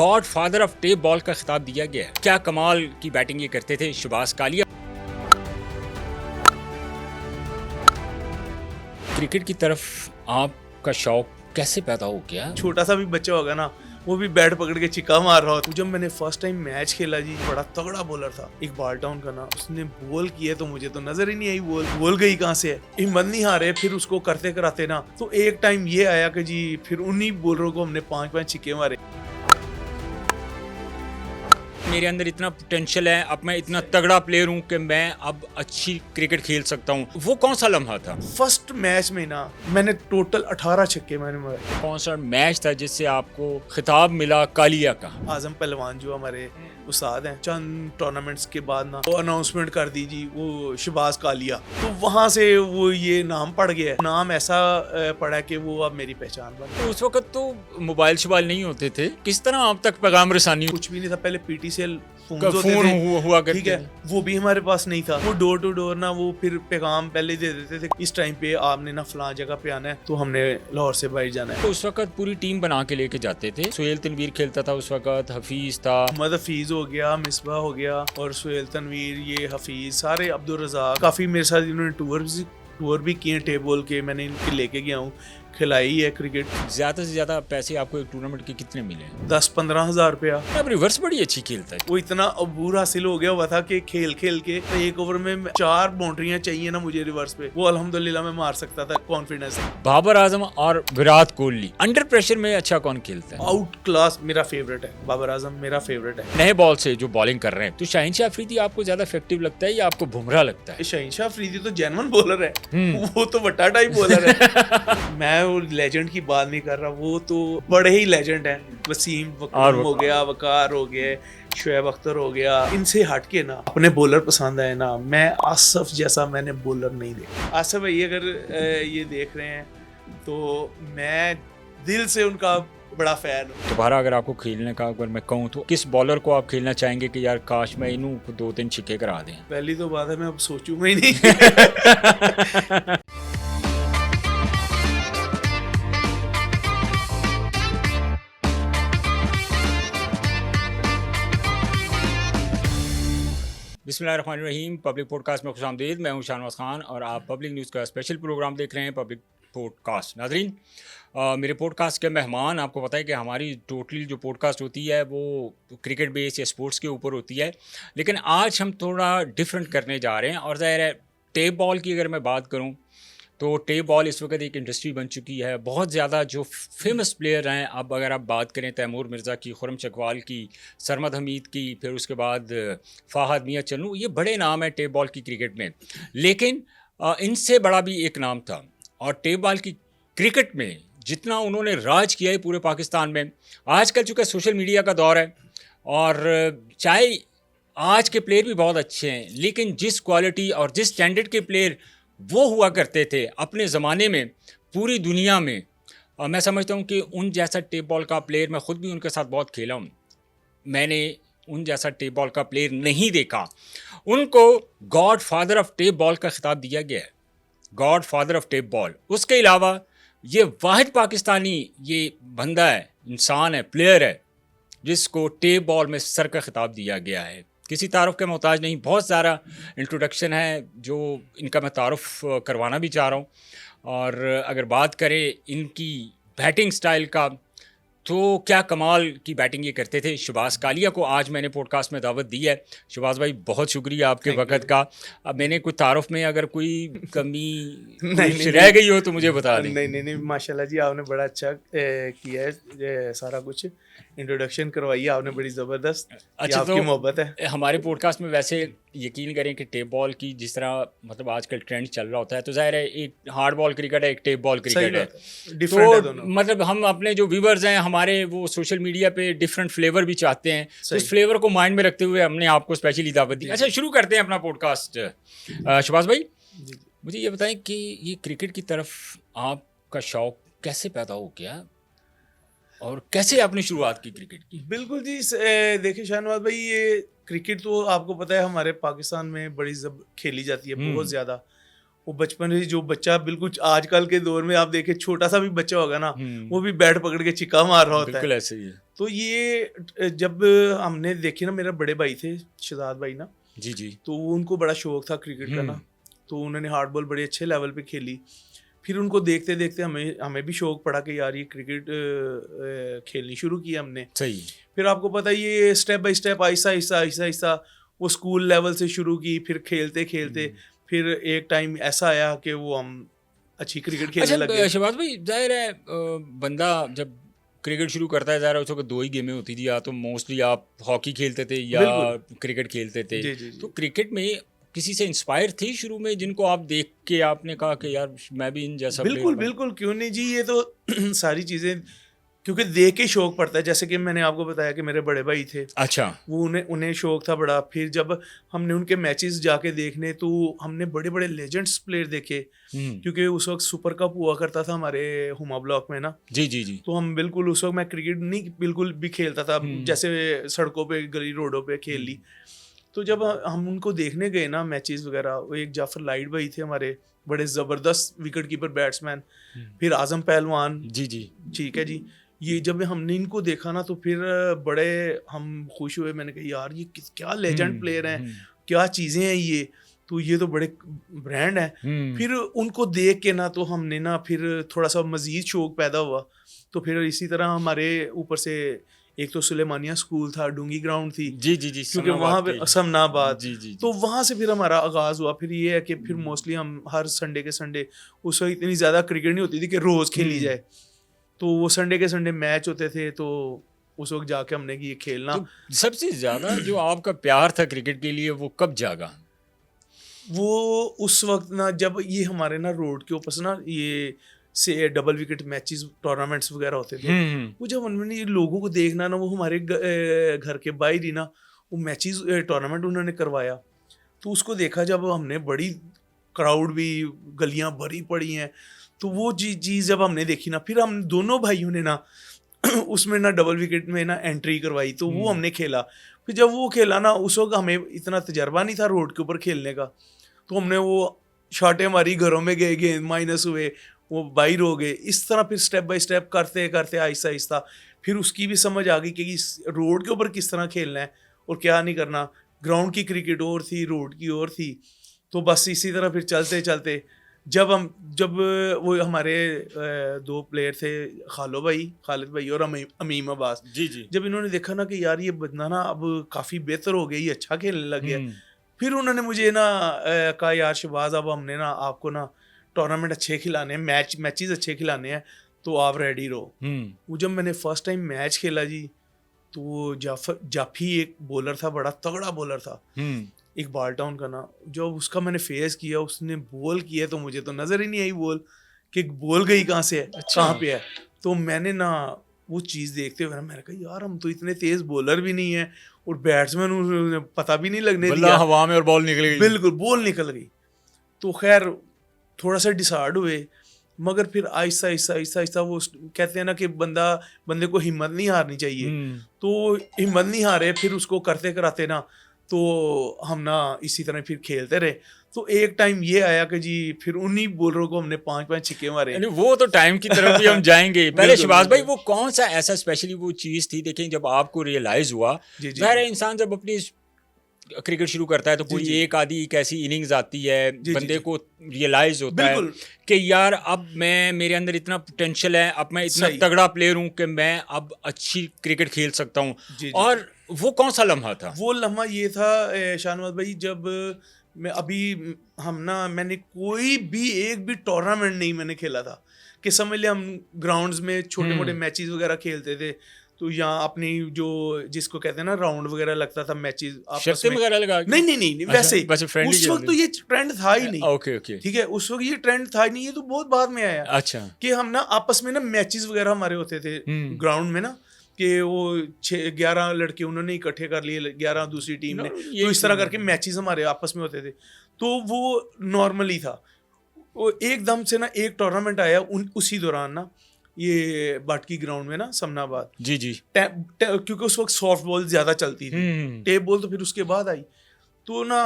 God father of tape ball का खिताब दिया गया है। क्या कमाल की बैटिंग ये करते थे शहबाज कालिया। क्रिकेट की तरफ आपका शौक कैसे पैदा हो गया? छोटा सा भी बच्चा होगा ना, वो भी बैट पकड़ के चिक्का मार रहा होता। जब मैंने फर्स्ट टाइम मैच खेला जी, बड़ा तगड़ा बॉलर था इकबाल टाउन का ना, उसने बॉल किया तो मुझे तो नजर ही नहीं आई बॉल गई कहाँ से है, हिम्मत नहीं हारे। फिर उसको करते कराते ना, तो एक टाइम ये आया कि जी फिर उन्हीं बॉलरों को हमने 5-5 छिक्के मारे। मेरे अंदर इतना पोटेंशियल है, अब मैं इतना तगड़ा प्लेयर हूँ कि मैं अब अच्छी क्रिकेट खेल सकता हूँ। वो कौन सा लम्हा था? फर्स्ट मैच में ना मैंने टोटल 18 छक्के मैंने मारे। कौन सा मैच था जिससे आपको खिताब मिला कालिया का? आजम पहलवान जो हमारे उस्ताद हैं, चंद टूर्नामेंट्स के बाद ना वो अनाउंसमेंट कर दी जी, वो शहबाज कालिया, तो वहां से वो ये नाम पड़ गया। नाम ऐसा पड़ा कि वो अब मेरी पहचान बन गई। तो उस वक्त तो मोबाइल शोबाइल नहीं होते थे, किस तरह आप तक पैगाम रसानी? कुछ भी नहीं था, पहले पीटीसीएल फोन हुआ करते ठीक है, वो भी हमारे पास नहीं था। वो डोर टू डोर ना, वो फिर पैगाम पहले दे देते थे, इस टाइम पे आपने ना फलां जगह पे आना है, तो हमने लाहौर से बाहर जाना है। तो उस वक्त पूरी टीम बना के लेके जाते थे। सुहेल तनवीर खेलता था उस वक्त, हफीज था, मोहम्मद हफीज हो गया, मिसबा हो गया, और सुहेल तनवीर, ये हफीज, सारे अब्दुल रज़ाक, काफी मेरे साथ इन्होंने टूर भी किए टेप बॉल के। मैंने इनके लेके गया हूँ, खिलाई है क्रिकेट। ज्यादा से ज्यादा पैसे आपको एक टूर्नामेंट के कितने मिले? 10-15 हज़ार रुपया। अब रिवर्स बड़ी अच्छी खेलता है। वो इतना अबूर हासिल हो गया हुआ था कि खेल के एक ओवर में 4 बाउंड्रियां चाहिए ना मुझे रिवर्स पे, वो अल्हम्दुलिल्लाह मैं मार सकता था, कॉन्फिडेंस। बाबर आजम और विराट कोहली अंडर प्रेशर में अच्छा कौन खेलता है? आउट क्लास मेरा फेवरेट है, बाबर आजम मेरा फेवरेट है। नए बॉल से जो बॉलिंग कर रहे हैं, तो शाहीन शाह अफरीदी आपको ज्यादा इफेक्टिव लगता है या आपको बुमराह लगता है? शाहीन शाह अफरीदी तो जेन्युइन बॉलर है, वो तो बट्टा टाइप बॉलर है। मैं वो लेजेंड की बात नहीं कर रहा, वो तो बड़े ही लेजेंड हैं। वसीम हो गया, वकार हो गया, शुएब अख्तर हो गया। इनसे हट के ना अपने बॉलर पसंद आए ना, मैं आसिफ जैसा मैंने बॉलर नहीं देखा। आसिफ भाई अगर ये देख रहे हैं तो मैं दिल से उनका बड़ा फैन हूँ। दोबारा अगर आपको खेलने का अगर मैं कहूँ तो किस बॉलर को आप खेलना चाहेंगे कि यार काश मैं इन्हों को 2-3 छिक्के करा दें? पहली तो बात है, मैं अब सोचूंगा ही नहीं। बिस्मिल्लाहिर्रहमानिर्रहीम। पब्लिक पॉडकास्ट में खुशामदीद। मैं हूं शाहनवाज खान और आप पब्लिक न्यूज़ का स्पेशल प्रोग्राम देख रहे हैं, पब्लिक पॉडकास्ट। नाज़रीन, मेरे पॉडकास्ट के मेहमान, आपको पता है कि हमारी टोटली जो पॉडकास्ट होती है वो क्रिकेट बेस या स्पोर्ट्स के ऊपर होती है, लेकिन आज हम थोड़ा डिफरेंट करने जा रहे हैं। और ज़ाहिर है टेप बॉल की अगर मैं बात करूँ तो टेप बॉल इस वक्त एक इंडस्ट्री बन चुकी है। बहुत ज़्यादा जो फेमस प्लेयर हैं, अब अगर आप बात करें तैमूर मिर्ज़ा की, खुरम चकवाल की, सरमद हमीद की, फिर उसके बाद फ़ाहद मियां चन्नू, ये बड़े नाम हैं टेप बॉल की क्रिकेट में। लेकिन इनसे बड़ा भी एक नाम था, और टेप बॉल की क्रिकेट में जितना उन्होंने राज किया है पूरे पाकिस्तान में। आजकल चूँकि सोशल मीडिया का दौर है, और चाहे आज के प्लेयर भी बहुत अच्छे हैं, लेकिन जिस क्वालिटी और जिस स्टैंडर्ड के प्लेयर वो हुआ करते थे अपने ज़माने में पूरी दुनिया में, मैं समझता हूँ कि उन जैसा टेप बॉल का प्लेयर, मैं ख़ुद भी उनके साथ बहुत खेला हूँ, मैंने उन जैसा टेप बॉल का प्लेयर नहीं देखा। उनको God father of tape ball का खिताब दिया गया है, God father of tape ball. उसके अलावा ये वाहिद पाकिस्तानी ये बंदा है, इंसान है, प्लेयर है, जिसको टेप बॉल में सर का खिताब दिया गया है। किसी तारुफ के मोहताज नहीं, बहुत सारा इंट्रोडक्शन है जो इनका मैं तारुफ करवाना भी चाह रहा हूँ। और अगर बात करें इनकी बैटिंग स्टाइल का, तो क्या कमाल की बैटिंग ये करते थे। शहबाज कालिया को आज मैंने पॉडकास्ट में दावत दी है। शहबाज भाई, बहुत शुक्रिया आपके वक़्त का। अब मैंने कोई तारुफ में अगर कोई कमी नहीं रह गई हो तो मुझे बता दें। नहीं, माशाल्लाह जी, आपने बड़ा अच्छा किया है, सारा कुछ इंट्रोडक्शन करवाई है आपने, बड़ी ज़बरदस्त। अच्छा, आपकी मोहब्बत है। हमारे पॉडकास्ट में वैसे यकीन करें कि टेप बॉल की जिस तरह मतलब आजकल ट्रेंड चल रहा होता है, तो ज़ाहिर है एक हार्ड बॉल क्रिकेट है, एक टेप बॉल क्रिकेट है, डिफरेंट है तो दोनों। मतलब हम अपने जो व्यूवर्स हैं हमारे, वो सोशल मीडिया पे डिफरेंट फ्लेवर भी चाहते हैं, तो उस फ्लेवर को माइंड में रखते हुए हमने आपको स्पेशली दावत दी। अच्छा, शुरू करते हैं अपना पॉडकास्ट। शहबाज भाई, मुझे ये बताएं कि ये क्रिकेट की तरफ आपका शौक कैसे पैदा हो गया और कैसे आपने शुरुआत की क्रिकेट की? बिल्कुल जी, देखिए शाहनवाज भाई, ये क्रिकेट तो आपको पता है हमारे पाकिस्तान में बड़ी खेली जाती है, बहुत ज़्यादा। वो बचपन से जो बच्चा बिल्कुल आजकल के दौर में आप देखें छोटा सा भी बच्चा होगा ना वो भी बैट पकड़ के चिक्का मार रहा होता बिल्कुल है। ऐसे ही है। तो ये जब हमने देखी ना, मेरा बड़े भाई थे शहजाद भाई ना, जी जी। तो उनको बड़ा शौक था क्रिकेट का ना, तो उन्होंने हार्ड बॉल बड़े अच्छे लेवल पे खेली। फिर उनको देखते देखते हमें भी शौक पड़ा कि यार ये क्रिकेट खेलनी शुरू की हमने। सही। फिर आपको पता है ये step by step Aahista Aahista Aahista Aahista वो स्कूल लेवल से शुरू की, फिर खेलते खेलते फिर एक टाइम ऐसा आया कि वो हम अच्छी क्रिकेट खेलने लग अच्छा गए। शहबाज भाई, जाहिर है बंदा जब क्रिकेट शुरू करता है, ज़ाहिर है उस वक्त 2 ही गेमें होती थी, या तो मोस्टली आप हॉकी खेलते थे या बिल्कुल। क्रिकेट खेलते थे। जी जी जी। तो क्रिकेट में किसी से इंस्पायर थी शुरू में जिनको आप देख के आपने कहा कि यार मैं भी इन जैसा बिल्कुल प्लेयर बनूं? बिल्कुल, क्यों नहीं जी, ये तो सारी चीज़ें क्योंकि देख के शौक पड़ता है। जैसे कि मैंने आपको बताया कि मेरे बड़े भाई थे, अच्छा। वो उन्हें उन्हें शौक था बड़ा। फिर जब हमने उनके मैचेस जाके देखने, तो हमने बड़े बड़े लेजेंड्स प्लेयर देखे, क्योंकि उस वक्त सुपर कप हुआ करता था हमारे हुमा ब्लॉक में ना। जी जी जी। तो हम बिल्कुल उस वक्त, मैं क्रिकेट नहीं बिल्कुल भी खेलता था, जैसे सड़कों पे गली रोडों पे खेल ली। तो जब हम उनको देखने गए ना मैचेस वगैरह, वो एक जाफर लाइट भाई थे हमारे, बड़े ज़बरदस्त विकेट कीपर बैट्समैन। फिर आजम पहलवान, जी जी। ठीक है जी। ये जब हमने इनको देखा ना, तो फिर बड़े हम खुश हुए। मैंने कहा यार ये क्या लेजेंड प्लेयर हैं, क्या चीज़ें हैं ये, तो ये तो बड़े ब्रांड हैं। फिर उनको देख के ना, तो हमने ना फिर थोड़ा सा मज़ीद शौक पैदा हुआ। तो फिर इसी तरह हमारे ऊपर से एक तो सुलेमानिया स्कूल था, डूंगी ग्राउंड थी, जी जी जी। क्योंकि वहाँ पे समनाबाद। जी जी। तो वहाँ से फिर हमारा आगाज़ हुआ। फिर ये है कि फिर मोस्टली हम हर संडे के संडे, उस वक्त इतनी ज़्यादा क्रिकेट नहीं होती थी कि रोज़ खेली जाए, तो वो संडे के संडे मैच होते थे, तो उस वक्त जाके हमने ये खेलना। तो सबसे ज़्यादा जो आपका प्यार था क्रिकेट के लिए वो कब जागा? वो उस वक्त ना, जब ये हमारे ना रोड के ऊपर से ना ये से डबल विकेट मैचेस टूर्नामेंट्स वगैरह होते थे, वो जब उन्होंने ये लोगों को देखना ना, वो हमारे घर के बाहर ही ना वो मैचेस टूर्नामेंट उन्होंने करवाया, तो उसको देखा जब हमने, बड़ी क्राउड भी, गलियां भरी पड़ी हैं, तो वो चीज़ जब हमने देखी ना, फिर हम दोनों भाइयों ने ना उसमें ना डबल विकेट में ना एंट्री करवाई, तो वो हमने खेला। फिर जब वो खेला ना, उस वक्त हमें इतना तजर्बा नहीं था रोड के ऊपर खेलने का, तो हमने वो शॉटें मारी, घरों में गए, गेंद माइनस हुए, वो बाहर हो गए। इस तरह फिर स्टेप बाय स्टेप करते करते आहिस्ता आहिस्ता फिर उसकी भी समझ आ गई कि इस रोड के ऊपर किस तरह खेलना है और क्या नहीं करना। ग्राउंड की क्रिकेट और थी, रोड की और थी। तो बस इसी तरह फिर चलते चलते जब वो हमारे 2 प्लेयर थे, खालिद भाई और अमीम अब्बास जी जी। जब इन्होंने देखा ना कि यार ये बंदा ना अब काफ़ी बेहतर हो गया, ये अच्छा खेलने लग गया, फिर उन्होंने मुझे ना कहा यार शहबाज, अब हमने ना आपको ना टूर्नामेंट अच्छे खिलाने हैं, मैचेस अच्छे खिलाने हैं, तो आप रेडी रहो। वो जब मैंने फर्स्ट टाइम मैच खेला जी, तो वो जाफी एक बॉलर था, बड़ा तगड़ा बॉलर था, एक बाल टाउन का ना। जब उसका मैंने फेस किया, उसने बॉल किया, तो मुझे तो नज़र ही नहीं आई बॉल कि बॉल गई कहाँ से है, कहाँ पे है। तो मैंने ना वो चीज़ देखते हुए मैंने कहा यार हम तो इतने तेज़ बॉलर भी नहीं है, और बैट्समैन पता भी नहीं लगने दिया, हवा में और बॉल निकल गई। बिल्कुल बॉल निकल गई। तो खैर थोड़ा सा डिसार्ड हुए, मगर फिर आहिस्ता आहिस्ता आहिस्ता आहिस्ता वो कहते हैं ना कि बंदे को हिम्मत नहीं हारनी चाहिए, तो हिम्मत नहीं हारे, फिर उसको करते कराते ना, तो हम ना इसी तरह फिर खेलते रहे। तो एक टाइम ये आया कि जी फिर उन्हीं बॉलरों को हमने 5-5 छक्के मारे। वो तो टाइम की तरफ भी हम जाएंगे। पहले शहबाज भाई, वो कौन सा ऐसा स्पेशली वो चीज़ थी, देखें जब आपको रियलाइज़ हुआ, ज़ाहिर है इंसान जब अपनी क्रिकेट शुरू करता है तो कोई एक आधी एक ऐसी इनिंग्स आती है, बंदे को रियलाइज होता है कि यार अब मेरे अंदर इतना पोटेंशियल है, अब मैं इतना तगड़ा प्लेयर हूँ कि मैं अब अच्छी क्रिकेट खेल सकता हूँ। और वो कौन सा लम्हा था? वो लम्हा ये था शाहनवाज भाई, जब मैं मैंने कोई भी एक भी टूर्नामेंट नहीं मैंने खेला था, कि समझ लिया हम ग्राउंड्स में छोटे मोटे मैचेस वगैरह खेलते थे, तो यहाँ अपनी जो जिसको कहते हैं ना राउंड वगैरह लगता था, मैचेस आपस में वगैरह लगा नहीं वैसे उस वक्त तो ये ट्रेंड था ही नहीं। ओके ठीक है, उस वक्त ये ट्रेंड था ही नहीं, ये तो बहुत बाद में आया। अच्छा, कि हम ना आपस में ना मैचेस वगैरह हमारे होते थे ग्राउंड में ना, कि वो 11 लड़के उन्होंने इकट्ठे कर लिए, 11 दूसरी टीम ने, तो इस तरह करके मैचेस हमारे आपस में होते थे। तो वो नॉर्मली था। वो एकदम से ना एक टूर्नामेंट आया उसी दौरान ना, ये बाटकी ग्राउंड में ना, समनाबाद। जी जी। क्योंकि उस वक्त सॉफ्ट बॉल ज़्यादा चलती थी, टेप बॉल तो फिर उसके बाद आई। तो ना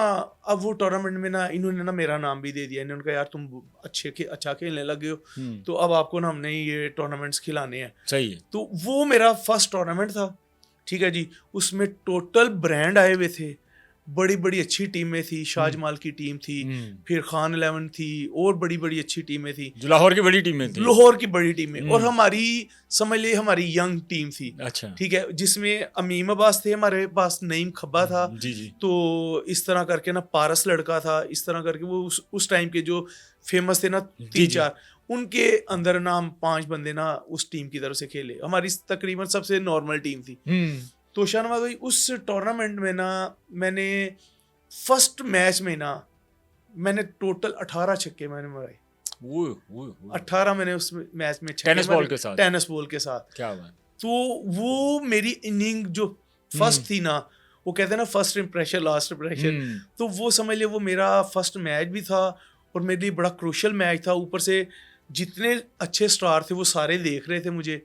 अब वो टूर्नामेंट में ना इन्होंने ना मेरा नाम भी दे दिया, इन्होंने कहा यार तुम अच्छा खेलने लगे हो, तो अब आपको ना हमने ये टूर्नामेंट्स खिलाने हैं। सही है। तो वो मेरा फर्स्ट टूर्नामेंट था, ठीक है जी। उसमें टोटल ब्रांड आए हुए थे, बड़ी बड़ी अच्छी टीमें थी, शाहजमाल की टीम थी, फिर खान 11 थी, और बड़ी बड़ी अच्छी टीमें थी, जो लाहौर की बड़ी टीमें थी, लाहौर की बड़ी टीमें, और हमारी समझ लिए हमारी यंग टीम थी। अच्छा, ठीक है, जिसमें अमीम अब्बास थे, हमारे पास नईम खब्बा था, जी जी। तो इस तरह करके ना पारस लड़का था, इस तरह करके वो उस टाइम के जो फेमस थे ना 3-4, उनके अंदर ना हम 5 बंदे ना उस टीम की तरफ से खेले। हमारी तकरीबन सबसे नॉर्मल टीम थी। तो शाहनवाज भाई उस टूर्नामेंट में ना मैंने फर्स्ट मैच में ना मैंने टोटल 18 छक्के मैंने मारे। 18 मैंने उस मैच में छक्के टेनिस बॉल के साथ, टेनिस बॉल के साथ। क्या बात। तो वो मेरी इनिंग जो फर्स्ट थी ना, वो कहते हैं ना फर्स्ट इंप्रेशन लास्ट इंप्रेशन, तो वो समझ लिया वो मेरा फर्स्ट मैच भी था और मेरे लिए बड़ा क्रूशियल मैच था। ऊपर से जितने अच्छे स्टार थे वो सारे देख रहे थे मुझे।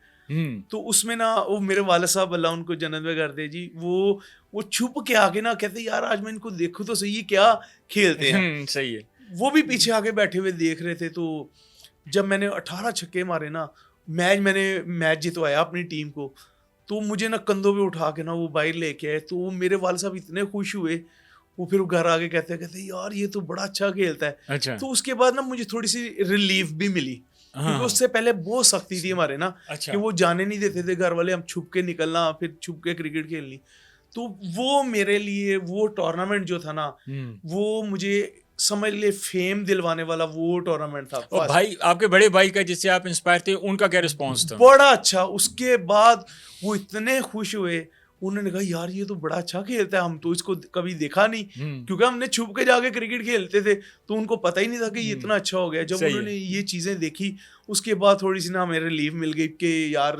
तो उसमें ना वो मेरे वाले साहब अल्लाह उनको जन्नत में कर दे जी, वो छुप के आके ना कहते यार आज मैं इनको देखूं तो सही, क्या खेलते हैं। सही है। वो भी पीछे आके बैठे हुए देख रहे थे। तो जब मैंने 18 छक्के मारे ना, मैच जितवाया अपनी टीम को, तो मुझे ना कंधों पे उठा के ना वो बाहर लेके आए। तो मेरे वाले साहब इतने खुश हुए, वो फिर घर आके कहते यार ये तो बड़ा अच्छा खेलता है। अच्छा। तो उसके बाद ना मुझे थोड़ी सी रिलीफ भी मिली, क्योंकि उससे पहले बहुत सख्ती थी हमारे ना। अच्छा। कि वो जाने नहीं देते थे घर वाले, हम छुप के निकलना, फिर छुप के क्रिकेट खेलनी। तो वो मेरे लिए वो टूर्नामेंट जो था ना, वो मुझे समझ ले फेम दिलवाने वाला वो टूर्नामेंट था। और भाई आपके बड़े भाई का जिससे आप इंस्पायर थे, उनका क्या रिस्पॉन्स था? बड़ा अच्छा। उसके बाद वो इतने खुश हुए, उन्होंने कहा यार ये तो बड़ा अच्छा खेलता है, हम तो इसको कभी देखा नहीं, क्योंकि हमने छुप के जाके क्रिकेट खेलते थे, तो उनको पता ही नहीं था कि ये इतना अच्छा हो गया। जब उन्होंने ये चीज़ें देखी, उसके बाद थोड़ी सी ना हमें रिलीफ मिल गई कि यार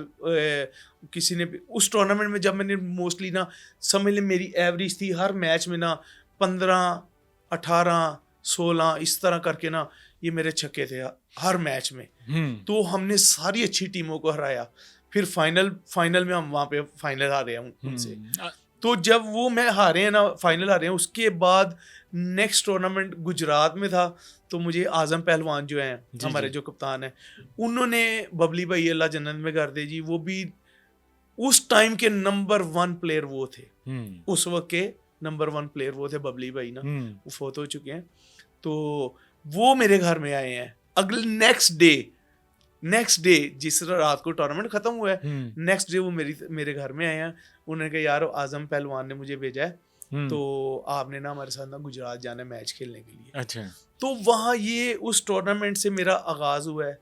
किसी ने उस टूर्नामेंट में, जब मैंने मोस्टली ना समझ ले मेरी एवरेज थी हर मैच में ना 15, 18, 16 इस तरह करके ना ये मेरे छक्के थे हर मैच में। तो हमने सारी अच्छी टीमों को हराया। फिर फाइनल में हम वहाँ पे फाइनल हारे हैं उनसे। तो जब वो मैं हारे हैं ना, फाइनल हारे हैं, उसके बाद नेक्स्ट टूर्नामेंट गुजरात में था। तो मुझे आजम पहलवान जो हैं हमारे जो कप्तान हैं, उन्होंने बबली भाई अल्लाह जन्नत में कर दे जी, वो भी उस टाइम के नंबर 1 प्लेयर वो थे। उस वक्त के नंबर 1 प्लेयर वो थे बबली भाई ना, वो फोत हो चुके हैं। तो वो मेरे घर में आए हैं अगले नेक्स्ट डे जिस रात को टूर्नामेंट खत्म हुआ है, नेक्स्ट डे वो मेरे घर में आए हैं। उन्होंने कहा यार आजम पहलवान ने मुझे भेजा है, तो आपने ना हमारे साथ ना गुजरात जाना है मैच खेलने के लिए। अच्छा। तो वहाँ ये उस टूर्नामेंट से मेरा आगाज़ हुआ है।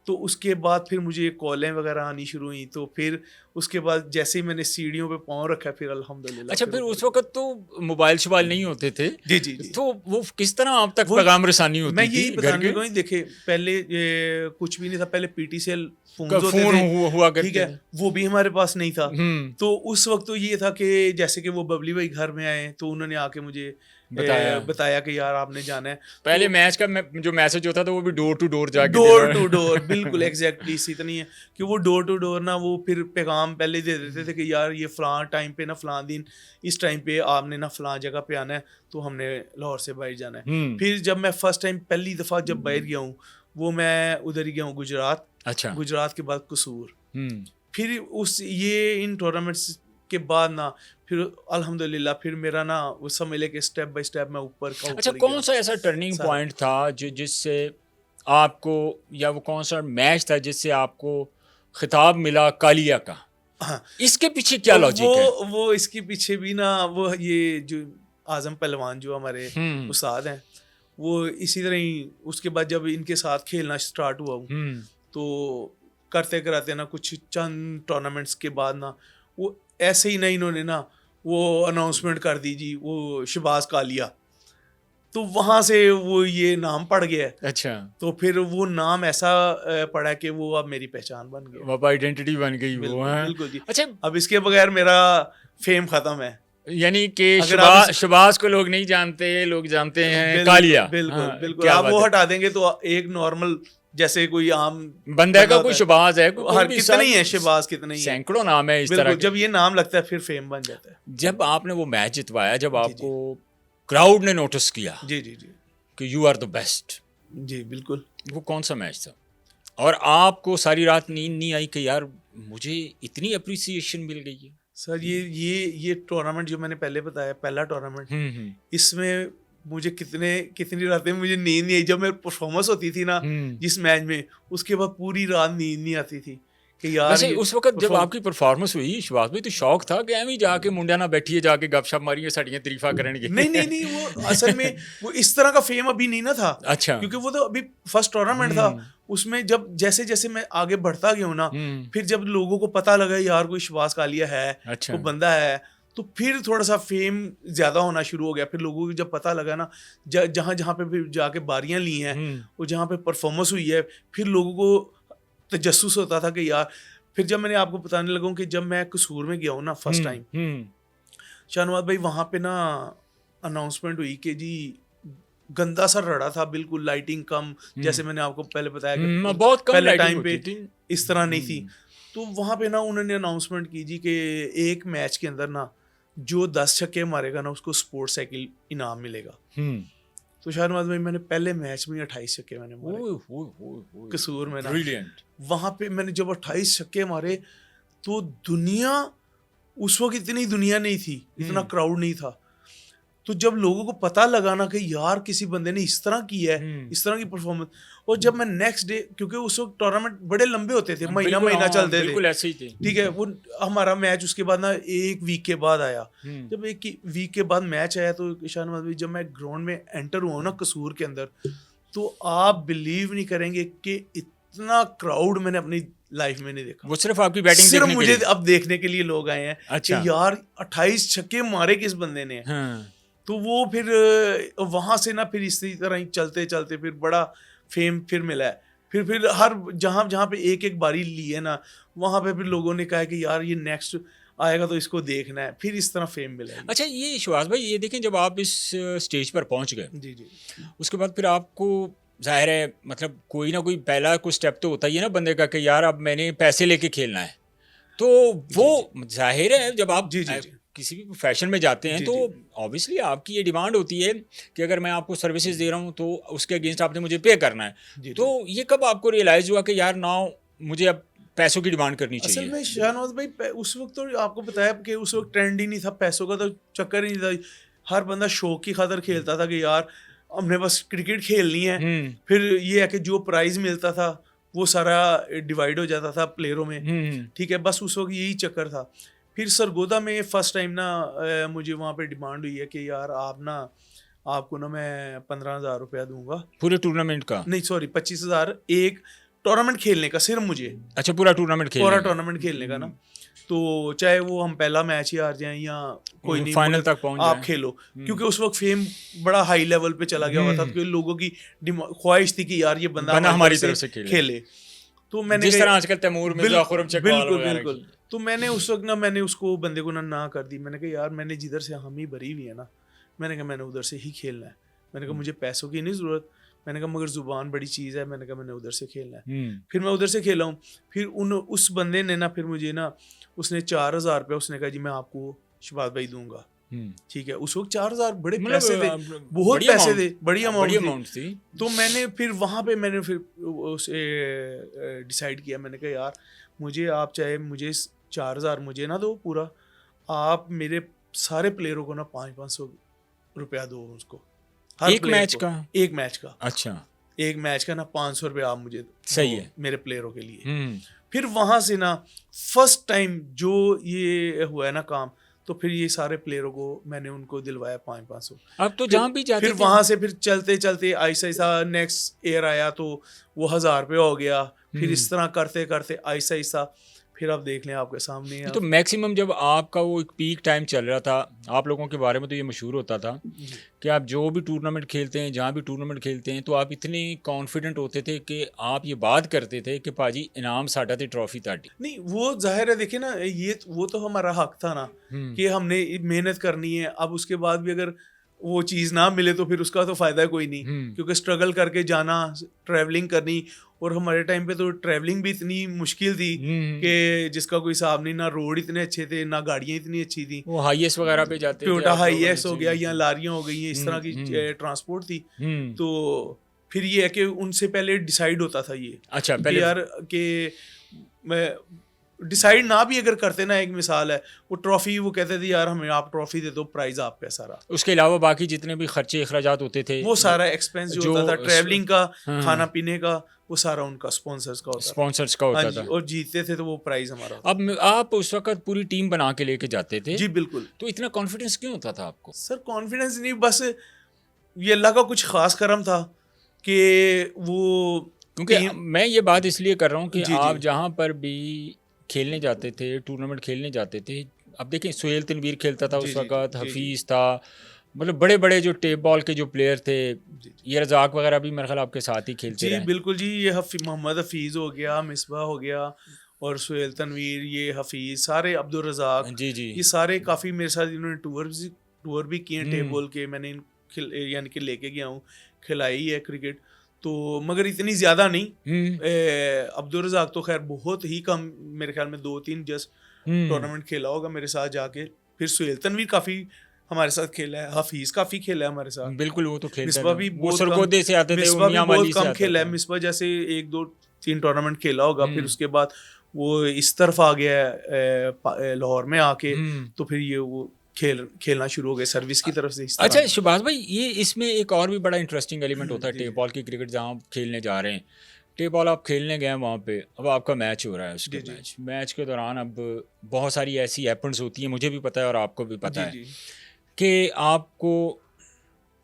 तो उसके बाद फिर मुझे कॉलें वगैरह आनी शुरू हुई। तो फिर उसके बाद जैसे ही मैंने सीढ़ियों पे पाँव रखा, फिर अल्हम्दुलिल्लाह। अच्छा, फिर उस वक्त तो मोबाइल शोबाइल नहीं होते थे। जी। तो वो किस तरह आप तक पैगाम रसानी होती थी? मैं यही बताने को ही, देखे पहले कुछ भी नहीं था, पहले PTCL फोन हुआ करते, ठीक है, वो भी हमारे पास नहीं था। तो उस वक्त तो ये था कि जैसे कि वो बबली भाई घर में आए, तो उन्होंने आके मुझे बताया कि यार आपने जाना है। पहले मैच का जो मैसेज होता था वो भी डोर टू डोर जाके, डोर टू डोर, बिल्कुल एग्जैक्टली इसी नहीं है कि वो डोर टू डोर ना वो फिर पैगाम पहले दे देते थे कि यार ये फलां टाइम पे ना फलां दिन इस टाइम पे आपने ना फलां जगह पे आना है, तो हमने लाहौर से बाहर जाना है। फिर जब मैं फर्स्ट टाइम पहली दफ़ा जब बाहर गया हूँ, वो मैं उधर ही गया हूँ गुजरात। अच्छा। गुजरात के बाद कसूर। फिर इन टूर्नामेंट्स के बाद ना फिर अल्हम्दुलिल्लाह फिर मेरा ना वो समझ ले कि स्टेप बाय स्टेप मैं ऊपर का। अच्छा, कौन सा ऐसा टर्निंग पॉइंट था जिससे आपको, या वो कौन सा मैच था जिससे आपको खिताब मिला कालिया का? हाँ, इसके पीछे क्या लॉजिक है? वो इसके पीछे भी ना वो ये जो आजम पहलवान जो हमारे उस्ताद हैं, वो इसी तरह ही उसके बाद जब इनके साथ खेलना स्टार्ट हुआ तो करते कराते ना कुछ चंद टूर्नामेंट्स के बाद ना वो ऐसे ही ना इन्होंने ना वो अनाउंसमेंट कर दी जी, वो शहबाज कालिया। तो वहाँ से वो ये नाम पड़ गया है। अच्छा। तो फिर वो नाम ऐसा पड़ा कि वो अब मेरी पहचान बन गई, वो आइडेंटिटी बन गई। बिल्कुल जी। अच्छा, अब इसके बगैर मेरा फेम खत्म है, यानी कि शहबाज को लोग नहीं जानते, लोग जानते हैं कालिया। बिल्कुल। आप वो हटा देंगे तो एक नॉर्मल जैसे कोई आम बंदा का कोई शहबाज है, कितने ही है शहबाज, कितने ही सैकड़ों नाम है इस तरह। जब ये नाम लगता है फिर फेम बन जाता है। जब आपने वो मैच जितवाया, जब आपको क्राउड ने नोटिस किया जी जी जी कि यू आर द बेस्ट, जी बिल्कुल। वो कौन सा मैच था? और आपको सारी रात नींद नहीं आई कि यार मुझे इतनी अप्रिसिएशन मिल गई है? सर ये टूर्नामेंट जो मैंने पहले बताया, पहला टूर्नामेंट, इसमें मुझे कितनी रातें मुझे नींद नहीं आई। जब मेरी परफॉर्मेंस होती थी ना जिस मैच में, उसके बाद पूरी रात नींद नहीं आती थी कि यार वैसे उस वक्त जब आपकी परफॉर्मेंस हुई शहबाज भाई, तो शौक था कि एवं ही जाके मुंडिया ना बैठिए, जाके गपशप मारिए, साड़ियाँ तारीफा करेंगे? नहीं वो असल में वो इस तरह का फेम अभी नहीं ना था। अच्छा। क्योंकि वो तो अभी फर्स्ट टूर्नामेंट था। उसमें जब जैसे जैसे मैं आगे बढ़ता गया हूँ ना, फिर जब लोगों को पता लगा यार कोई शहबाज कालिया है, अच्छा, वो बंदा है, तो फिर थोड़ा सा फेम ज्यादा होना शुरू हो गया। फिर लोगों को जब पता लगा ना, जहाँ जहाँ पे फिर जाके बारियां ली हैं और जहाँ पे परफॉर्मेंस हुई है, फिर लोगों को तजस्सुस होता था कि यार। फिर जब मैंने आपको बताने लगा कि जब मैं कसूर में गया हूँ ना फर्स्ट टाइम, शाहनवाज भाई, वहाँ पे ना अनाउंसमेंट हुई कि जी गंदा सा रड़ा था, बिल्कुल लाइटिंग कम, जैसे मैंने आपको पहले बताया कि बहुत कम पहले टाइम पे इस तरह नहीं थी। तो वहाँ पे ना उन्होंने अनाउंसमेंट की जी कि एक मैच के अंदर ना जो 10 छक्के मारेगा ना उसको स्पोर्ट्स साइकिल इनाम मिलेगा। तो शाहनवाज भाई, मैंने पहले मैच में 28 छक्के मैंने मारे कसूर में ना। ब्रिलियंट। वहाँ पे मैंने जब 28 छक्के मारे तो दुनिया, उस वक्त इतनी दुनिया नहीं थी, इतना क्राउड नहीं था। तो जब लोगों को पता लगा ना कि यार किसी बंदे ने इस तरह की है, इस तरह की परफॉर्मेंस, और जब मैं नेक्स्ट डे, क्योंकि उस वक्त टूर्नामेंट बड़े लंबे होते थे, महीना चलते थे, बिल्कुल ऐसे ही थे। ठीक है। वो हमारा मैच उसके बाद ना एक वीक के बाद आया। जब एक वीक के बाद मैच आया तो शाहनवाज भाई, जब मैं ग्राउंड में एंटर हुआ ना कसूर के अंदर, तो आप बिलीव नहीं करेंगे कि इतना क्राउड मैंने अपनी लाइफ में नहीं देखा। वो सिर्फ आपकी बैटिंग सिर्फ देखने मुझे के लिए? अब देखने के लिए लोग आए हैं। अच्छा। कि यार 28 छक्के मारे किस बंदे ने। तो वो फिर वहां से ना फिर इसी तरह ही चलते चलते फिर बड़ा फेम फिर मिला है। फिर हर जहाँ पे एक एक बारी ली है ना, वहाँ पे फिर लोगों ने कहा कि यार ये नेक्स्ट आएगा तो इसको देखना है, फिर इस तरह फेम मिला है। अच्छा, ये शहबाज भाई, ये देखें, जब आप इस स्टेज पर पहुंच गए, जी जी, उसके बाद फिर आपको जाहिर है मतलब कोई ना कोई पहला कोई स्टेप तो होता ही है ना बंदे का कि यार अब मैंने पैसे लेके खेलना है। तो वो जाहिर है जब आप किसी भी प्रोफेशन में जाते हैं तो ऑब्वियसली आपकी ये डिमांड होती है कि अगर मैं आपको सर्विसेज दे रहा हूँ तो उसके अगेंस्ट आपने मुझे पे करना है। तो ये कब आपको रियलाइज़ हुआ कि यार नाउ मुझे अब पैसों की डिमांड करनी चाहिए? असल में शाहनवाज भाई, उस वक्त तो आपको बताया कि उस वक्त ट्रेंड ही नहीं था, पैसों का तो चक्कर ही नहीं था। हर बंदा शौक की खातर खेलता था कि यार हमने बस क्रिकेट खेलनी है। फिर ये है कि जो प्राइज मिलता था वो सारा डिवाइड हो जाता था प्लेयरों में, ठीक है। बस उस वक्त यही चक्कर था। फिर सरगोदा में फर्स्ट टाइम ना मुझे वहाँ पे डिमांड हुई है कि यार आपको ना मैं 15,000 रुपया दूंगा पूरे टूर्नामेंट का। नहीं सॉरी, 25,000 एक टूर्नामेंट खेलने का, सिर्फ मुझे। अच्छा, पूरा टूर्नामेंट खेलने का ना। तो चाहे वो हम पहला मैच ही हार जाएं या कोई नहीं, फाइनल तक पहुंच आप खेलो। क्योंकि उस वक्त फेम बड़ा हाई लेवल पे चला गया हुआ था, क्योंकि लोगों की ख्वाहिश थी कि यार ये बंदा हमारी तरफ से खेले। तो मैंने जिस तरह आजकल तैमूर मिर्जा, खुरम चकवाल बिल्कुल। तो मैंने उस वक्त ना मैंने उसको बंदे को ना कर दी। मैंने कहा यार मैंने जिधर से हम ही भरी हुई है ना, मैंने कहा मैंने उधर से ही खेलना है। मैंने कहा मुझे पैसों की नहीं ज़रूरत। मैंने कहा मगर ज़ुबान बड़ी चीज़ है। मैंने कहा मैंने उधर से खेलना है। फिर मैं उधर से खेला हूँ। फिर उस बंदे ने ना फिर मुझे ना उसने 4,000 रुपये उसने कहा जी मैं आपको शहबाज भाई दूंगा, ठीक है। उस वक्त 4,000 बड़े पैसे थे, बहुत पैसे थे, बड़ी अमाउंट थी। तो मैंने फिर वहाँ पे मैंने फिर उसे डिसाइड किया। मैंने कहा यार मुझे आप चाहे मुझे 4,000 मुझे ना दो पूरा, आप मेरे सारे प्लेयरों को ना 500 रुपया दो उसको, एक मैच का। अच्छा, एक मैच का ना 500 रुपया आप मुझे सही है मेरे प्लेयरों के लिए। फिर वहाँ से ना फर्स्ट टाइम जो ये हुआ है ना काम, तो फिर ये सारे प्लेयरों को मैंने उनको दिलवाया 500। अब तो जहाँ भी जाते फिर वहाँ से फिर चलते चलते ऐसा नेक्स्ट ईयर आया तो वो 1,000 रुपये हो गया। फिर इस तरह करते करते ऐसा फिर आप देख लें आपके सामने। तो मैक्सिमम जब आपका वो एक पीक टाइम चल रहा था, आप लोगों के बारे में तो ये मशहूर होता था कि आप जो भी टूर्नामेंट खेलते हैं, जहाँ भी टूर्नामेंट खेलते हैं, तो आप इतने कॉन्फिडेंट होते थे कि आप ये बात करते थे कि पाजी इनाम साडा थे, ट्रॉफी ताड़ी। नहीं वो जाहिर है, देखिए ना, ये वो तो हमारा हक था ना कि हमने मेहनत करनी है। अब उसके बाद भी अगर वो चीज़ ना मिले तो फिर उसका तो फ़ायदा कोई नहीं, क्योंकि स्ट्रगल करके जाना, ट्रैवलिंग करनी, और हमारे टाइम पे तो ट्रैवलिंग भी इतनी मुश्किल थी कि जिसका कोई हिसाब नहीं, ना रोड इतने अच्छे थे, ना गाड़ियाँ इतनी अच्छी थी। वो हाईएस वगैरह पे जाते थे, टोयोटा आप लोग? हाईएस हो गया या लारियाँ हो गई हैं, इस तरह की ट्रांसपोर्ट थी। तो फिर ये है कि उनसे पहले डिसाइड होता था ये, अच्छा, कि पहले यार कि मैं डिसाइड ना भी अगर करते ना, एक मिसाल है, वो ट्रॉफी, वो कहते थे यार हमें आप ट्रॉफी दे दो, प्राइज आपका है सारा। उसके अलावा बाकी जितने भी खर्चे अखराजात होते थे, वो सारा एक्सपेंस जो होता था, ट्रैवलिंग का, खाना पीने का, वो सारा उनका स्पॉन्सर्स का होता था। स्पॉन्सर्स का हाँ होता जी, था। और जीतते थे तो वो प्राइज हमारा होता अब आप उस वक्त पूरी टीम बना के लेके जाते थे, था। जी बिल्कुल तो इतना कॉन्फिडेंस क्यों होता था आपको? सर। कॉन्फिडेंस नहीं, बस ये अल्लाह का कुछ खास करम था कि वो क्योंकि मैं ये बात इसलिए कर रहा हूँ कि जी, आप जी। जहाँ पर भी खेलने जाते थे, टूर्नामेंट खेलने जाते थे, अब देखें सुहेल तनवीर खेलता था जी, उस जी, वक्त, जी, जी। हफीज़ था, मतलब बड़े बड़े जो टेप बॉल के जो प्लेयर थे, जी, ये रज़ाक वगैरह भी मेरे ख्याल आपके साथ ही खेलते जी रहे। बिल्कुल जी। ये मोहम्मद हफीज़ हो गया, मिसबा हो गया, और सुहेल तनवीर, ये हफीज़, सारे, अब्दुल रज़ाक, जी जी। ये सारे काफ़ी मेरे साथ इन्होंने टूर भी किए हैं, टेप बॉल के। मैंने यानी कि लेके गया हूँ, खिलाई है क्रिकेट तो, मगर इतनी ज़्यादा नहीं। अब्दुल रज़ाक तो खैर बहुत ही कम, मेरे ख्याल में 2-3 जस्ट टूर्नामेंट खेला होगा मेरे साथ जाके। फिर सुहेल तनवीर काफ़ी हमारे साथ खेला है, हफीज़ काफ़ी खेला है हमारे साथ, बिल्कुल, वो तो खेलता मिसबा था, भी वो बहुत कम, सरगोदे से आते थे, मिसबा भी उमिया बहुत वाली से कम आता खेला है। था। मिसबा जैसे 1-2-3 टूर्नामेंट खेला होगा, फिर उसके बाद वो इस तरफ आ गया है, लाहौर में आके, तो फिर ये वो खेलना शुरू हो गए सर्विस की तरफ से, इस तरह। अच्छा शहबाज भाई, ये इसमें एक और भी बड़ा इंटरेस्टिंग एलिमेंट होता है जी, टेप बॉल की क्रिकेट, जहाँ आप खेलने जा रहे हैं, टेप बॉल आप खेलने गए वहाँ पे, अब आपका मैच हो रहा है, उसके जी, जी। मैच के दौरान अब बहुत सारी ऐसी हैपन्स होती हैं, मुझे भी पता है और आपको भी पता जी, है, जी। कि आपको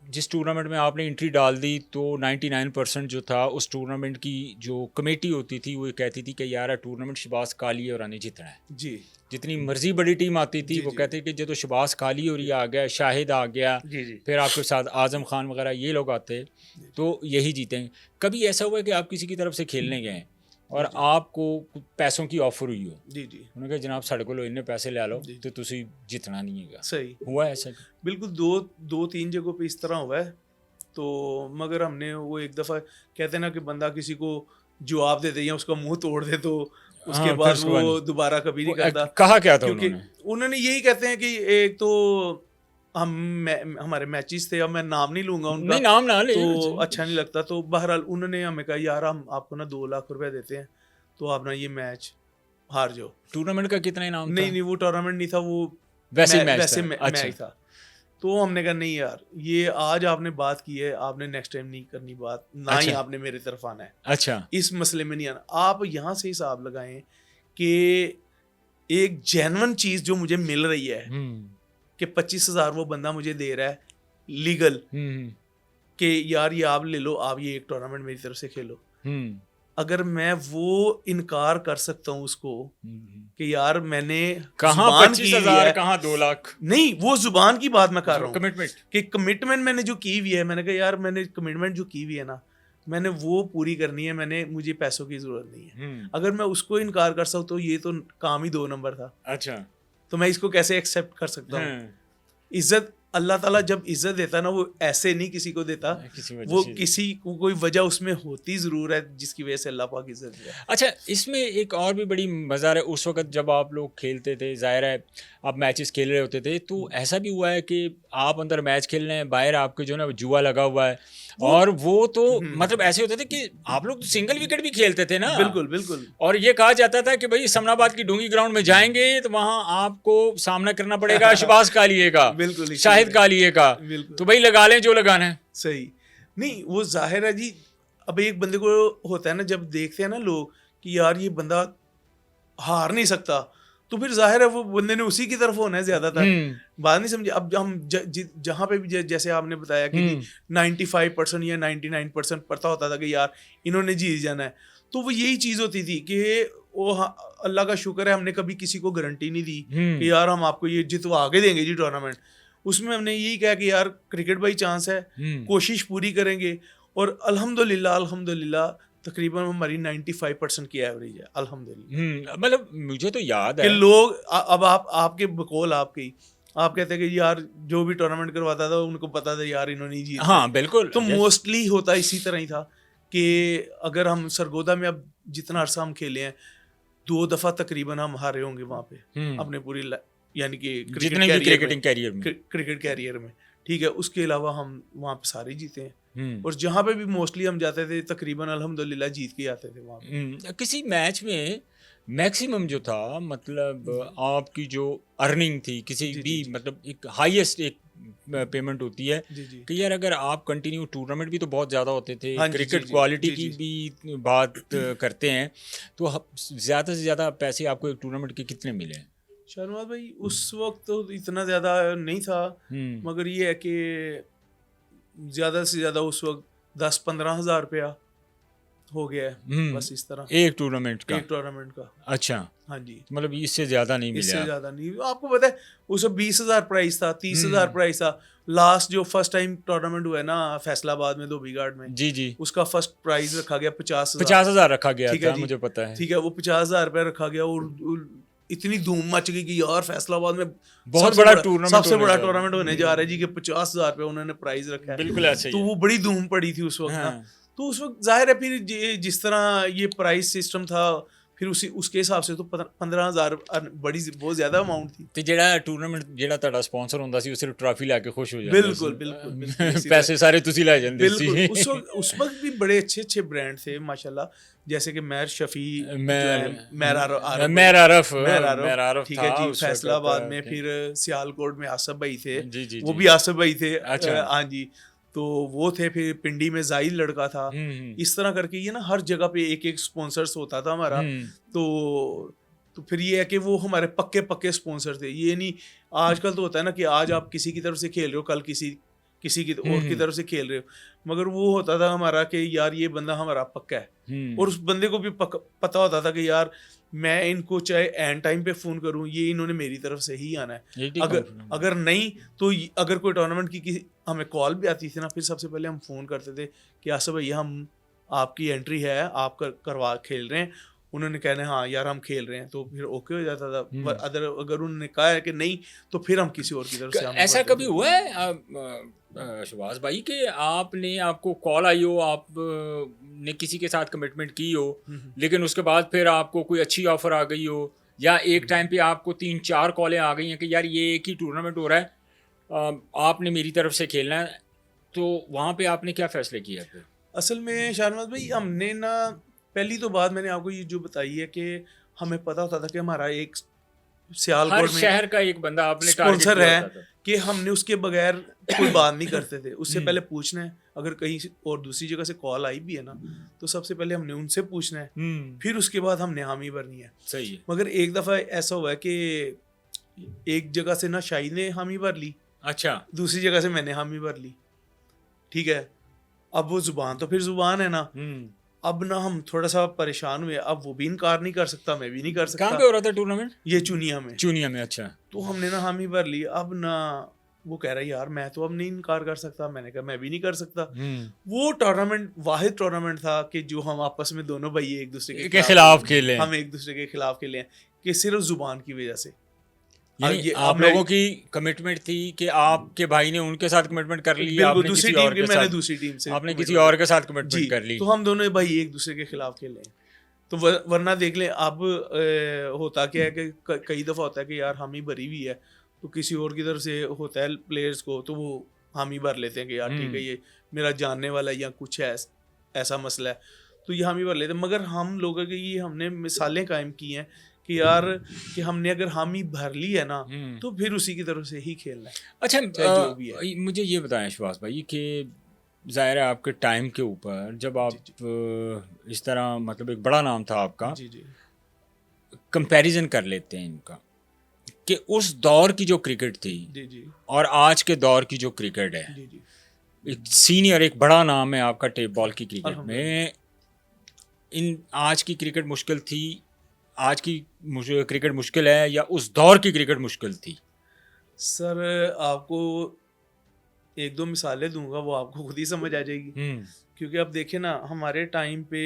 जिस टूर्नामेंट में आपने एंट्री डाल दी तो 99% जो था उस टूर्नामेंट की जो कमेटी होती थी वो ये कहती थी कि यार टूर्नामेंट शहबाज काली और आने जितना है, जी, जितनी मर्जी बड़ी टीम आती थी जी, वो जी। कहते कि जो तो शहबाज काली और ये आ गया, शाहिद आ गया, जी, जी। फिर आपके साथ आज़म खान वगैरह ये लोग आते तो यही जीतेंगे। कभी ऐसा हुआ है कि आप किसी की तरफ से खेलने गए हैं और आपको पैसों की ऑफर हुई हो, जी, जी। उन्होंने कहा जनाब साढ़े को इन्ने पैसे ले लो जी। तो तुसी जितना नहीं है, सही, हुआ है ऐसा? बिल्कुल। 2-3 जगहों पे इस तरह हुआ है, तो मगर हमने वो एक दफ़ा, कहते हैं ना कि बंदा किसी को जवाब दे दे या उसका मुंह तोड़ दे, तो उसके हाँ, फिर बाद उसके वो बाद दोबारा कभी नहीं करता। कहा क्या था क्योंकि उन्होंने? उन्होंने यही कहते हैं कि एक तो हमारे मैचेस थे, अब मैं नाम नहीं लूंगा उनका, नहीं नाम ना ले, तो अच्छा नहीं लगता। तो बहरहाल उन्होंने हमें कहा यार हम आपको ना 2 लाख रुपए देते हैं, तो आप ना ये मैच हार जाओ। टूर्नामेंट का कितना इनाम था? नहीं, वो टूर्नामेंट नहीं था, वो वैसे मैच वैसे था। मैच अच्छा। था। तो हमने कहा नहीं यार, ये आज आपने बात की है, आपने नेक्स्ट टाइम नहीं करनी बात, ना ही अच्छा। आपने मेरे तरफ आना है, अच्छा। इस मसले में नहीं आना। आप यहाँ से हिसाब लगाएं कि एक जेन्युइन चीज जो मुझे मिल रही है कि 25,000 वो बंदा मुझे दे रहा है लीगल, कि यार ये आप ले लो, आप ये एक टूर्नामेंट मेरी तरफ से खेलो। अगर मैं वो इनकार कर सकता हूँ उसको कि यार मैंने कहाँ जुबान की हुई 25,000 है, कहाँ 2 लाख? नहीं वो जुबान की बात मैं कर रहा हूँ कमिटमेंट। कि कमिटमेंट मैंने जो की हुई है, मैंने कहा यार मैंने कमिटमेंट जो की हुई है ना, मैंने वो पूरी करनी है, मुझे पैसों की जरूरत नहीं है। अगर मैं उसको इनकार कर सकता हूँ, ये तो काम ही 2 नंबर था। अच्छा। तो मैं इसको कैसे एक्सेप्ट कर सकता हूँ? इज्जत अल्लाह ताला जब इज्जत देता ना, वो ऐसे नहीं किसी को देता, वो किसी को कोई वजह उसमें होती ज़रूर है जिसकी वजह से अल्लाह पाक इज्जत दिया। अच्छा, इसमें एक और भी बड़ी मज़ा है, उस वक्त जब आप लोग खेलते थे, ज़ाहिर है आप मैचेस खेल रहे होते थे, तो ऐसा भी हुआ है कि आप अंदर मैच खेल रहे हैं, बाहर आपके जो है जुआ लगा हुआ है, और वो तो मतलब ऐसे होते थे कि आप लोग सिंगल विकेट भी खेलते थे ना? बिल्कुल बिल्कुल। और ये कहा जाता था कि भाई समनाबाद की डूंगी ग्राउंड में जाएंगे तो वहां आपको सामना करना पड़ेगा शहबाज कालिए का, बिल्कुल, शाहिद कालिए का, तो भाई लगा लें जो लगाना है। सही नहीं, वो जाहिर है जी। अब एक बंदे को होता है ना, जब देखते हैं ना लोग कि यार ये बंदा हार नहीं सकता, तो फिर जाहिर है वो बंदे ने उसी की तरफ होना है ज्यादातर। बात नहीं समझे? अब हम जहाँ पे भी जैसे आपने बताया कि 95% या 99% पता होता था कि यार इन्होंने जीत जाना है, तो वो यही चीज होती थी कि वो अल्लाह का शुक्र है हमने कभी किसी को गारंटी नहीं दी कि यार हम आपको ये जितवा के देंगे जी टूर्नामेंट। उसमें हमने यही कहा कि यार क्रिकेट बाई चांस है, कोशिश पूरी करेंगे, और अल्हम्दुलिल्लाह तकरीबन हमारी 95% की एवरेज है अल्हम्दुलिल्लाह। मतलब मुझे तो याद है कि लोग अब आपके बकौल आपकी आप कहते हैं कि यार जो भी टूर्नामेंट करवाता था उनको पता था यार इन्होंने जीत हाँ बिल्कुल। तो मोस्टली होता इसी तरह ही था कि अगर हम सरगोदा में अब जितना अरसा हम खेले हैं 2 दफा तकरीबन हम हारे होंगे वहाँ पे अपने पूरी यानी कि जितने भी क्रिकेटिंग कैरियर में, क्रिकेट कैरियर में, ठीक है। उसके अलावा हम वहाँ पे सारे जीते हैं और जहाँ पे भी मोस्टली हम जाते थे तकरीबन अल्हम्दुलिल्लाह जीत के आते थे वहाँ पे। किसी मैच में मैक्सिमम जो था मतलब आपकी जो अर्निंग थी किसी भी मतलब एक हाईएस्ट एक पेमेंट होती है कि यार अगर आप कंटिन्यू टूर्नामेंट भी तो बहुत ज़्यादा होते थे, क्रिकेट क्वालिटी की भी बात करते हैं, तो ज़्यादा से ज़्यादा पैसे आपको एक टूर्नामेंट के कितने मिले? शाहनवाज भाई उस वक्त तो इतना ज़्यादा नहीं था, मगर ये है कि ज़्यादा से ज़्यादा उस वक्त 10-15 हज़ार रुपया हो गया है बस इस तरह एक टूर्नामेंट का। अच्छा, हाँ जी, मतलब इससे ज़्यादा नहीं मिला? इससे ज़्यादा नहीं। आपको पता है उसमें 20,000 प्राइस था, 30,000 प्राइस था। लास्ट जो फर्स्ट टाइम टूर्नामेंट हुआ है ना फैसलाबाद में धोबीघाट में, जी, उसका फर्स्ट प्राइस रखा गया 50,000 रखा गया था, मुझे पता है। ठीक है, वो 50,000 रुपया रखा गया और इतनी धूम मच गई कि यार फैसलाबाद में बहुत बड़ा टूर्नामेंट, सबसे बड़ा टूर्नामेंट होने जा रहा है जी कि 50,000 रुपया उन्होंने प्राइस रखा है। बिल्कुल ऐसे ही तो वो बड़ी धूम पड़ी थी उस वक्त ना। तो उस वक्त जाहिर है फिर जिस तरह ये प्राइस सिस्टम था फिर उसके हिसाब से तो 15,000 बड़ी बहुत ज्यादा अमाउंट थी। तो ਜਿਹੜਾ ਟੂਰਨਾਮੈਂਟ ਜਿਹੜਾ ਤੁਹਾਡਾ ਸਪਾਂਸਰ ਹੁੰਦਾ ਸੀ ਉਹ ਸਿਰਫ ਟਰਾਫੀ ਲੈ ਕੇ ਖੁਸ਼ ਹੋ ਜਾਂਦਾ ਸੀ? बिल्कुल पैसे सारे ਤੁਸੀਂ ਲੈ ਜਾਂਦੇ ਸੀ। उस वक्त भी बड़े अच्छे ब्रांड थे माशाल्लाह, जैसे कि मैर शफी, मैर आरफ, ठीक है जी। फैसलाबाद में फिर सियालकोट में आसफ भाई थे, वो भी आसफ भाई थे। हाँ जी, तो वो थे। फिर पिंडी में जाहिद लड़का था। इस तरह करके ये ना हर जगह पे एक एक स्पॉन्सर्स होता था हमारा। तो फिर ये है कि वो हमारे पक्के स्पॉन्सर थे। ये नहीं आजकल तो होता है ना कि आज आप किसी की तरफ से खेल रहे हो, कल किसी की और की तरफ से खेल रहे हो, मगर वो होता था हमारा कि यार ये बंदा हमारा पक्का है और उस बंदे को भी पता होता था कि यार मैं इनको चाहे एंड टाइम पे फ़ोन करूं ये इन्होंने मेरी तरफ से ही आना है। अगर नहीं तो अगर कोई टूर्नामेंट की हमें कॉल भी आती थी ना, फिर सबसे पहले हम फ़ोन करते थे कि आसफ भैया हम आपकी एंट्री है, आप करवा खेल रहे हैं। उन्होंने कहना हाँ यार हम खेल रहे हैं, तो फिर ओके हो जाता था। अगर उन्होंने कहा है कि नहीं तो फिर हम किसी और की तरफ से। ऐसा कभी हुआ है शहबाज भाई कि आपको कॉल आई हो, आप ने किसी के साथ कमिटमेंट की हो, लेकिन उसके बाद फिर आपको कोई अच्छी ऑफर आ गई हो, या एक टाइम पे आपको 3-4 कॉलें आ गई हैं कि यार ये एक ही टूर्नामेंट हो रहा है, आपने मेरी तरफ से खेलना है, तो वहाँ पे आपने क्या फैसले किया फिर? असल में शाहनवाज भाई हमने ना पहली तो बात मैंने आपको ये जो बताई है कि हमें पता होता था कि हमारा एक सियालकोट में शहर का एक बंदा आपने स्पॉन्सर है कि हमने उसके बगैर कोई बात नहीं करते थे। उससे पहले पूछना है, अगर कहीं और दूसरी जगह से कॉल आई भी है ना तो सबसे पहले हमने उनसे पूछना है, फिर उसके बाद हमने हामी भरनी है। सही है। मगर एक दफ़ा ऐसा हुआ है कि एक जगह से ना शाही ने हामी भर ली, अच्छा, दूसरी जगह से मैंने हामी भर ली, ठीक है। अब वो जुबान तो फिर जुबान है ना, अब ना हम थोड़ा सा परेशान हुए। अब वो भी इनकार नहीं कर सकता, मैं भी नहीं कर सकता। कहाँ पे हो रहा था टूर्नामेंट? ये चुनिया में। अच्छा, तो हमने ना हामी भर ली। अब ना वो कह रहा है यार मैं तो अब नहीं इनकार कर सकता। मैंने कहा मैं भी नहीं कर सकता। वो टूर्नामेंट वाहिद टूर्नामेंट था कि जो हम आपस में दोनों भाई एक दूसरे के खिलाफ खेले, हम एक दूसरे के खिलाफ खेले हैं कि सिर्फ जुबान की वजह से। यानी आप लोगों की कमिटमेंट थी कि आपके भाई ने उनके साथ कमिटमेंट कर ली, आपने दूसरी टीम के साथ, मैंने दूसरी टीम से आपने किसी और के साथ कमिटमेंट कर ली, तो हम दोनों भाई एक दूसरे के खिलाफ खेले हैं। तो वरना देख लें अब होता क्या है कि कई दफ़ा होता है कि यार हामी भरी हुई है तो किसी और की तरफ से होता है प्लेयर्स को, तो वो हामी भर लेते हैं कि यार ठीक है ये मेरा जानने वाला या कुछ है ऐसा मसला है, तो ये हामी भर लेते हैं। मगर हम लोगों के ये हमने मिसालें कायम की हैं कि यार कि हमने अगर हामी भर ली है ना तो फिर उसी की तरफ से ही खेलना है। अच्छा, जो भी है। मुझे ये बताएं शहबाज भाई कि ज़ाहिर है आपके टाइम के ऊपर जब आप इस तरह मतलब एक बड़ा नाम था आपका, कंपैरिजन कर लेते हैं इनका कि उस दौर की जो क्रिकेट थी और आज के दौर की जो क्रिकेट है, एक सीनियर एक बड़ा नाम है आपका टेप बॉल की क्रिकेट में, इन आज की क्रिकेट मुश्किल थी, आज की क्रिकेट मुश्किल है या उस दौर की क्रिकेट मुश्किल थी? सर आपको एक दो मिसालें दूंगा, वो आपको खुद ही समझ आ जाएगी। क्योंकि अब देखें ना हमारे टाइम पे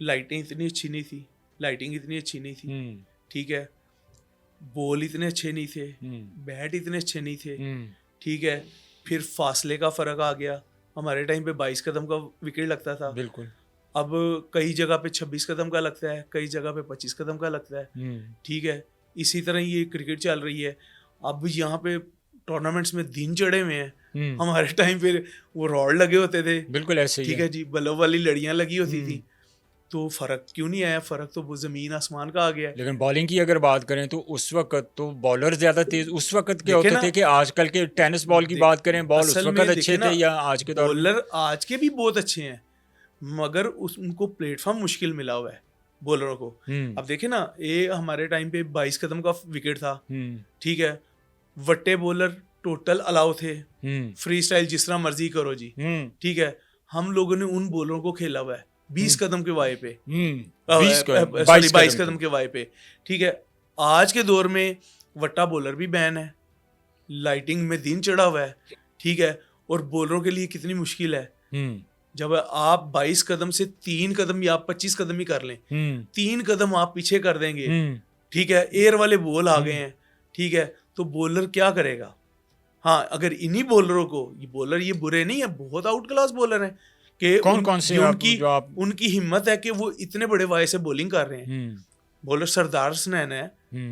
लाइटिंग इतनी अच्छी नहीं थी, ठीक है। बॉल इतने अच्छे नहीं थे, बैट इतने अच्छे नहीं थे, ठीक है। फिर फासले का फ़र्क आ गया, हमारे टाइम पे 22 कदम का विकेट लगता था, बिल्कुल। अब कई जगह पे 26 कदम का लगता है, कई जगह पे 25 कदम का लगता है, ठीक है। इसी तरह ये क्रिकेट चल रही है। अब यहाँ पे टूर्नामेंट्स में दिन चढ़े हुए हैं, हमारे टाइम पे वो रॉड लगे होते थे, बिल्कुल ऐसे ही ठीक है जी, बल्ब वाली लड़ियाँ लगी होती थी। तो फ़र्क क्यों नहीं आया? फ़र्क तो वो ज़मीन आसमान का आ गया है। लेकिन बॉलिंग की अगर बात करें तो उस वक्त तो बॉलर ज़्यादा तेज उस वक्त के देखे होते ना, थे कि आजकल के टेनिस बॉल की बात करें, बॉल उस असल वक्त में अच्छे देखे थे ना, या आज के दौर में? बॉलर आज के भी बहुत अच्छे हैं, मगर उनको प्लेटफॉर्म मुश्किल मिला हुआ है बॉलरों को। अब देखे ना, ये हमारे टाइम पे 22 कदम का विकेट था, ठीक है। वट्टे बॉलर टोटल अलाउ थे, फ्री स्टाइल जिस तरह मर्जी करो जी, ठीक है। हम लोगों ने उन बॉलरों को खेला हुआ है 20 कदम के वाई पे, 22 कदम के वाई पे, ठीक है। आज के दौर में वट्टा बॉलर भी बैन है, लाइटिंग में दिन चढ़ा हुआ है, ठीक है। और बॉलरों के लिए कितनी मुश्किल है जब आप 22 कदम से 3 कदम या आप 25 कदम ही कर लें, 3 कदम आप पीछे कर देंगे, ठीक है। एयर वाले बॉल आ गए हैं, ठीक है। तो बॉलर क्या करेगा? हाँ, अगर इन्हीं बॉलरों को, ये बॉलर ये बुरे नहीं है, बहुत आउट क्लास बॉलर हैं कि कौन से उनकी हिम्मत है कि वो इतने बड़े वाय से बॉलिंग कर रहे हैं। बॉलर सरदार हसनैन है,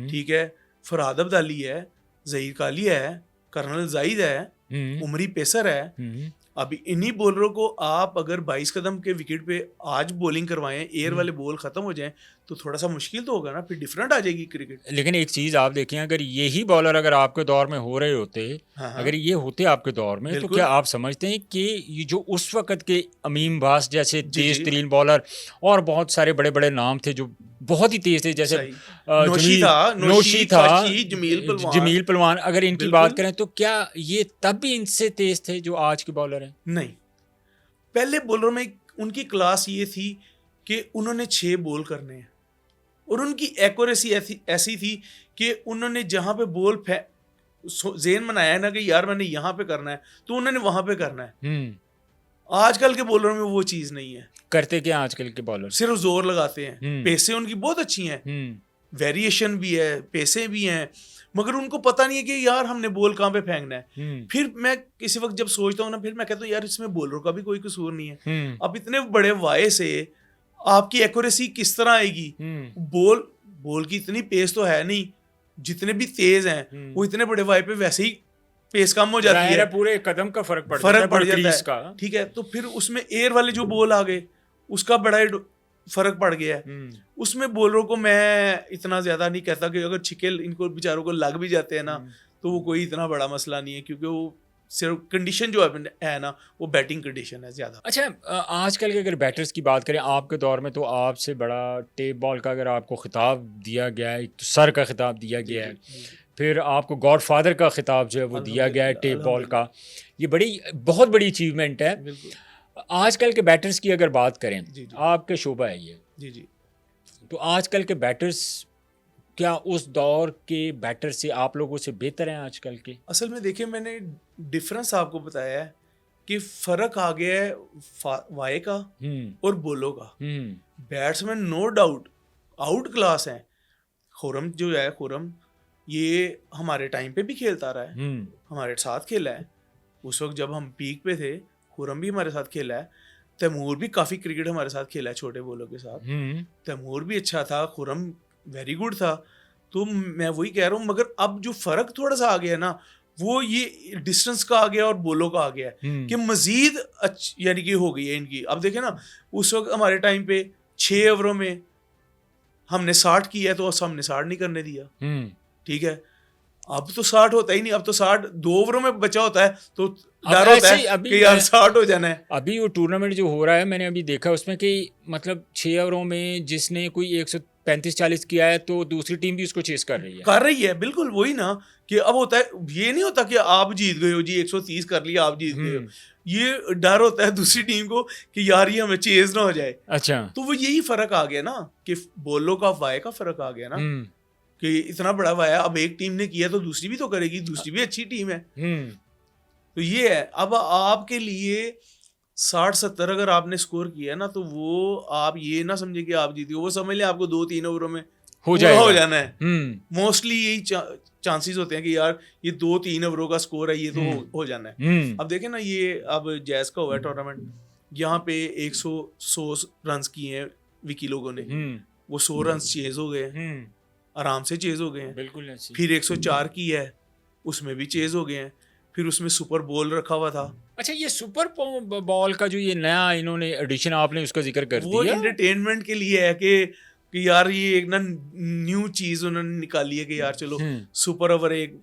ठीक है, फरहाद अब्दाली है, ज़हीर काली है, कर्नल जाहिद है, उमरी पेसर है। अभी इन्हीं बॉलरों को आप अगर 22 कदम के विकेट पे आज बॉलिंग करवाएं, एयर वाले बॉल खत्म हो जाएं, तो थोड़ा सा मुश्किल तो होगा ना, फिर डिफरेंट आ जाएगी क्रिकेट। लेकिन एक चीज़ आप देखें, अगर यही बॉलर अगर आपके दौर में हो रहे होते, अगर ये होते आपके दौर में, तो क्या आप समझते हैं कि ये जो उस वक्त के अमीम बास जैसे तेज तरीन बॉलर और बहुत सारे बड़े बड़े नाम थे जो बहुत ही तेज थे, जैसे नौशी था, जमील पलवान, अगर इनकी बात करें तो क्या ये तब भी इनसे तेज थे जो आज के बॉलर हैं? नहीं, पहले बॉलर में उनकी क्लास ये थी कि उन्होंने 6 बॉल करने हैं और उनकी एक्यूरेसी ऐसी थी कि उन्होंने जहाँ पे बॉल ज़ेन बनाया है ना कि यार मैंने यहाँ पे करना है, तो उन्होंने वहाँ पे करना है। आजकल के बॉलर में वो चीज़ नहीं है। करते क्या आजकल के बॉलर? सिर्फ जोर लगाते हैं, पेसें उनकी बहुत अच्छी हैं, वेरिएशन भी है, पेसें भी हैं, मगर उनको पता नहीं है कि यार हमने बॉल कहाँ पे फेंकना है। फिर मैं किसी वक्त जब सोचता हूँ ना, फिर मैं कहता हूँ यार इसमें बॉलर का भी कोई कसूर नहीं है। अब इतने बड़े वाये से आपकी एक्यूरेसी किस तरह आएगी? बॉल की इतनी पेस तो है नहीं, जितने भी तेज हैं वो इतने बड़े वाये पे वैसे ही पेस कम हो जाती है, पूरे कदम का फर्क पड़ जाता है, ठीक है। तो फिर उसमें एयर वाले जो बॉल आ गए उसका बड़ा फर्क पड़ गया है। उसमें बॉलरों को मैं इतना ज्यादा नहीं कहता कि अगर छिके इनको बेचारों को लग भी जाते हैं ना, तो वो कोई इतना बड़ा मसला नहीं है, क्योंकि वो सिर्फ कंडीशन जो है ना, वो बैटिंग कंडीशन है ज्यादा। अच्छा, आजकल के अगर बैटर्स की बात करें आपके दौर में, तो आपसे बड़ा टेप बॉल का अगर आपको खिताब दिया गया है, तो सर का खिताब दिया गया है, फिर आपको गॉडफादर का खिताब जो है वो दिया गया है टेप बॉल का, ये बहुत बड़ी अचीवमेंट है। आजकल के बैटर्स की अगर बात करें, आपके शोबा है ये, जी, तो आजकल के बैटर्स क्या उस दौर के बैटर से आप लोगों से बेहतर हैं आजकल के? असल में देखिए, मैंने डिफरेंस आपको बताया है कि फ़र्क आ गया है वाये का और बॉलों का। Batsman no doubt out class हैं। खुरम जो है, खुरम ये हमारे टाइम पे भी खेलता रहा है, हमारे साथ खेला है। उस वक्त जब हम पीक पे थे, खुरम भी हमारे साथ खेला है। तैमूर भी काफ़ी क्रिकेट हमारे साथ खेला है छोटे बॉलों के साथ। तैमूर भी अच्छा था, खुरम वेरी गुड था। तो मैं वही कह रहा हूँ, मगर अब जो फ़र्क थोड़ा सा आ गया ना, वो ये डिस्टेंस का आ गया और बॉलों का आ गया कि मज़ीद यानी कि हो गई है इनकी। अब देखें ना, उस वक्त हमारे टाइम पे 6 ओवरों में हमने 60 किया है, तो हमने 60 नहीं करने दिया, ठीक है। अब तो 60 होता ही नहीं, अब तो 60 2 ओवरों में बचा होता है, तो डर होता है कि यार 60 हो जाना है। अभी वो टूर्नामेंट जो हो रहा है, मैंने अभी देखा उसमें कि मतलब 6 ओवरों में जिसने कोई 135-40 किया है, तो दूसरी टीम भी उसको चेस कर रही है। बिल्कुल वही ना, कि अब होता है, ये नहीं होता कि आप जीत गए हो जी, 130 कर लिया आप जीत गए हो। ये डर होता है दूसरी टीम को कि यार ये हमें चेस ना हो जाए। अच्छा, तो वो यही फर्क आ गया ना, कि बॉलों का वाये का फर्क आ गया ना, कि इतना बड़ा वाया अब एक टीम ने किया तो दूसरी भी तो करेगी, दूसरी भी अच्छी टीम है। तो ये है, अब आपके लिए 60-70 अगर आपने स्कोर किया ना, तो वो आप ये ना समझे कि आप जीत गए, वो समझ लें आपको 2-3 ओवरों में हो पूरा हो जाएगा। जाना है। मोस्टली यही चांसेस होते हैं कि यार ये 2-3 ओवरों का स्कोर है, ये तो हो जाना है। अब देखें ना, ये अब जैज का हुआ है टूर्नामेंट, यहाँ पे 100 रन किए हैं विकी लोगों ने, वो 100 रन चेज हो गए, आराम से चेज हो गए हैं। बिल्कुल ऐसे। फिर 104 की है, उसमें भी चेज हो गए हैं। फिर उसमें सुपर बॉल रखा हुआ था। अच्छा, ये सुपर बॉल का जो ये नया इन्होंने एडिशन, आपने उसका जिक्र कर वो दिया। एंटरटेनमेंट के लिए है कि यार ये एक ना न्यू चीज उन्होंने निकाली है कि यार चलो सुपर ओवर, एक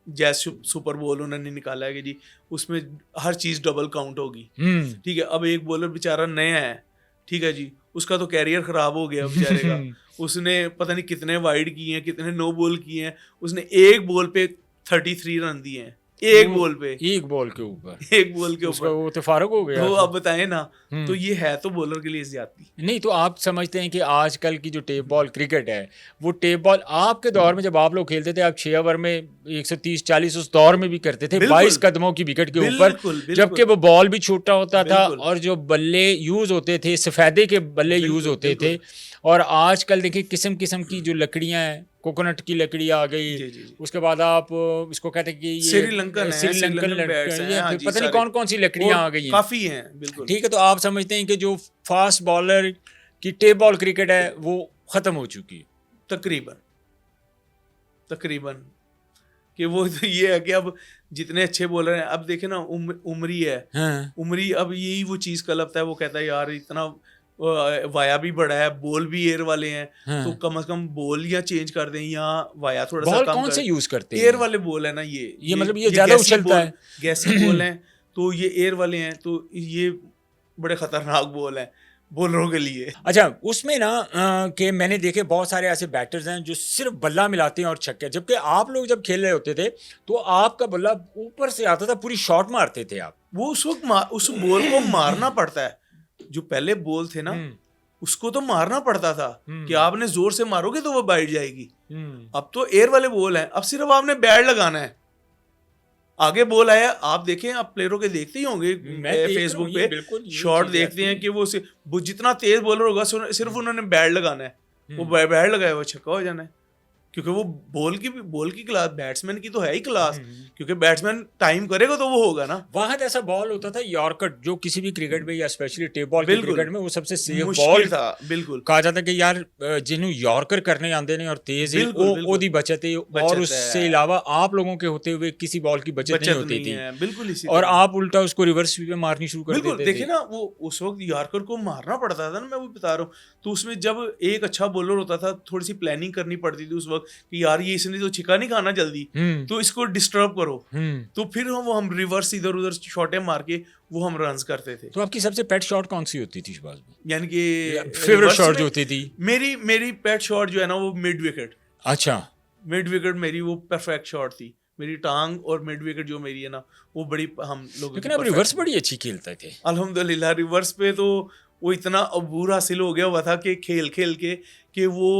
जैसे सुपर बॉल उन्होंने निकाला है कि जी उसमें हर चीज डबल काउंट होगी। ठीक है, अब एक बॉलर बेचारा नया है, ठीक है जी, उसका तो कैरियर खराब हो गया बेचारे का। उसने पता नहीं कितने वाइड किए हैं, कितने नो बॉल किए हैं, उसने एक बॉल पे 33 रन दिए हैं, एक बॉल पे, एक बॉल के ऊपर, एक बॉल के ऊपर। वो तो फारुक हो गया। तो अब बताएं ना, तो ये है तो बॉलर के लिए ज्यादती नहीं। तो आप समझते हैं कि आजकल की जो टेप बॉल क्रिकेट है, वो टेप बॉल आपके दौर में जब आप लोग खेलते थे, आप 6 ओवर में 130-40 उस दौर में भी करते थे, 22 कदमों की विकेट के ऊपर, जबकि वो बॉल भी छोटा होता था और जो बल्ले यूज होते थे सफेदे के बल्ले यूज होते थे। और आजकल देखिए किस्म किस्म की जो लकड़ियां हैं, कोकोनट की लकड़ी आ गई, उसके बाद आप इसको कहते हैं कि ये श्रीलंकन पता नहीं कौन कौन सी लकड़ियां आ गई हैं, काफी हैं। बिल्कुल ठीक है। तो आप समझते हैं कि जो फास्ट बॉलर की टेप बॉल क्रिकेट है वो खत्म हो चुकी है तकरीबन कि वो तो ये है कि अब जितने अच्छे बॉलर हैं, अब देखे ना उमरी है। उमरी अब यही वो चीज का लगता है, वो कहता है यार इतना वाया भी बड़ा है, बॉल भी एयर वाले हैं, तो कम से कम बॉल या चेंज कर दें या वाया थोड़ा सा कम कौन से यूज करते हैं? एयर वाले बॉल है ना, ये मतलब ये ज्यादा उछलता है, गैसी बॉल है, तो ये एयर वाले हैं, तो ये बड़े खतरनाक बॉल हैं बॉलरों के लिए। अच्छा, उसमें ना कि मैंने देखे बहुत सारे ऐसे बैटर्स हैं जो सिर्फ बल्ला मिलाते हैं और छक्के, जबकि आप लोग जब खेल रहे होते थे तो आपका बल्ला ऊपर से आता था, पूरी शॉट मारते थे आप। वो उस वक्त उस बॉल को मारना पड़ता है। जो पहले बॉल थे ना, उसको तो मारना पड़ता था कि आपने जोर से मारोगे तो वो बैठ जाएगी। अब तो एयर वाले बॉल हैं, अब सिर्फ आपने बैट लगाना है, आगे बॉल आया, आप देखें, आप प्लेयरों के देखते ही होंगे फेसबुक पे शॉट देखते हैं कि वो जितना तेज बॉलर होगा सिर्फ उन्होंने बैट लगाना है, वो बैट लगाया वो छक्का हो जाना है, क्योंकि वो बॉल की क्लास बैट्समैन की तो है ही क्लास, क्योंकि बैट्समैन टाइम करेगा तो वो होगा ना। वाहद ऐसा बॉल होता था यॉर्कर, जो किसी भी क्रिकेट में या स्पेशली टेप बॉल क्रिकेट में वो सबसे सेफ बॉल था। बिल्कुल कहा जाता कि यार जिन्हों यॉर्कर करने आंदे नहीं और तेज है वो दी बचत है, और उससे अलावा आप लोगों के होते हुए किसी बॉल की बचत नहीं होती थी। बिल्कुल इसी और आप उल्टा उसको रिवर्स पे मारनी शुरू कर देते थे। देखिए ना, वो उस वक्त यॉर्कर को मारना पड़ता था ना, मैं वो बता रहा हूँ। तो उसमें जब एक अच्छा बॉलर होता था, थोड़ी सी प्लानिंग करनी पड़ती थी उस वक्त कि यार ये इसने तो छिका नहीं खाना जल्दी, तो इसको डिस्टर्ब करो, तो फिर हम रिवर्स इधर उधर शॉटें मार के वो हम रन्स करते थे। तो आपकी सबसे पेट शॉट कौन सी होती थी शहबाज में? यानी कि फेवरेट शॉट जो होती थी? मेरी पेट शॉट जो है ना, वो मिड विकेट। अच्छा, मिड विकेट मेरी वो परफेक्ट शॉट थी। मेरी टांग और मिड विकेट जो मेरी है ना, वो बड़ी हम लोग, लेकिन आप रिवर्स बड़ी अच्छी खेलते थे। अल्हम्दुलिल्लाह, रिवर्स पे तो वो इतना अबूर हासिल हो गया हुआ था कि खेल खेल के कि वो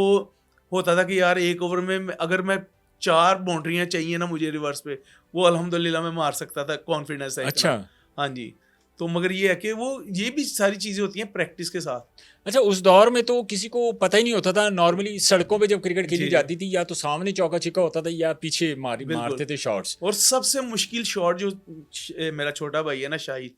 होता था कि यार एक ओवर में अगर मैं 4 बाउंड्रियां चाहिए ना मुझे रिवर्स पे, वो अल्हम्दुलिल्लाह मैं मार सकता था, कॉन्फिडेंस है। अच्छा, हाँ जी। तो मगर ये है कि वो ये भी सारी चीज़ें होती हैं प्रैक्टिस के साथ। अच्छा, उस दौर में तो किसी को पता ही नहीं होता था। नॉर्मली सड़कों पे जब क्रिकेट खेली जाती थी, या तो सामने चौका छिक्का होता था या पीछे मारते थे शॉट्स। और सबसे मुश्किल शॉट जो मेरा छोटा भाई है ना शाहिद,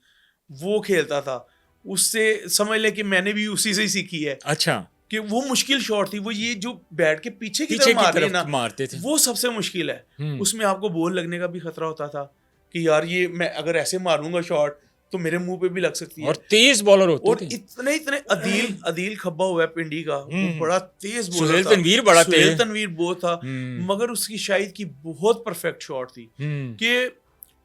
वो खेलता था, उससे समझ ले कि मैंने भी उसी से ही सीखी है। अच्छा, कि वो मुश्किल शॉट थी, वो ये जो बैट के पीछे की तरफ मारते थे, वो सबसे मुश्किल है। उसमें आपको बॉल लगने का भी खतरा होता था कि यार ये मैं अगर ऐसे मारूंगा शॉट तो मेरे मुंह पे भी लग सकती है। और तेज बॉलर होते और थे। इतने अदील खब्बा हुआ है पिंडी का, वो बड़ा तेज बॉलर था। सुहेल तनवीर बड़ा तेज, सुहेल तनवीर बहुत था, मगर उसकी शायद की बहुत परफेक्ट शॉट थी कि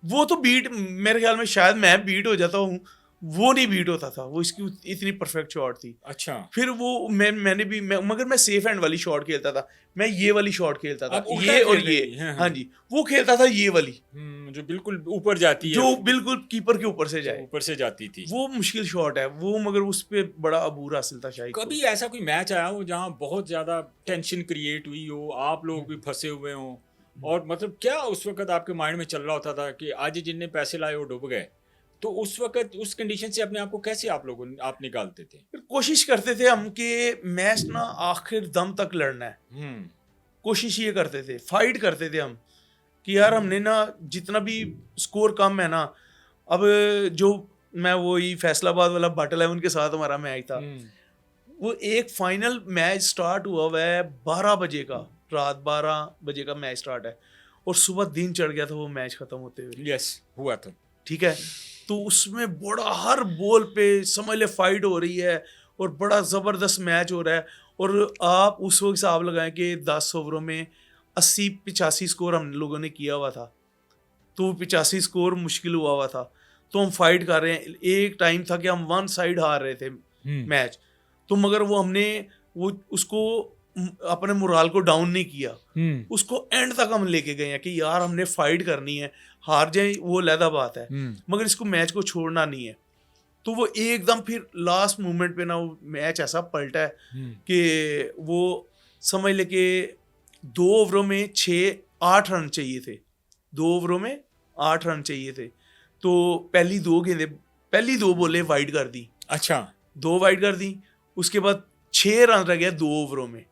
वो तो बीट, मेरे ख्याल में शायद मैं बीट हो जाता हूँ, वो नहीं बीट होता था, वो इसकी इतनी परफेक्ट शॉट थी। अच्छा, फिर वो मैंने भी मगर मैं सेफ हैंड वाली शॉट खेलता था, मैं ये वाली शॉट खेलता था, ये और ये। हाँ जी, वो खेलता था ये वाली जो बिल्कुल ऊपर जाती है, जो बिल्कुल कीपर के ऊपर से जाए, ऊपर से जाती थी। वो मुश्किल शॉट है वो, मगर उस पे बड़ा अबूर हासिल था शायद। कभी ऐसा कोई मैच आया हो जहाँ बहुत ज्यादा टेंशन क्रिएट हुई हो, आप लोग भी फंसे हुए हो, और मतलब क्या उस वक्त आपके माइंड में चल रहा होता था कि आज जिनने पैसे लाए वो डूब गए, तो उस वक्त उस कंडीशन से अपने आप को कैसे आप निकालते थे? फिर कोशिश करते थे हम कि मैच ना आखिर दम तक लड़ना है। कोशिश ये करते थे, फाइट करते थे हम कि यार हमने ना जितना भी स्कोर कम है ना, अब जो मैं वही फैसलाबाद वाला बट 11 के साथ हमारा मैच था, वो एक फाइनल मैच स्टार्ट हुआ है 12 बजे का, रात 12 बजे का मैच स्टार्ट है और सुबह दिन चढ़ गया था वो मैच खत्म होते हुए। यस, हुआ था। ठीक है, तो उसमें बड़ा हर बॉल पे समझ ले फाइट हो रही है और बड़ा ज़बरदस्त मैच हो रहा है और आप उस वक्त हिसाब लगाएं कि 10 ओवरों में 80-85 स्कोर हम लोगों ने किया हुआ था, तो 85 स्कोर मुश्किल हुआ था, तो हम फाइट कर रहे हैं। एक टाइम था कि हम वन साइड हार रहे थे मैच, तो मगर वो हमने उसको अपने मोराल को डाउन नहीं किया, उसको एंड तक हम लेके गए हैं कि यार हमने फाइट करनी है, हार जाए वो अलग बात है, मगर इसको मैच को छोड़ना नहीं है। तो वो एकदम फिर लास्ट मोमेंट पे ना वो मैच ऐसा पलटा है कि वो समझ ले कि 2 ओवरों में 6-8 रन चाहिए थे, 2 ओवरों में 8 रन चाहिए थे, तो पहली 2 बॉलें वाइड कर दी। अच्छा, 2 वाइड कर दी, उसके बाद 6 रन रह गया 2 ओवरों में।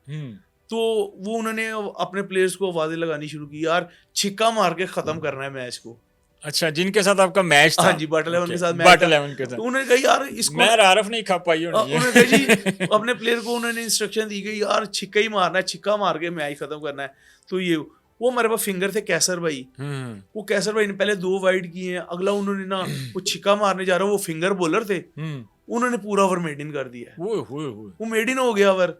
तो वो उन्होंने अपने प्लेयर्स को आवाजें लगानी शुरू की, यार छिक्का मार के खत्म करना है मैच को। अच्छा, जिनके साथ आपका मैच था? हाँ जी, बट 11 के साथ मैच बट 11 के साथ। तो उन्होंने कहा यार इसको मैं आरफ नहीं खा पाई होनी है। उन्होंने कहा जी अपने प्लेयर को उन्होंने इंस्ट्रक्शन दी गई यार छिक्का ही मारना है, छिक्का मार के मैच खत्म करना है। तो ये वो हमारे पास फिंगर थे कैसर भाई, वो कैसर भाई ने पहले 2 वाइड किए हैं, अगला उन्होंने ना वो छिक्का मारने जा रहा, वो फिंगर बॉलर थे, उन्होंने पूरा ओवर मेड इन कर दिया, वो मेड इन हो गया ओवर,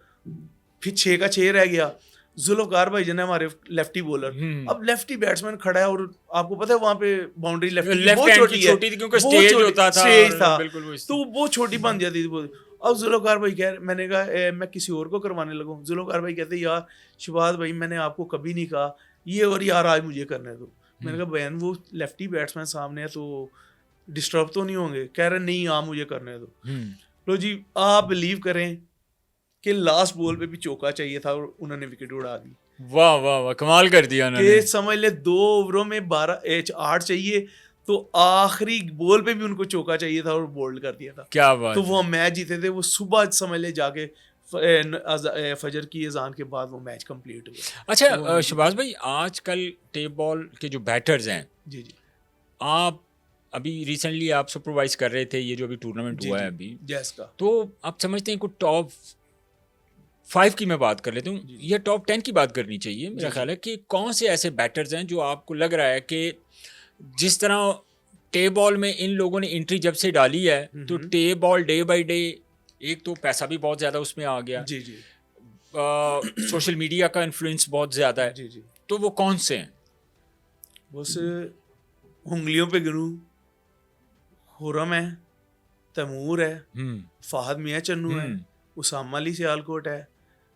फिर 6 का 6 रह गया। जुल्फकार भाई जन है हमारे लेफ्टी बॉलर, अब लेफ्टी बैट्समैन खड़ा है और आपको पता है वहां पे बाउंड्री लेफ्ट बहुत छोटी है क्योंकि स्टेज होता था, तो वो छोटी बन जाती थी। अब जुल्फकार भाई कह, मैंने कहा मैं किसी और को करवाने लगूं। जुल्फकार भाई कहते यार शहबाज भाई मैंने आपको कभी नहीं कहा ये और यार आज मुझे करने दो। मैंने कहा बहन वो लेफ्टी बैट्समैन सामने है तो डिस्टर्ब तो नहीं होंगे? कह रहे नहीं आप मुझे करने दो। लो जी, आप बिलीव करें कि लास्ट बॉल पे भी चौका चाहिए था और उन्होंने विकेट उड़ा दी। वाह वाह वाह, कमाल कर दिया उन्होंने। समझ ले 2 ओवरों में 8 चाहिए, तो आखिरी बॉल पे भी उनको चौका चाहिए था और बोल्ड कर दिया था। क्या बात। तो वो मैच जीते थे। वो सुबह समझ ले जाके फजर की अजान के बाद वो मैच कंप्लीट हुआ। अच्छा शहबाज भाई, आजकल टेप बॉल के जो बैटर्स हैं, जी जी, आप अभी रिसेंटली आप सुपरवाइज कर रहे थे ये जो अभी टूर्नामेंट हुआ है अभी जैस का, तो आप समझते हैं कुछ टॉप 5 की मैं बात कर लेता हूँ या टॉप 10 की बात करनी चाहिए, मेरा ख्याल है कि कौन से ऐसे बैटर्स हैं जो आपको लग रहा है कि जिस तरह टे बॉल में इन लोगों ने एंट्री जब से डाली है तो टे बॉल डे बाय डे, एक तो पैसा भी बहुत ज़्यादा उसमें आ गया, जी जी, सोशल मीडिया का इन्फ्लुएंस बहुत ज़्यादा है, जी जी, तो वो कौन से हैं? बस उंगलियों पे गिनूं, हुरम है, तैमूर है, फाहद मियाँ चन्नू है, उसामा अली सियालकोट है,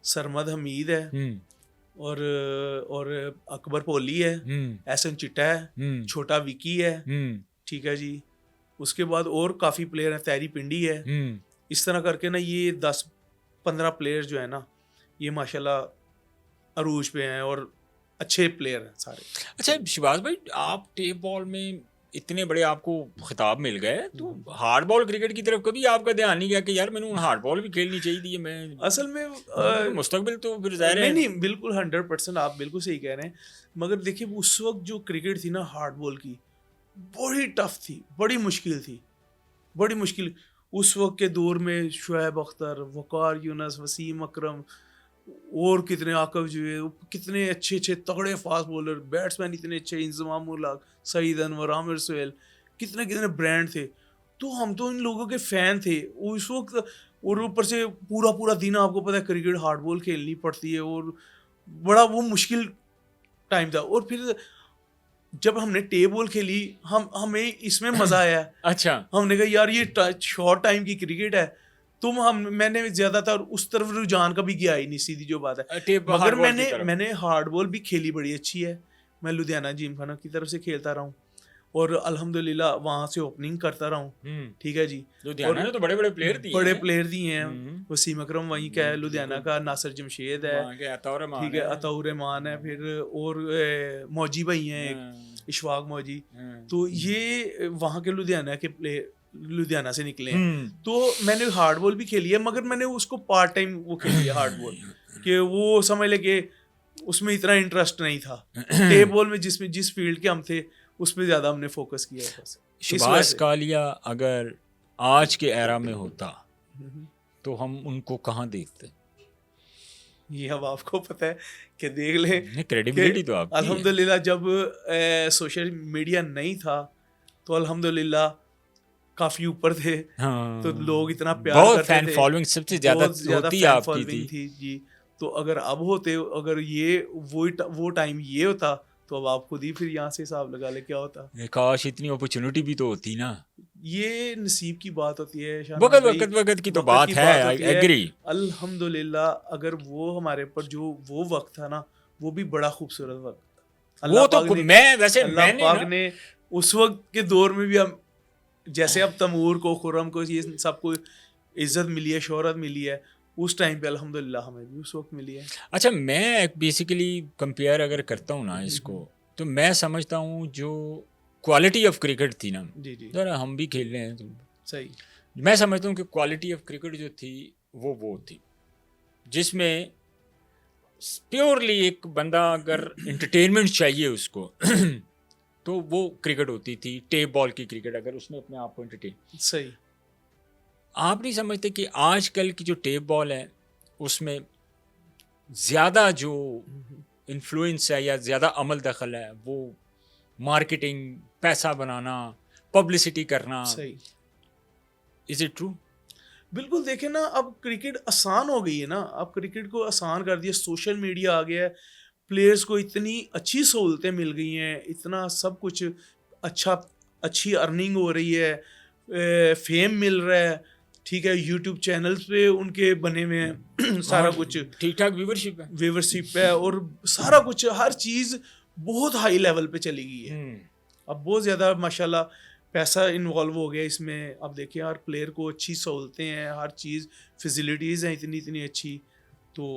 सरमद हमीद है और अकबर पोली है, एहसन चिट्टा है, छोटा विकी है, ठीक है जी। उसके बाद और काफ़ी प्लेयर हैं, तैरी पिंडी है। इस तरह करके ना ये 10-15 प्लेयर जो है ना ये माशाल्लाह अरूज पे हैं और अच्छे प्लेयर हैं सारे। अच्छा शहबाज भाई, आप टेप बॉल में इतने बड़े आपको खिताब मिल गए, तो हार्ड बॉल क्रिकेट की तरफ कभी आपका ध्यान नहीं गया कि यार मैंने हार्ड बॉल भी खेलनी चाहिए थी? मैं असल में मुस्तकबिल तो फिर ज़ाहिर है नहीं, बिल्कुल 100% आप बिल्कुल सही कह रहे हैं, मगर देखिए उस वक्त जो क्रिकेट थी ना हार्ड बॉल की, बड़ी टफ थी, बड़ी मुश्किल थी, बड़ी मुश्किल। उस वक्त के दौर में शुएब अख्तर, वकार यूनस, वसीम अकरम और कितने आकब जो है, कितने अच्छे अच्छे तगड़े फास्ट बॉलर, बैट्समैन इतने अच्छे, इंजमाम उल हक, सईद अनवर, आमिर सुहेल, कितने कितने ब्रांड थे। तो हम तो इन लोगों के फ़ैन थे उस वक्त, और ऊपर से पूरा पूरा दिन आपको पता है क्रिकेट हार्ड बॉल खेलनी पड़ती है और बड़ा वो मुश्किल टाइम था। और फिर जब हमने टेप बॉल खेली हमें इसमें मज़ा आया। अच्छा, हमने कहा यार ये शॉर्ट टाइम की क्रिकेट है, मैंने ज़्यादातर उस तरफ रुझान कभी गया ही नहीं, सीधी जो बात है। मगर मैंने हार्ड बॉल भी खेली बड़ी अच्छी है। मैं लुधियाना जिमखाना की तरफ से खेलता रहा हूँ और अल्हम्दुलिल्लाह वहाँ से ओपनिंग करता रहा हूँ, ठीक है जी। लुधियाना में तो बड़े बड़े प्लेयर दिए हैं, वसीम अकरम वहीं का है लुधियाना का, नासिर जमशेद है, ठीक है, अताउर रहमान है, फिर और मौजी भाई हैं, इशफाक मौजी, तो ये वहाँ के लुधियाना के लुधियाना से निकले हैं। तो मैंने हार्ड बॉल भी खेली है, मगर मैंने उसको पार्ट टाइम वो खेली है हार्ड बॉल, कि वो समझ ले कि उसमें इतना इंटरेस्ट नहीं था। टेप बॉल में जिस फील्ड के हम थे उस पर ज़्यादा हमने फोकस किया है। बस शहबाज कालिया अगर आज के एरा में होता तो हम उनको कहाँ देखते? ये अब आपको पता है कि देख लें, क्रेडिबिलिटी तो आपकी है। अल्हम्दुलिल्लाह जब सोशल मीडिया नहीं था तो अल्हम्दुलिल्लाह काफी ऊपर थे। हाँ, तो लोग इतना प्यार बहुत करते फैन थे, फॉलोइंग सबसे ज्यादा होती फैन आपकी फॉलोइंग थी जी। तो अगर अब होते, अगर ये वो टाइम ये होता तो अब आप खुद ही फिर यहाँ से हिसाब लगा ले क्या होता। काश इतनी अपॉर्चुनिटी भी तो होती ना। ये नसीब की बात होती है, वक्त की तो बात है, आई एग्री। अल्हम्दुलिल्लाह अगर वो हमारे पर जो वो वक्त था ना, वो भी बड़ा खूबसूरत वक्त। वो तो मैं वैसे अल्लाह पाक ने उस वक्त के दौर में भी हम, जैसे अब तमूर को, खुर्रम को, ये सबको इज्जत मिली है, शोहरत मिली है, उस टाइम पे अल्हम्दुलिल्लाह हमें भी उस वक्त मिली है। अच्छा, मैं बेसिकली कंपेयर अगर करता हूँ ना इसको, तो मैं समझता हूँ जो क्वालिटी ऑफ क्रिकेट थी ना, जी जी जरा हम भी खेल रहे हैं तो सही, मैं समझता हूँ कि क्वालिटी ऑफ क्रिकेट जो थी वो थी जिसमें प्योरली एक बंदा अगर एंटरटेनमेंट चाहिए उसको तो वो क्रिकेट होती थी, टेप बॉल की क्रिकेट, अगर उसमें अपने आप को एंटरटेन। सही। आप नहीं समझते कि आजकल की जो टेप बॉल है उसमें ज़्यादा जो इन्फ्लुएंस है या ज़्यादा अमल दखल है वो मार्केटिंग, पैसा बनाना, पब्लिसिटी करना। सही। Is it true? बिल्कुल। देखें ना, अब क्रिकेट आसान हो गई है ना, अब क्रिकेट को आसान कर दिया, सोशल मीडिया आ गया है, प्लेयर्स को इतनी अच्छी सहूलतें मिल गई हैं, इतना सब कुछ अच्छी अर्निंग हो रही है, फेम मिल रहा है, ठीक है, यूट्यूब चैनल्स पे उनके बने हुए हैं सारा कुछ ठीक ठाक व्यूवरशिप है और सारा कुछ, हर चीज़ बहुत हाई लेवल पे चली गई है। अब बहुत ज़्यादा माशाल्लाह पैसा इन्वॉल्व हो गया इसमें। अब देखिए हर प्लेयर को अच्छी सहूलतें हैं, हर चीज़ फैसिलिटीज़ हैं इतनी अच्छी। तो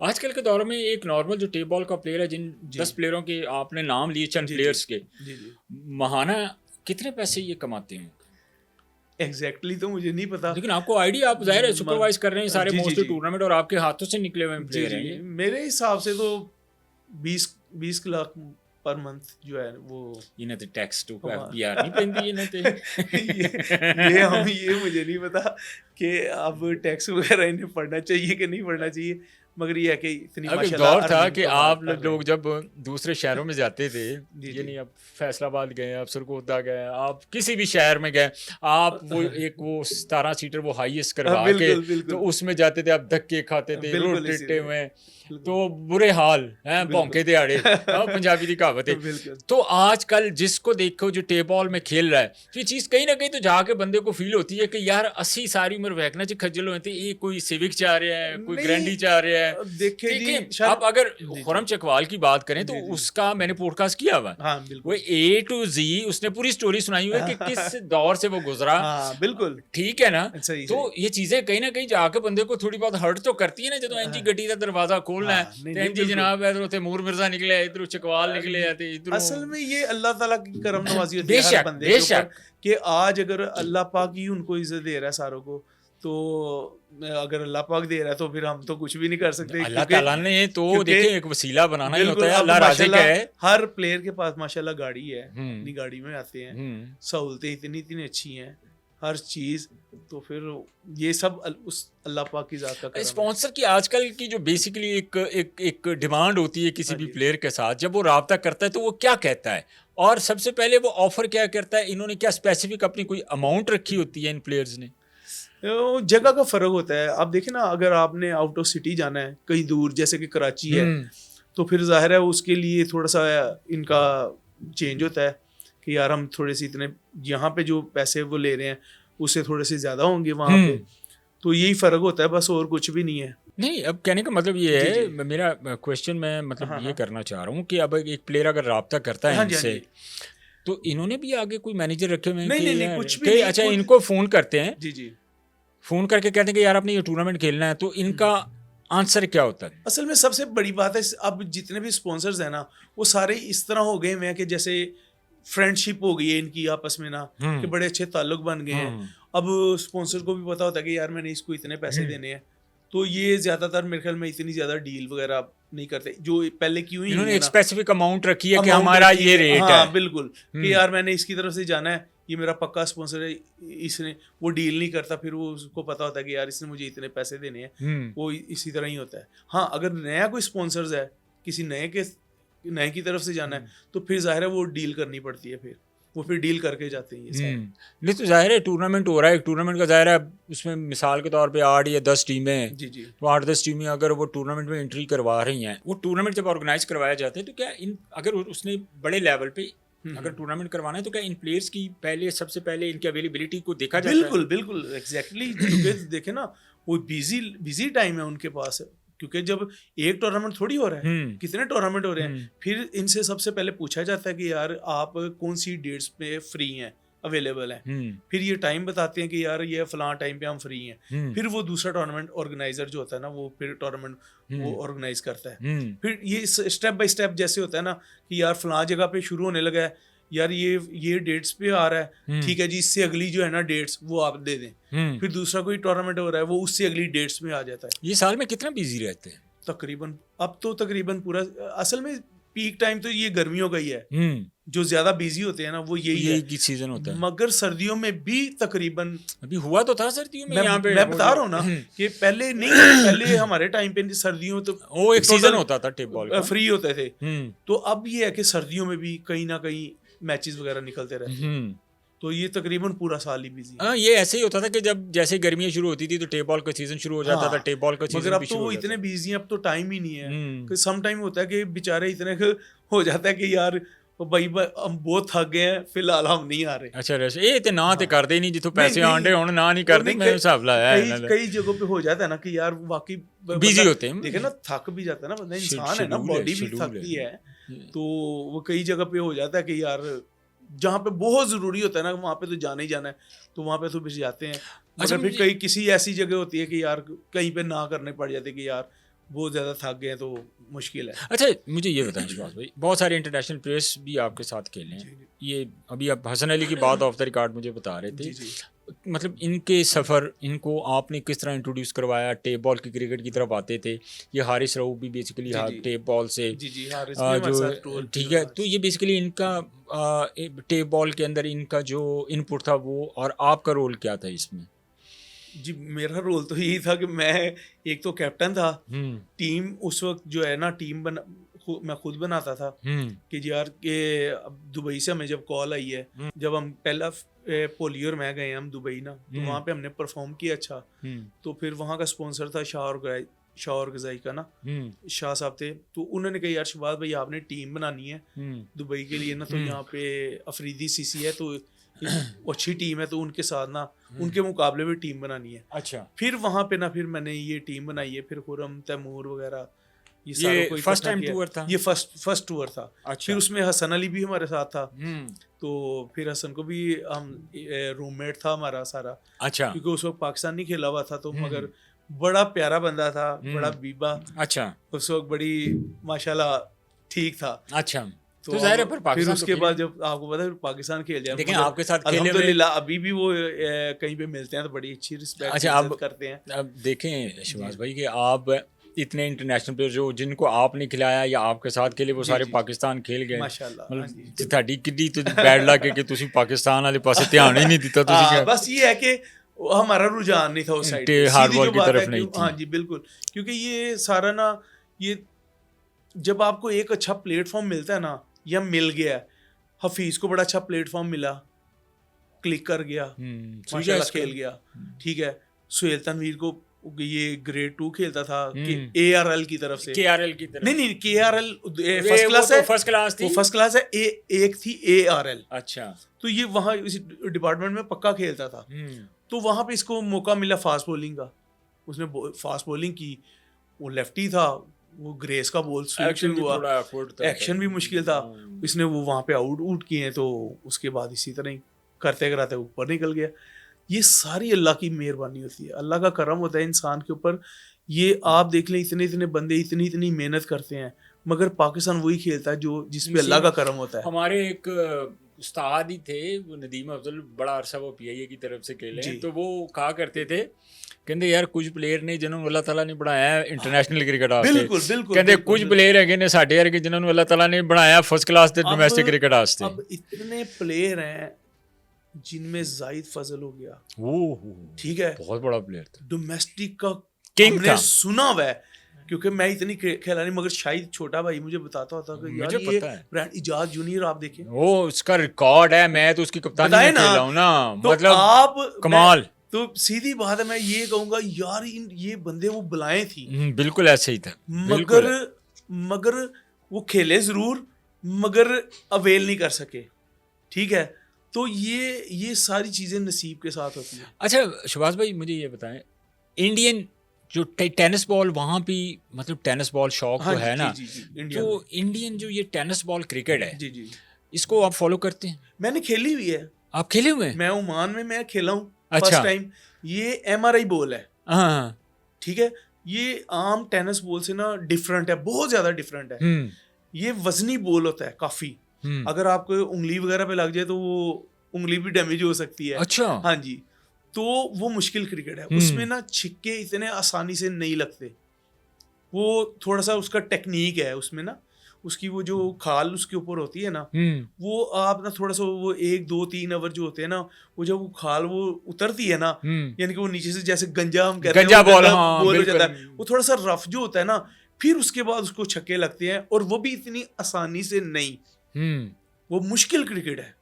आजकल के दौर में एक नॉर्मल जो टेप बॉल का प्लेयर है, जिन 10 प्लेयरों के आपने नाम लिए, चंद प्लेयर्स के, महाना कितने पैसे ये कमाते हैं? एग्जैक्टली तो मुझे नहीं पता, लेकिन आपको आइडिया, आप जाहिर है सुपरवाइज कर रहे हैं सारे मोस्टली टूर्नामेंट और आपके हाथों से निकले हुए प्लेयर हैं। मेरे हिसाब से तो 20 लाख पर मंथ जो है वो इन्हें तो टैक्स टू एफबीआर नहीं पेंदी इन्हें तो ये मुझे नहीं पता कि अब टैक्स वगैरह इन्हें पढ़ना चाहिए कि नहीं पढ़ना चाहिए, मगर ये है कि इतनी माशाल्लाह दौर था कि आप लोग जब दूसरे शहरों में जाते थे, ये नहीं अब फैसलाबाद गए, आप सुरकोतला गए, आप किसी भी शहर में गए, आप वो 17 सीटर वो हाईएस्ट करवा के तो उसमें जाते थे, आप धक्के खाते थे, रोड टिट्टे में, तो बुरे हाल हैं, भौंके दिहाड़े, पंजाबी की कहावत है। तो आजकल जिसको देखो जो टेप बॉल में खेल रहा है, तो ये चीज़ कहीं ना कहीं तो जाके बंदे को फील होती है कि यार 80 सारी उम्र वहकना च खज्जल होते, ये कोई सिविक चाह रहे हैं, कोई ग्रैंडी चाह रहे हैं। देखिए आप अगर खुर्रम चकवाल की बात करें तो उसका मैंने पॉडकास्ट किया हुआ, वो A to Z उसने पूरी स्टोरी सुनाई हुई है कि किस दौर से वो गुजरा। बिल्कुल ठीक है ना। तो ये चीजें कहीं ना कहीं जाके बंदे को थोड़ी बहुत हर्ट तो करती है ना, जो एनजी गड्डी का दरवाजा खोलना है, एनजी जनाब इधर तैमूर मिर्जा निकले, इधर चकवाल निकले, इधर असल में ये अल्लाह ताला की करम नवाजी होती है हर बंदे के ऊपर, कि आज अगर अल्लाह पाक ही उनको इज्जत दे रहा है सारों को, तो अगर अल्लाह पाक दे रहा है तो फिर हम तो कुछ भी नहीं कर सकते। अल्लाह ताला ने तो देखिए एक वसीला बनाना ही होता है, अल्लाह राज़ी है। हर प्लेयर के पास माशाल्लाह गाड़ी है, अपनी गाड़ी में आते हैं, सहूलतें इतनी अच्छी हैं, हर चीज़, तो फिर ये सब उस अल्लाह पाक की ज़ात का स्पॉन्सर की आजकल की जो बेसिकली एक डिमांड होती है किसी भी प्लेयर के साथ, जब वो राब्ता करता है तो वो क्या कहता है, और सबसे पहले वो ऑफर क्या करता है, इन्होंने क्या स्पेसिफिक अपनी कोई अमाउंट रखी होती है इन प्लेयर्स ने? जगह का फ़र्क होता है। आप देखें ना, अगर आपने आउट ऑफ सिटी जाना है कहीं दूर, जैसे कि कराची है, तो फिर जाहिर है उसके लिए थोड़ा सा इनका चेंज होता है कि यार हम थोड़े से इतने यहाँ पे जो पैसे वो ले रहे हैं उससे थोड़े से ज़्यादा होंगे वहाँ पे, तो यही फ़र्क होता है बस, और कुछ भी नहीं है। नहीं, अब कहने का मतलब ये है, मेरा क्वेश्चन मैं मतलब ये करना चाह रहा हूँ कि अब एक प्लेयर अगर राब्ता करता है इनसे, तो इन्होंने भी आगे कोई मैनेजर रखे हुए हैं? नहीं, कुछ भी नहीं। अच्छा, इनको फ़ोन करते हैं, जी, फ़ोन करके कहते हैं कि यार आपने ये टूर्नामेंट खेलना है, तो इनका आंसर क्या होता है? असल में सबसे बड़ी बात है, अब जितने भी स्पॉन्सर्स हैं ना, वो सारे इस तरह हो गए हैं कि जैसे फ्रेंडशिप हो गई है इनकी आपस में ना, कि बड़े अच्छे ताल्लुक बन गए हैं। अब स्पॉन्सर को भी पता होता है कि यार मैंने इसको इतने पैसे देने हैं, तो ये ज्यादातर मेरे ख्याल में इतनी ज्यादा डील वगैरह नहीं करते, जो पहले क्यों ही इन्होंने है एक ना, स्पेसिफिक अमाउंट रखी है कि amount हमारा रखी ये है। रेट हाँ है। बिल्कुल, कि यार मैंने इसकी तरफ से जाना है, ये मेरा पक्का स्पॉन्सर है, इसने वो डील नहीं करता, फिर वो उसको पता होता है कि यार इसने मुझे इतने पैसे देने हैं। वो इसी तरह ही होता है। हाँ, अगर नया कोई स्पॉन्सर्स है, किसी नए की तरफ से जाना है, तो फिर जाहिर है वो डील करनी पड़ती है, फिर वो फिर डील करके जाते हैं ये सारे। नहीं तो जाहिर है टूर्नामेंट हो रहा है, टूर्नामेंट का जाहिर है उसमें मिसाल के तौर पे 8 या 10 टीमें हैं, जी जी। तो 8-10 टीमें अगर वो टूर्नामेंट में एंट्री करवा रही हैं, वो टूर्नामेंट जब ऑर्गेनाइज करवाया जाता है तो क्या अगर उसने बड़े लेवल पे अगर टूर्नामेंट करवाना है तो क्या इन प्लेयर्स की सबसे पहले इनकी अवेलेबिलिटी को देखा जाता है? बिल्कुल बिल्कुल, एग्जैक्टली। क्योंकि देखे ना, वो बिजी टाइम है उनके पास, क्योंकि जब एक टूर्नामेंट थोड़ी हो रहा है, कितने टूर्नामेंट हो रहे हैं। फिर इनसे सबसे पहले पूछा जाता है कि यार आप कौन सी डेट्स पे फ्री हैं, अवेलेबल हैं। फिर ये टाइम बताते हैं कि यार ये फलां टाइम पे हम फ्री हैं। फिर वो दूसरा टूर्नामेंट ऑर्गेनाइजर जो होता है ना, वो फिर टूर्नामेंट वो ऑर्गेनाइज करता है। फिर ये स्टेप बाय स्टेप जैसे होता है ना, कि यार फलां जगह पे शुरू होने लगा है, यार ये डेट्स पे आ रहा है, ठीक है जी, इससे अगली जो है ना डेट्स वो आप दे दें। फिर दूसरा कोई टूर्नामेंट हो रहा है, वो उससे अगली डेट्स में आ जाता है। ये साल में कितना बिजी रहते हैं? तकरीबन अब तो तकरीबन पूरा, असल में पीक टाइम तो ये गर्मियों का ही है, जो ज्यादा बिजी होते हैं ना वो यही सीजन होता है। मगर सर्दियों में भी तकरीबन, अभी हुआ तो था सर्दियों में यहाँ पे, मैं बता रहा हूँ ना कि पहले नहीं, पहले हमारे टाइम पे सर्दियों तो वो एक सीजन होता था टेप बॉल का, फ्री होते थे। तो अब ये है कि सर्दियों में भी कहीं ना कहीं मैचेस वगैरह निकलते रहते हैं, तो ये तकरीबन पूरा साल ही बिजी है। ये ऐसे ही होता था कि जब जैसे गर्मियां शुरू होती थी तो टेप बॉल का सीजन शुरू हो जाता था, टेप बॉल का सीजन मगर अब भी तो शुरू वो हो इतने बिजी हैं, अब तो टाइम ही नहीं है। हम्म। सम टाइम होता है कि बेचारे इतने हो जाता है कि यार भाई हम बहुत थक गए हैं, फिलहाल हम नहीं आ रहे। अच्छा वैसे ये ते ना ते करते ही नहीं, जितो पैसे आंडे होने ना नहीं करते, मैं हिसाब लाया है। कई जगहों पे हो जाता है ना कि यार वाकई बिजी होते हैं, देखे ना, थक भी जाता है ना बंदा, इंसान है ना, बॉडी भी थकती है। तो वो कई जगह पे हो जाता है कि यार जहाँ पे बहुत जरूरी होता है ना, वहाँ पे तो जाना ही जाना है, तो वहाँ पे तो फिर जाते हैं। अच्छा, फिर कई किसी ऐसी जगह होती है कि यार कहीं पे ना करने पड़ जाते कि यार बहुत ज़्यादा थक गए तो मुश्किल है। अच्छा मुझे ये बताएं शहबाज भाई, बहुत सारे इंटरनेशनल प्लेयर्स भी आपके साथ खेले हैं, ये अभी आप हसन अली की बात ऑफ द रिकॉर्ड मुझे बता रहे थे, मतलब इनके सफ़र, इनको आपने किस तरह इंट्रोड्यूस करवाया? टेप बॉल की क्रिकेट की तरफ आते थे, ये हारिस रऊफ भी बेसिकली टेप बॉल से जो, ठीक है, तो ये बेसिकली इनका टेप बॉल के अंदर इनका जो इनपुट था वो, और आपका रोल क्या था इसमें? जी मेरा रोल तो यही था कि मैं एक तो कैप्टन था, टीम उस वक्त जो है ना टीम मैं खुद बनाता था कि यार के अब दुबई से हमें जब कॉल आई है, जब हम पहला पोलियर में गए हम दुबई ना, तो वहाँ पे हमने परफॉर्म किया अच्छा, तो फिर वहाँ का स्पॉन्सर था शाह और गजाई का ना, शाह साहब थे, तो उन्होंने कहा यार शहबाज भाई आपने टीम बनानी है दुबई के लिए ना, तो यहाँ पे अफरीदी सीसी है, तो अच्छी टीम है, तो उनके साथ ना उनके मुकाबले में टीम बनानी है। अच्छा, फिर वहाँ पे ना फिर मैंने ये टीम बनाई है, फिर खुरम तैमूर वगैरह ये फर्स्ट टाइम टूर था, ये फर्स्ट टूर था। अच्छा। फिर उसमें हसन अली भी हमारे साथ था, तो फिर हसन को भी हम रूममेट था हमारा सारा, अच्छा, क्योंकि उस वक्त पाकिस्तान नहीं खेला हुआ था, तो मगर बड़ा प्यारा बंदा था, बड़ा बीबा, अच्छा, उस वक्त बड़ी माशाल्लाह ठीक था। अच्छा, तो जाहिर है फिर उसके बाद जब आपको पता है पाकिस्तान खेल जाए, लेकिन आपके साथ खेले अल्हम्दुलिल्लाह अभी भी वो कहीं पे मिलते हैं तो बड़ी अच्छी रिस्पेक्ट इज्जत करते हैं। अब देखें शहबाज भाई कि आप इतने इंटरनेशनल प्लेयर जो जिनको आपने खिलाया या आपके साथ खेले वो सारे पाकिस्तान खेल गए, माशाल्लाह, मतलब ਤੁਹਾਡੀ किड्डी तो बैड लक है कि तुसी पाकिस्तान वाले पासे ध्यान ही नहीं दिता, तुसी बस ये है कि हमारा रुझान नहीं था उस साइड पे, हार्ड बॉल की तरफ नहीं थी। हाँ जी बिल्कुल, क्योंकि ये सारा ना, ये जब आपको एक अच्छा प्लेटफॉर्म मिलता है ना, या मिल गया, हफीज को बड़ा अच्छा प्लेटफॉर्म मिला, क्लिक कर गया, माशाल्लाह खेल गया, ठीक है, सुहेल तनवीर को ये ग्रेड 2 खेलता था ARL की तरफ से, KRL की तरफ नहीं KRL फर्स्ट क्लास है, फर्स्ट क्लास थी, वो फर्स्ट क्लास है, एक थी ARL। अच्छा, तो ये वहाँ इस डिपार्टमेंट में पक्का खेलता था, तो वहाँ पे इसको मौका मिला फास्ट बॉलिंग का, उसने फास्ट बॉलिंग की, वो लेफ्टी था, वो ग्रेस का बॉल स्विंग हुआ, एक्शन भी मुश्किल था, इसने वो वहाँ पे आउट किए, तो उसके बाद इसी तरह ही करते कराते ऊपर निकल गया। ये सारी अल्लाह की मेहरबानी होती है, अल्लाह का करम होता है इंसान के ऊपर ये आप देख लें, इतने इतने बंदे इतनी इतनी मेहनत करते हैं, मगर पाकिस्तान वही खेलता है जो जिसपे अल्लाह का करम होता है। हमारे एक उस्ताद ही थे, वो नदीम अफजल, बड़ा अरसा वो PIA की तरफ से खेले हैं, तो वो कहा करते थे, कहते यार कुछ प्लेयर ने जिन्होंने अल्लाह ताला ने बनाया इंटरनेशनल क्रिकेट वास्ते, बिल्कुल बिल्कुल, कहते कुछ प्लेयर है ने साढ़े यार के जिन्होंने अल्लाह ताला ने बनाया फर्स्ट क्लास दे डोमेस्टिक क्रिकेट वास्ते। अब इतने प्लेयर हैं जिनमें जाहिद फजल हो गया, ठीक है, बहुत बड़ा प्लेयर था, डोमेस्टिक का किंग हमने था, सुना हुआ है, क्योंकि मैं इतनी खेला नहीं, मगर शायद छोटा भाई मुझे बताता होता कि यार ये ब्रांड इजाज जूनियर आप देखें, वो उसका रिकॉर्ड है, मैं तो उसकी कप्तानी में खेला हूं ना, तो मतलब आप कमाल। तो सीधी बात है, मैं ये कहूंगा यार ये बंदे वो बुलाएं थी, बिल्कुल ऐसे ही था, मगर वो खेले जरूर, मगर अवेल नहीं कर सके, ठीक है। तो ये सारी चीजें नसीब के साथ होती है। अच्छा शहबाज भाई, मुझे ये बताएं, इंडियन जो टेनिस बॉल वहाँ भी, मतलब टेनिस बॉल शौक तो है ना, तो इंडियन जो ये टेनिस बॉल क्रिकेट है, जी, इसको आप फॉलो करते हैं? मैंने खेली हुई है। आप खेले हुए हैं? मैं ओमान में मैं खेला हूँ, अच्छा, फर्स्ट टाइम। ये MRI बॉल है, हाँ, ठीक है। ये आम टेनिस बॉल से ना डिफरेंट है, बहुत ज्यादा डिफरेंट है। ये वजनी बॉल होता है काफी, अगर आपको उंगली वगैरह पे लग जाए तो वो उंगली भी डैमेज हो सकती है। अच्छा, हाँ जी। तो वो मुश्किल क्रिकेट है, उसमें ना छिक्के इतने आसानी से नहीं लगते, वो थोड़ा सा उसका टेक्निक है उसमें ना, उसकी वो जो खाल उसके ऊपर होती है ना, वो आप ना थोड़ा सा वो 1 2 3 ओवर जो होते हैं ना, वो जब वो खाल वो उतरती है ना, यानी कि वो नीचे से जैसे गंजा हम कहते हैं, गंजा बॉल हो जाता है, वो थोड़ा सा रफ जो होता है ना, फिर उसके बाद उसको छक्के लगते हैं, और वो भी इतनी आसानी से नहीं। वो मुश्किल क्रिकेट है,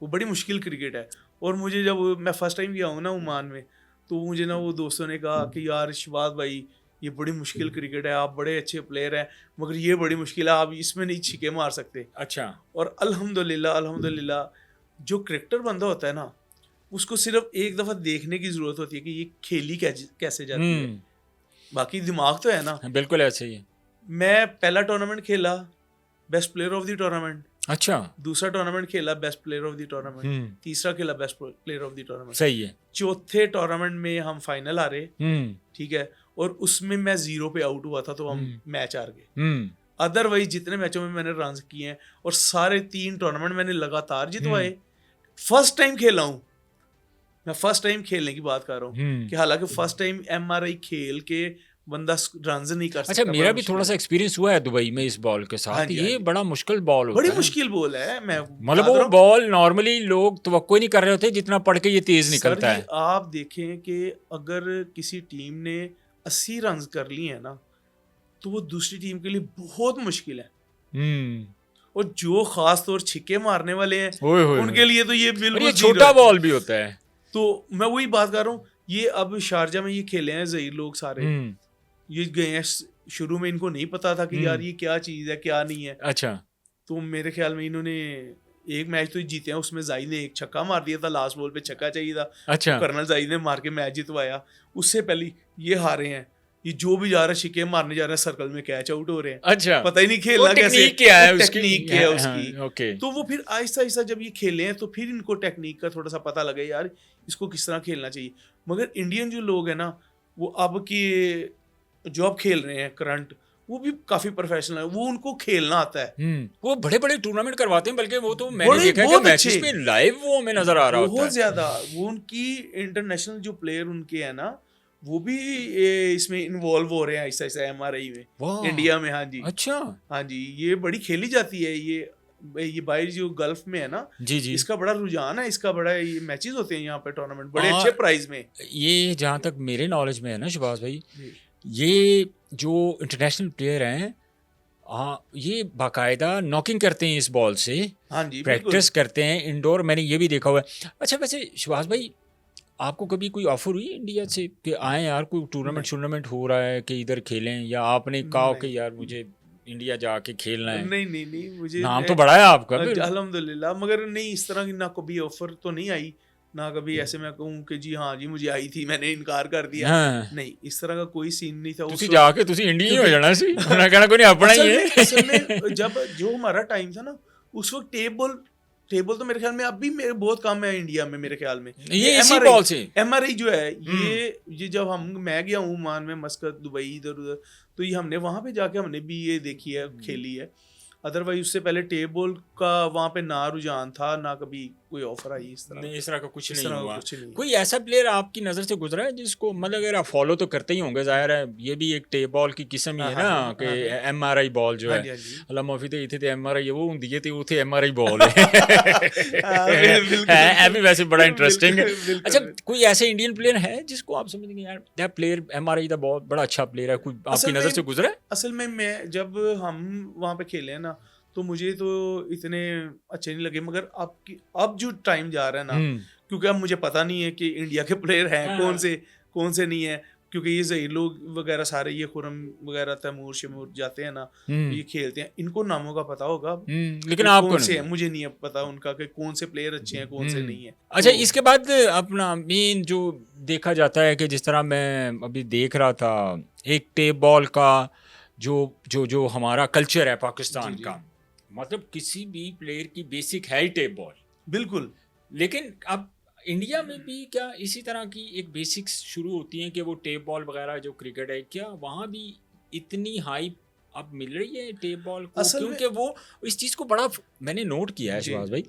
वो बड़ी मुश्किल क्रिकेट है। और मुझे जब मैं फर्स्ट टाइम गया हूँ ना ओमान में, तो मुझे ना वो दोस्तों ने कहा कि यार शहबाज भाई ये बड़ी मुश्किल क्रिकेट है, आप बड़े अच्छे प्लेयर हैं, मगर ये बड़ी मुश्किल है, आप इसमें नहीं छिके मार सकते। अच्छा। और अल्हम्दुलिल्लाह जो क्रिकेटर बंदा होता है ना, उसको सिर्फ एक दफ़ा देखने की ज़रूरत होती है कि ये खेली कैसे जाती है, बाकी दिमाग तो है ना। बिल्कुल ऐसे ही है। मैं पहला टूर्नामेंट खेला, best player of the tournament. अच्छा। दूसरा टूर्नामेंट खेला, best player of the tournament. तीसरा खेला, best player of the tournament. सही है। चौथे टूर्नामेंट में हम फाइनल आ रहे, ठीक है, और उसमें मैं 0 पे आउट हुआ था, तो हम मैच हार गए। अदरवाइज जितने मैचों में मैंने रन किए हैं, और सारे 3 टूर्नामेंट मैंने लगातार जितवाए। फर्स्ट टाइम खेला हूँ मैं, फर्स्ट टाइम खेलने की बात कर रहा हूँ, कि हालांकि फर्स्ट टाइम MRI खेल के बंदा रन नहीं कर सकता। अच्छा, मेरा भी थोड़ा सा एक्सपीरियंस हुआ है दुबई में इस बॉल के साथ। ये बड़ा मुश्किल बॉल होता है, बड़ी मुश्किल बॉल है। मैं मतलब वो बॉल नॉर्मली लोग तवक्को नहीं कर रहे होते जितना पढ़ के ये तेज निकलता है। आप देखें कि अगर किसी टीम ने 80 रन कर लिए हैं ना, तो वो दूसरी टीम के लिए बहुत मुश्किल है। और जो खास तौर छिक्के मारने वाले हैं, उनके लिए तो ये बिल्कुल छोटा बॉल भी होता है। तो मैं वही बात कर रहा हूँ, ये अब शारजा में ये खेले हैं ज़हीर लोग सारे, ये गए हैं, शुरू में इनको नहीं पता था कि यार ये क्या चीज़ है क्या नहीं है। अच्छा। तो मेरे ख्याल में इन्होंने एक मैच तो जीते हैं, उसमें जाहिद ने एक छक्का मार दिया था, लास्ट बॉल पे छक्का चाहिए था। अच्छा। कर्नल जाहिद ने मार के मैच जितवाया। उससे पहले ये हारे हैं, ये जो भी जा रहे हैं छिक्के मारने जा रहे हैं, सर्कल में कैच आउट हो रहे हैं। अच्छा। पता ही नहीं खेलना कैसे, क्या है टेक्निक क्या है उसकी। तो वो फिर आहिस्ता आहिस्ता जब ये खेले हैं, तो फिर इनको टेक्निक का थोड़ा सा पता लगे, यार इसको किस तरह खेलना चाहिए। मगर इंडियन जो लोग हैं ना, वो अब की जो अब खेल रहे हैं करंट, वो भी काफी प्रोफेशनल है, वो उनको खेलना आता है। वो बड़े बड़े टूर्नामेंट करवाते हैं, बल्कि वो तो मैंने देखा है कि मैचेस पे लाइव वो हमें नजर आ रहा होता है बहुत ज्यादा। वो उनकी इंटरनेशनल जो प्लेयर उनके हैं ना, वो भी इसमें इन्वॉल्व हो रहे हैं आहिस्ता आहिस्ता MRI में, इंडिया में। हाँ जी। अच्छा। हाँ जी, ये बड़ी खेली जाती है। ये बाहर जो गल्फ में है ना, जी जी, इसका बड़ा रुझान है, इसका बड़ा ये मैचेस होते हैं यहाँ पे टूर्नामेंट, बड़े अच्छे प्राइस में। ये जहाँ तक मेरे नॉलेज में है ना शहबाज भाई, ये जो इंटरनेशनल प्लेयर हैं, ये बाकायदा नॉकिंग करते हैं इस बॉल से। हाँ जी, प्रैक्टिस करते हैं इंडोर, मैंने ये भी देखा हुआ है। अच्छा, वैसे शहबाज भाई, आपको कभी कोई ऑफर हुई इंडिया से कि आए यार कोई टूर्नामेंट हो रहा है कि इधर खेलें, या आपने कहा कि यार मुझे इंडिया जाके खेलना है? नहीं, मुझे नाम तो बड़ा है आपका अल्हम्दुलिल्लाह, मगर नहीं, इस तरह की ना कभी ऑफर तो नहीं आई, ना कभी ऐसे मैं कहूँ कि जी हाँ जी मुझे आई थी, मैंने इनकार कर दिया। हाँ। नहीं, इस तरह का कोई सीन नहीं था। तुसी जाके तुसी इंडिया ही हो जाना सी, उन्होंने कहना कोई नहीं अपना ही है। असल में जब जो हमारा टाइम था ना, उस वक्त टेप बॉल टेबल तो मेरे ख्याल में अभी मेरे बहुत कम है इंडिया में, मेरे ख्याल में। ये इसी बॉल से MRI जो है ये जब मैं गया हूँ ओमान में, मस्कत, दुबई, इधर उधर, तो ये हमने वहाँ पे जाके हमने भी ये देखी है, खेली है। अदरवाइज उससे पहले टेबल का वहाँ पे ना रुझान था, ना कभी कोई ऑफर आई इस तरह। नहीं, इस तरह का कुछ नहीं हुआ। कुछ नहीं। कोई ऐसा प्लेयर आपकी नज़र से गुजरा है जिसको, मतलब अगर आप फॉलो तो करते ही होंगे, जाहिर है ये भी एक टेप बॉल की किस्म ही है ना कि MRI बॉल जो है, अल्लाह माफी तो इथे MRI वो ਹੁੰਦੀ है तो उथे MRI बॉल है भी वैसे बड़ा इंटरेस्टिंग है। अच्छा, कोई ऐसे इंडियन प्लेयर है जिसको आप समझेंगे यार दैट प्लेयर MRI का बहुत बड़ा अच्छा प्लेयर है, कोई आपकी नज़र से गुजरा है? असल में मैं जब हम वहाँ पे खेले ना तो मुझे तो इतने अच्छे नहीं लगे, मगर अब जो टाइम जा रहा है ना, क्योंकि अब मुझे पता नहीं है कि इंडिया के प्लेयर हैं कौन से नहीं है, क्योंकि ये ज़हीर लोग वगैरह सारे, ये खुरम वगैरह, तैमूर शमूर जाते हैं ना, ये खेलते हैं, इनको नामों का पता होगा, लेकिन आपको कौन से है मुझे नहीं पता उनका कि कौन से प्लेयर अच्छे हैं कौन से नहीं है। अच्छा, इसके बाद अपना मेन जो देखा जाता है कि जिस तरह मैं अभी देख रहा था, एक टेप बॉल का जो हमारा कल्चर है पाकिस्तान का, मतलब किसी भी प्लेयर की बेसिक है ही टेप बॉल, बिल्कुल। लेकिन अब इंडिया में भी क्या इसी तरह की एक बेसिक्स शुरू होती हैं कि वो टेप बॉल वगैरह जो क्रिकेट है, क्या वहाँ भी इतनी हाइप अब मिल रही है टेप बॉल को? क्योंकि वो इस चीज़ को बड़ा मैंने नोट किया है शहबाज भाई,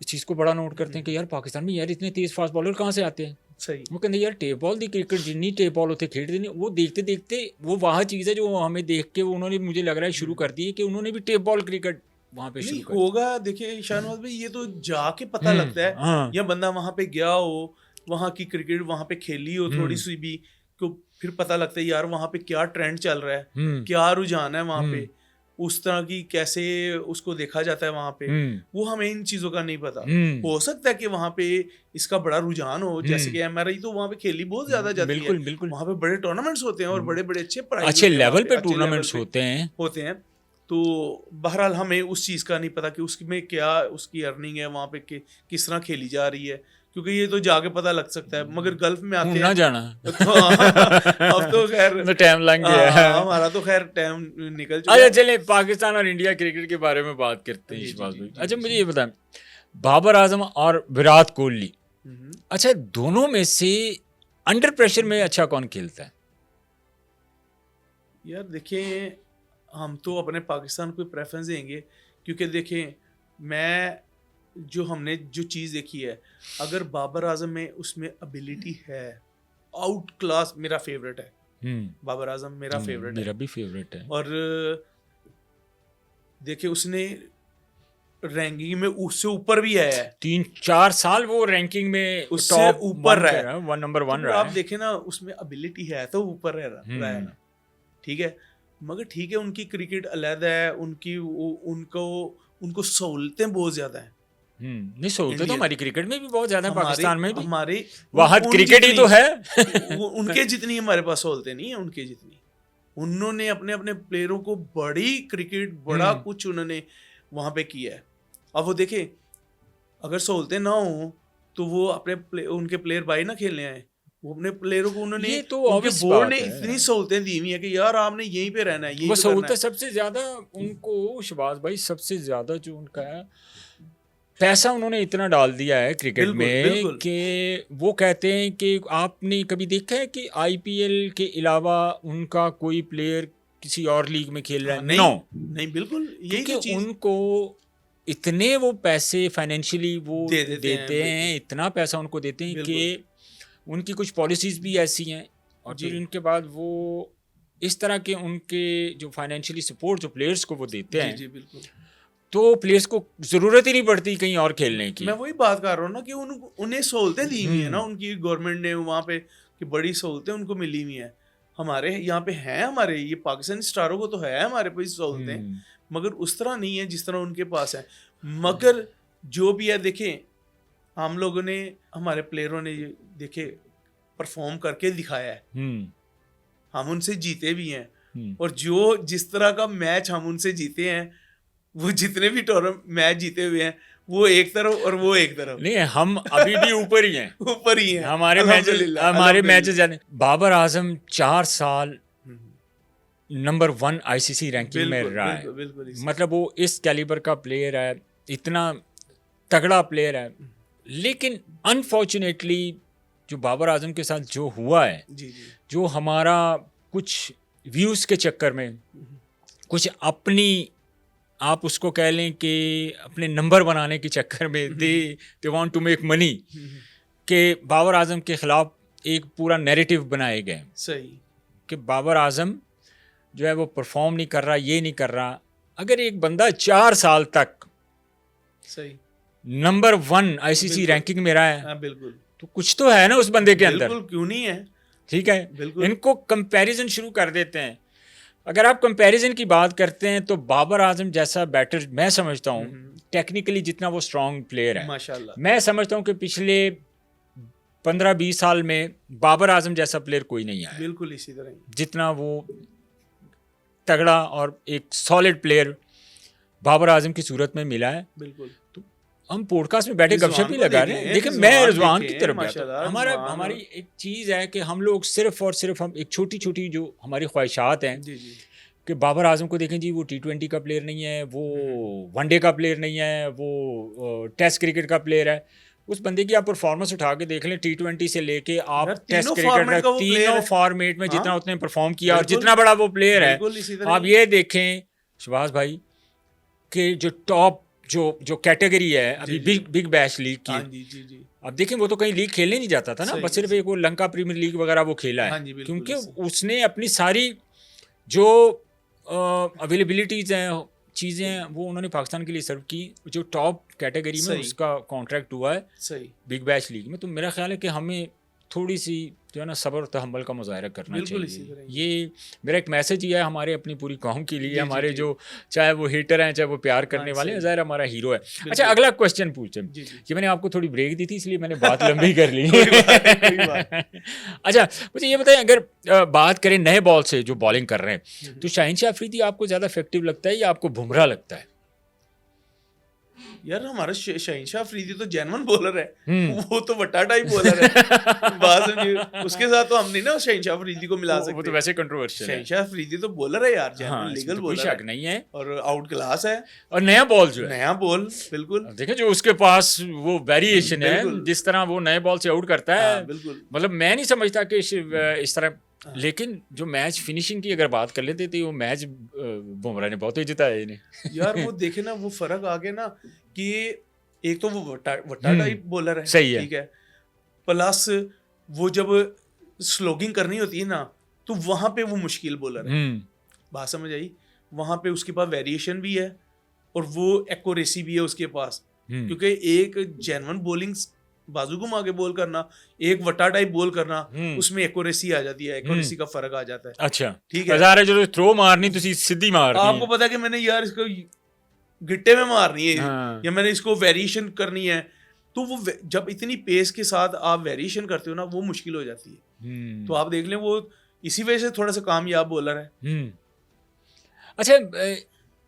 इस चीज़ को बड़ा नोट करते हैं कि यार पाकिस्तान में यार इतने तेज़ फास्ट बॉलर कहाँ से आते हैं। सही, वो कहते यार टेप बॉल दी क्रिकेट जितनी टेप बॉल होते खेलते नहीं, वो देखते देखते वो वहाँ चीज़ है जो हमें देख के वो उन्होंने, मुझे लग रहा है शुरू कर दी है कि उन्होंने भी टेप बॉल क्रिकेट वहाँ पे शुरू कर होगा। देखिए शाहनवाज भाई, ये तो जाके पता लगता है, या बंदा वहाँ पे गया हो, वहाँ की क्रिकेट वहाँ पे खेली हो थोड़ी सी भी, तो फिर पता लगता है यार वहाँ पे क्या ट्रेंड चल रहा है, क्या रुझान है वहाँ पे, उस तरह की कैसे उसको देखा जाता है वहाँ पे, वो हमें इन चीज़ों का नहीं पता। हो सकता है कि वहाँ पे इसका बड़ा रुझान हो, जैसे कि MRI तो वहाँ पे खेली बहुत ज़्यादा जाती है, बिल्कुल वहाँ पे बड़े टूर्नामेंट्स होते हैं और बड़े बड़े अच्छे लेवल पे टूर्नामेंट्स होते हैं। तो बहरहाल हमें उस चीज़ का नहीं पता कि उसमें क्या उसकी अर्निंग है, वहाँ पे किस तरह खेली जा रही है, क्योंकि ये तो जाके पता लग सकता है, मगर गल्फ में आते ना हैं जाना अब तो खैर टाइम लग गया, हमारा तो खैर टाइम निकल चुका। अच्छा चले पाकिस्तान और इंडिया क्रिकेट के बारे में बात करते हैं शहबाज भाई। अच्छा मुझे ये बताएं, बाबर आजम और विराट कोहली, अच्छा दोनों में से अंडर प्रेशर में अच्छा कौन खेलता है? यार देखें, हम तो अपने पाकिस्तान को प्रेफरेंस देंगे, क्योंकि देखें हमने जो चीज़ देखी है, अगर बाबर आजम में उसमें एबिलिटी है, आउट क्लास, मेरा फेवरेट है बाबर आजम, मेरा फेवरेट है, मेरा भी फेवरेट है। और देखिए उसने रैंकिंग में उससे ऊपर भी आया है, 3-4 साल वो रैंकिंग में उससे ऊपर रहा है, नंबर 1 रहा है। आप देखें ना, उसमें एबिलिटी है तो ऊपर रहा है ना, ठीक है, मगर ठीक है उनकी क्रिकेट अलग है, उनको सहूलतें बहुत ज्यादा हैं। नहीं, सहूलतें तो हमारी क्रिकेट में भी बहुत ज्यादा है, पाकिस्तान में भी हमारे वाहद क्रिकेट ही तो है उनके जितनी हमारे पास सहूलतें नहीं है, उनके जितनी। उन्होंने अपने अपने प्लेयरों को बड़ी क्रिकेट, बड़ा कुछ उन्होंने वहां पे किया है। अब वो देखे, अगर सहूलतें ना हो तो वो उनके प्लेयर बाई ना खेलने आए, वो अपने प्लेयरों को उन्होंने, तो बोर्ड ने इतनी सहूलतें दी हुई है कि यार आपने यहीं पे रहना है, वो सहूलतें सबसे ज्यादा उनको शहबाज भाई, सबसे ज्यादा जो उनका है पैसा उन्होंने इतना डाल दिया है क्रिकेट में कि वो कहते हैं कि आपने कभी देखा है कि IPL के अलावा उनका कोई प्लेयर किसी और लीग में खेल रहा है? नहीं, बिल्कुल यही तो चीज़, उनको इतने वो पैसे फाइनेंशियली वो देते हैं, इतना पैसा उनको देते हैं कि उनकी कुछ पॉलिसीज़ भी ऐसी हैं, और फिर उनके बाद वो इस तरह के उनके जो फाइनेंशियली सपोर्ट जो प्लेयर्स को वो देते हैं, जी बिल्कुल, तो प्लेयर्स को ज़रूरत ही नहीं पड़ती कहीं और खेलने की। मैं वही बात कर रहा हूँ ना कि उन्हें सहूलतें दी हुई है ना, उनकी गवर्नमेंट ने वहाँ पे कि बड़ी सहूलतें उनको मिली हुई हैं। हमारे यहाँ पे हैं, हमारे ये पाकिस्तानी स्टारों को तो है हमारे पास सहूलतें, मगर उस तरह नहीं है जिस तरह उनके पास है। मगर जो भी है, देखें हम लोगों ने, हमारे प्लेयरों ने देखे परफॉर्म करके दिखाया है, हम उनसे जीते भी हैं, और जिस तरह का मैच हम उनसे जीते हैं, वो जितने भी मैच जीते हुए हैं, वो एक तरफ और वो एक तरफ नहीं, हम अभी भी ऊपर ही हैं ऊपर ही हैं, हमारे मैचेस जाने। बाबर आजम 4 साल नंबर 1 ICC रैंकिंग में रहा है, मतलब वो इस कैलिबर का प्लेयर है, इतना तगड़ा प्लेयर है, लेकिन अनफॉर्चुनेटली जो बाबर आजम के साथ जो हुआ है, जी जी जो हमारा कुछ व्यूज़ के चक्कर में, कुछ अपनी, आप उसको कह लें कि अपने नंबर बनाने के चक्कर में they want to make money, कि बाबर आजम के ख़िलाफ़ एक पूरा नैरेटिव बनाए गए सही कि बाबर आजम जो है वो परफॉर्म नहीं कर रहा, ये नहीं कर रहा। अगर एक बंदा 4 साल तक सही नंबर 1 आईसीसी बिल्कुल। रैंकिंग में रहा है, हाँ बिल्कुल तो कुछ तो है ना उस बंदे के अंदर। बिल्कुल, क्यों नहीं है, ठीक है, बिल्कुल। इनको कंपैरिजन शुरू कर देते हैं। अगर आप कंपैरिजन की बात करते हैं तो बाबर आजम जैसा बैटर मैं समझता हूँ टेक्निकली जितना वो स्ट्रांग प्लेयर है, माशाल्लाह मैं समझता हूँ कि पिछले 15-20 साल में बाबर आजम जैसा प्लेयर कोई नहीं आया बिल्कुल इसी तरह ही। जितना वो तगड़ा और एक सॉलिड प्लेयर बाबर आजम की सूरत में मिला है। बिल्कुल हम पॉडकास्ट में बैठे रिजवान गपशप ही को लगा देख रहे हैं, लें, लेकिन मैं रिजवान रिजवान की देखें, तरफ जाता हूं। माशाल्लाह, हमारा रिजवान हमारी और- एक चीज़ है कि हम लोग सिर्फ और सिर्फ हम एक छोटी छोटी जो हमारी ख्वाहिशात हैं जी जी कि बाबर आजम को देखें जी, वो T20 का प्लेयर नहीं है, वो वनडे का प्लेयर नहीं है, वो टेस्ट क्रिकेट का प्लेयर है। उस बंदे की आप परफॉर्मेंस उठा के देख लें, T20 से लेके आप यार, टेस्ट तीनों क्रिकेट फॉर्मेट तक का वो प्लेयर तीनों है। फॉर्मेट में जितना हाँ। उसने परफॉर्म किया और बिल्कुल। जितना बड़ा वो प्लेयर है, बिल्कुल इसी तरह आप ही। ये देखें शहबाज भाई कि जो टॉप जो कैटेगरी है अभी जी, जी। बिग बैश लीग हाँ की, जी जी जी अब देखें वो तो कहीं लीग खेलने नहीं जाता था ना, सही, बस सिर्फ एक वो लंका प्रीमियर लीग वगैरह वो खेला हाँ है, जी, बिल्कुल क्योंकि ऐसे। उसने अपनी सारी जो अवेलेबिलिटीज़ हैं, चीज़ें हैं, वो उन्होंने पाकिस्तान के लिए सर्व की। जो टॉप कैटेगरी में सही। उसका कॉन्ट्रैक्ट हुआ है सही बिग बैश लीग में, तो मेरा ख्याल है कि हमें थोड़ी सी जो है ना सब्र और तहम्मुल का मुजाहरा करना बिल्कुल इसी चाहिए। तरह ही। ये मेरा एक मैसेज ही है हमारे अपनी पूरी कौम के लिए, जी, जी, हमारे जी। जो चाहे वो हेटर हैं चाहे वो प्यार करने हाँ, वाले हैं, सही। ज़ाहिर हमारा हीरो है। अच्छा, बिल्कुल। अगला क्वेश्चन पूछे, जी जी ये मैंने आपको थोड़ी ब्रेक दी थी इसलिए मैंने बात लंबी कर ली। कोई बात नहीं, कोई बात अच्छा, मुझे ये बताएं, अगर बात करें नए बॉल से जो बॉलिंग कर रहे हैं, तो शाहीन शाह अफरीदी आपको ज़्यादा इफेक्टिव लगता है या आपको बुमराह लगता है? यार हमारा शाहीन शाह अफरीदी तो जेन्युइन बॉलर है, हम्म। वो तो वटाटा ही बॉलर है। बात समझिए, उसके साथ तो हम नहीं ना शाहीन शाह अफरीदी को मिला वो तो सकते। वैसे कंट्रोवर्शियल है। शाहीन शाह अफरीदी तो बॉलर है यार, हाँ, जेन्युइन इसमें लीगल तो कोई बॉलर शक है नहीं है। और आउट क्लास है, और नया बॉल जो है, नया बॉल बिल्कुल। अब देखें जो उसके पास वो वेरिएशन है, बिल्कुल। जिस तरह वो नए बॉल से आउट करता है, हाँ बिल्कुल मतलब मैं नहीं समझता कि इस तरह। हाँ। लेकिन जो मैच फिनिशिंग की अगर बात कर लेते तो वो मैच बुमराह ने बहुत ही जिताया इन्हें। यार वो देखे ना, वो फर्क आ गया ना कि एक तो वो वटाटा ही बॉलर है, सही है। ठीक है, प्लस वो जब स्लोगिंग करनी होती है ना तो वहां पे वो मुश्किल बॉलर है। बात समझ आई? वहां पे उसके पास वेरिएशन भी है और वो एक्यूरेसी भी है उसके पास, क्योंकि एक जेन्युइन बॉलिंग बाजू घुमा के बॉल करना, एक वटा टाइप बॉल करना, उसमें एक्यूरेसी आ जाती है, एक्यूरेसी का फर्क आ जाता है। अच्छा, ठीक है, ज़ाहिर है जो थ्रो मारनी तुसी सीधी मारनी आपको पता है कि मैंने यार इसको गिट्टे में मारनी है, हाँ। या मैंने इसको वेरिएशन करनी है, तो वो जब इतनी पेस के साथ आप वेरिएशन करते हो ना, वो मुश्किल हो जाती है। तो आप देख लें, वो इसी वजह से थोड़ा सा कामयाब बॉलर है। अच्छा,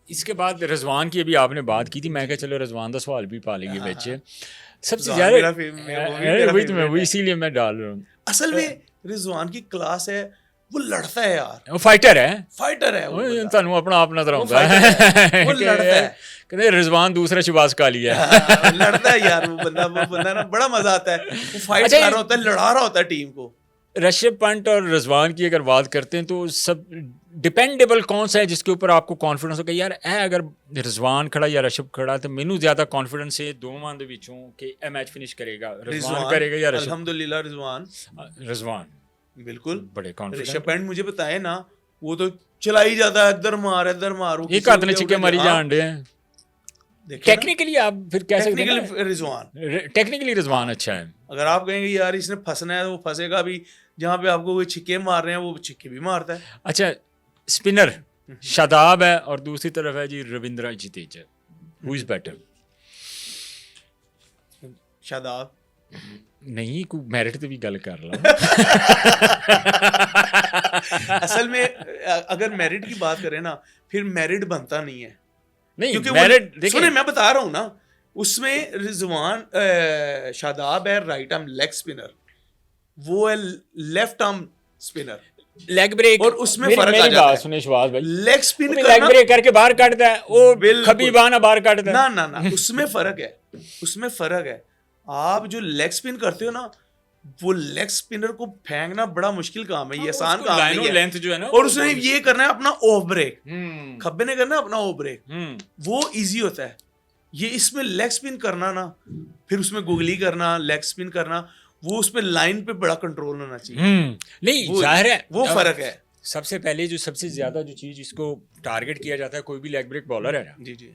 इसके बाद रिजवान की अभी आपने बात की थी, मैं क्या चलो रिजवान का सवाल भी पा लेंगे बच्चे। सबसे रिजवान ज्यादा मेरा मेरा वही तो मैं favorite वही है। इसीलिए मैं डाल रहा हूँ। असल में रिजवान की क्लास है, वो लड़ता है यार, वो फाइटर है, फाइटर है वो बंदा। ਤੁਹਾਨੂੰ ਆਪਣਾ ਆਪਣਾ ਤਰ੍ਹਾਂ वो ਹੁੰਦਾ fighter है, वो लड़ता है। ਕਹਿੰਦੇ रिजवान दूसरा शहबाज काली है। हाँ, लड़ता है यार वो बंदा ना बड़ा मजा आता है, वो फाइट अच्छा, कर रहा होता है, लड़ा रहा होता है टीम को। ऋषभ पंत और रिजवान की अगर बात करते हैं तो सब डिपेंडेबल कौन सा है जिसके ऊपर आपको कॉन्फिडेंस हो कि यार अगर रिजवान खड़ा या ऋषभ खड़ा तो मैनू ज्यादा कॉन्फिडेंस है दोवां दे विचों कि ए मैच फिनिश करेगा, रिजवान करेगा या ऋषभ? अल्हम्दुलिल्लाह रिजवान बिल्कुल बड़े कॉन्फिडेंस। ऋषभ पंत मुझे बताए ना, वो तो चला ही जाता है, इधर मार वो एक हाथ ने छिक्के मारी जान रहे हैं। टेक्निकली आप फिर कह सकते हैं टेक्निकली रिजवान, टेक्निकली रिजवान अच्छा है। अगर आप कहेंगे यार इसने फंसना है, वो फंसेगा भी, जहाँ पे आपको कोई छिक्के मार रहे हैं वो छिक्के भी मारता है। अच्छा, स्पिनर शादाब है और दूसरी तरफ है जी Ravindra Jadeja, who is better? Shadab नहीं, कोई मेरिट पे भी गल कर लो। असल में अगर मेरिट की बात करें ना, फिर मेरिट बनता नहीं है, नहीं क्योंकि मेरिट सुने मैं बता रहा हूँ ना, उसमें रिजवान शादाब है राइट आर्म लेग स्पिनर, वो है left arm spinner, leg break, और उसमें फर्क आ जाता है। सुने शहबाज भाई, लेग स्पिन लेग ब्रेक करके बाहर काटता है, वो बिल्कुल। खबीबाना बाहर काटता है। ना उसमें फर्क है। उसमें फ़र्क है। आप जो लेग स्पिन करते हो ना, वो लेग स्पिनर को फेंकना बड़ा मुश्किल काम है, ये आसान काम नहीं है। लेंथ जो है ना, और उसने ये करना है अपना ऑफ ब्रेक, हम्म, खब्बे ने करना है अपना ऑफ ब्रेक, हम्म, वो इजी होता है। ये इसमें लेग स्पिन करना ना, फिर उसमें गुगली करना, लेग स्पिन करना, वो उसमें लाइन पे बड़ा कंट्रोल होना चाहिए। नहीं जाहिर है वो फर्क है। सबसे पहले जो सबसे ज्यादा जो चीज इसको टारगेट किया जाता है, कोई भी लेग ब्रेक बॉलर है ना, जी जी,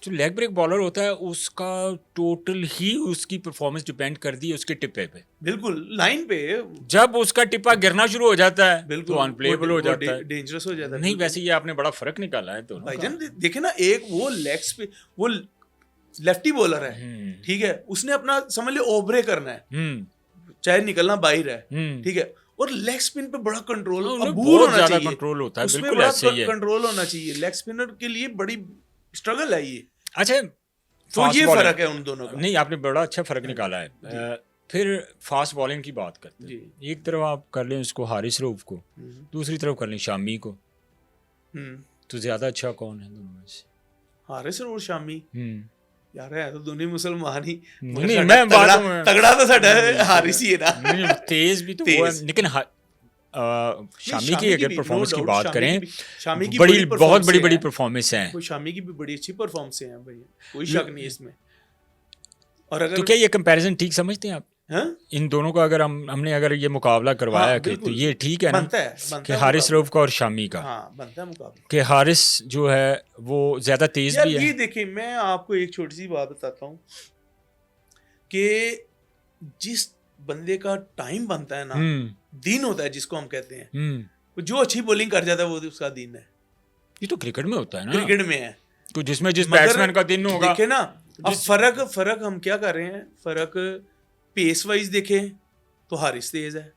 जो लेग ब्रेक बॉलर होता है उसका टोटल ही उसकी परफॉर्मेंस डिपेंड करती है उसके टिप्पे पे। बिल्कुल लाइन पे जब उसका टिप्पा गिरना शुरू हो जाता है बिल्कुल तो अनप्लेबल हो जाता है, डेंजरस हो जाता है। नहीं वैसे ये आपने बड़ा फर्क निकाला है दोनों भाईजान देखे ना, एक वो लेग पे वो लेफ्टी बॉलर है, ठीक है, उसने अपना समझ लो ओवरे करना है, चाहे निकलना बाहर है, ठीक है, और लेग स्पिन पे बड़ा कंट्रोल बहुत होना ज्यादा चाहिए, कंट्रोल होता है, उसमें बिल्कुल बड़ा ऐसे ही है। कंट्रोल होना चाहिए। लेग स्पिनर के लिए बड़ी स्ट्रगल है ये। अच्छा, तो fast ये bowling- फर्क है उन दोनों का। नहीं आपने बड़ा अच्छा फर्क निकाला है। फिर फास्ट बॉलिंग की बात करते हैं, एक तरफ आप कर लें उसको हारिस रऊफ को, दूसरी तरफ कर लें शामी को, तो ज्यादा अच्छा कौन है दोनों में से? हारिस और शामी यार है तो दोनों मुसलमान ही, नहीं मैं बात तगड़ा तो साडा हारिस ही है ना। नहीं, तेज भी तो वो है, लेकिन शामी की अगर परफॉर्मेंस की बात करें, शामी की बड़ी बहुत बड़ी परफॉर्मेंस है, वो शामी की भी बड़ी अच्छी परफॉर्मेंस है भैया, कोई शक नहीं है इसमें। और अगर तो क्या ये कंपैरिजन ठीक समझते हैं आप? हाँ? इन दोनों का अगर हमने अगर ये मुकाबला करवाया कि तो ये ठीक है ना, बनता कि है हारिस रऊफ का और शामी का, हाँ बनता है मुकाबला, कि हारिस जो है वो ज्यादा तेज यार भी है। ये देखिए मैं आपको एक छोटी सी बात बताता हूँ कि जिस बंदे का टाइम बनता है ना, दिन होता है जिसको हम कहते हैं, जो अच्छी बॉलिंग कर जाता है वो उसका दिन है। ये तो क्रिकेट में होता है ना, क्रिकेट में है तो जिसमें जिस बैट्समैन का दिन होगा। देखे ना, अब फर्क हम क्या कर रहे हैं, फर्क पेस वाइज देखें तो हारिस तेज है,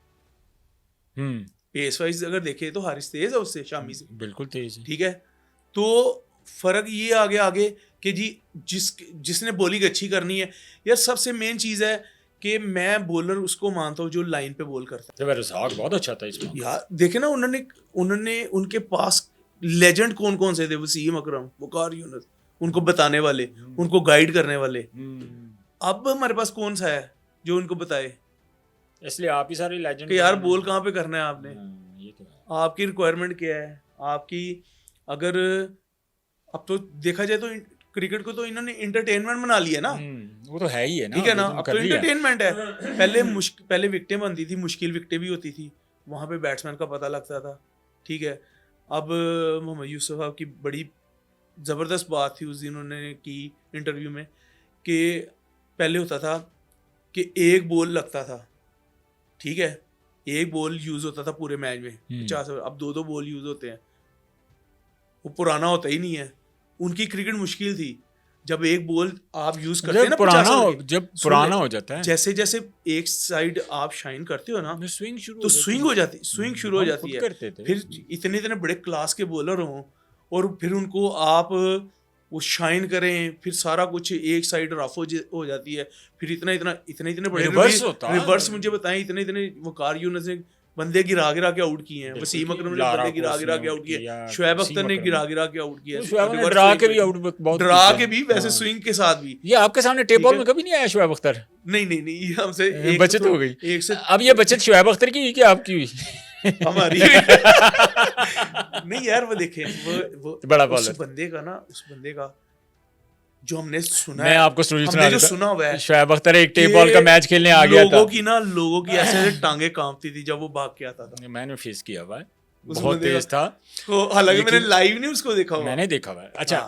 पेस वाइज अगर देखें तो हारिस तेज है उससे, शामी से बिल्कुल तेज है, ठीक है। तो फर्क ये आगे कि जी जिसने बॉलिंग अच्छी करनी है, यार सबसे मेन चीज है कि मैं बॉलर उसको मानता हूँ जो लाइन पे बॉल करता है। रज़ाक बहुत अच्छा था इसमें यार, देखे ना उन्होंने उनके पास लेजेंड कौन कौन से थे, वसीम अकरम, वकार यूनुस, उनको बताने वाले, उनको गाइड करने वाले। अब हमारे पास कौन सा है जो उनको बताए? इसलिए आप ही सारे लेजेंड कि यार बॉल कहाँ पे करना है आपने, ये तो है। आपकी रिक्वायरमेंट क्या है आपकी। अगर अब तो देखा जाए तो क्रिकेट को तो इन्होंने इंटरटेनमेंट बना लिया ना, वो तो है ही है ना, ठीक है ना, अब तो इंटरटेनमेंट है। पहले विकेटें बनती थी, मुश्किल विकेटें भी होती थी, वहां पे बैट्समैन का पता लगता था, ठीक है। अब मोहम्मद यूसुफ साहब की बड़ी ज़बरदस्त बात थी उस दिन उन्होंने की इंटरव्यू में, कि पहले होता था कि एक बॉल लगता था, ठीक है, एक बॉल यूज होता था पूरे मैच में 50, अब 2-2 बॉल यूज होते हैं, वो पुराना होता ही नहीं है। उनकी क्रिकेट मुश्किल थी जब एक बॉल आप यूज करते हैं ना, जब पुराना हो जाता है, जैसे जैसे एक साइड आप शाइन करते हो ना, तो स्विंग शुरू हो जाती है। फिर इतने बड़े क्लास के बॉलर हों और फिर उनको आप वो शाइन करें, फिर सारा कुछ एक साइड रफ हो जाती है, फिर इतने बड़े रिवर्स मुझे बताएं, इतने वकार यूनुस ने बंदे गिरा के आउट किए हैं, वसीम अकरम ने बंदे गिरा के आउट किए, शुएब अख्तर ने गिरा के आउट किया, डरा के भी वैसे स्विंग के साथ भी। ये आपके सामने टेप बॉल में कभी नहीं आया शुएब अख्तर? नहीं, हमसे बचत हो गई। अब ये बचत शुएब अख्तर की हुई कि आपकी हुई? हमारी नहीं यार, वो देखे वो बड़ा उस बंदे का जो हमने सुना मैं है, आपको स्टोरी सुना हुआ है, शुएब अख्तर एक टेप बॉल का मैच खेलने आ गया था, लोगों की ऐसे टांगे कांपती थी जब वो भाग के आता था। मैंने फेस किया हुआ है, बहुत तेज था, हालांकि मैंने लाइव नहीं उसको देखा हुआ, मैंने देखा हुआ है। अच्छा,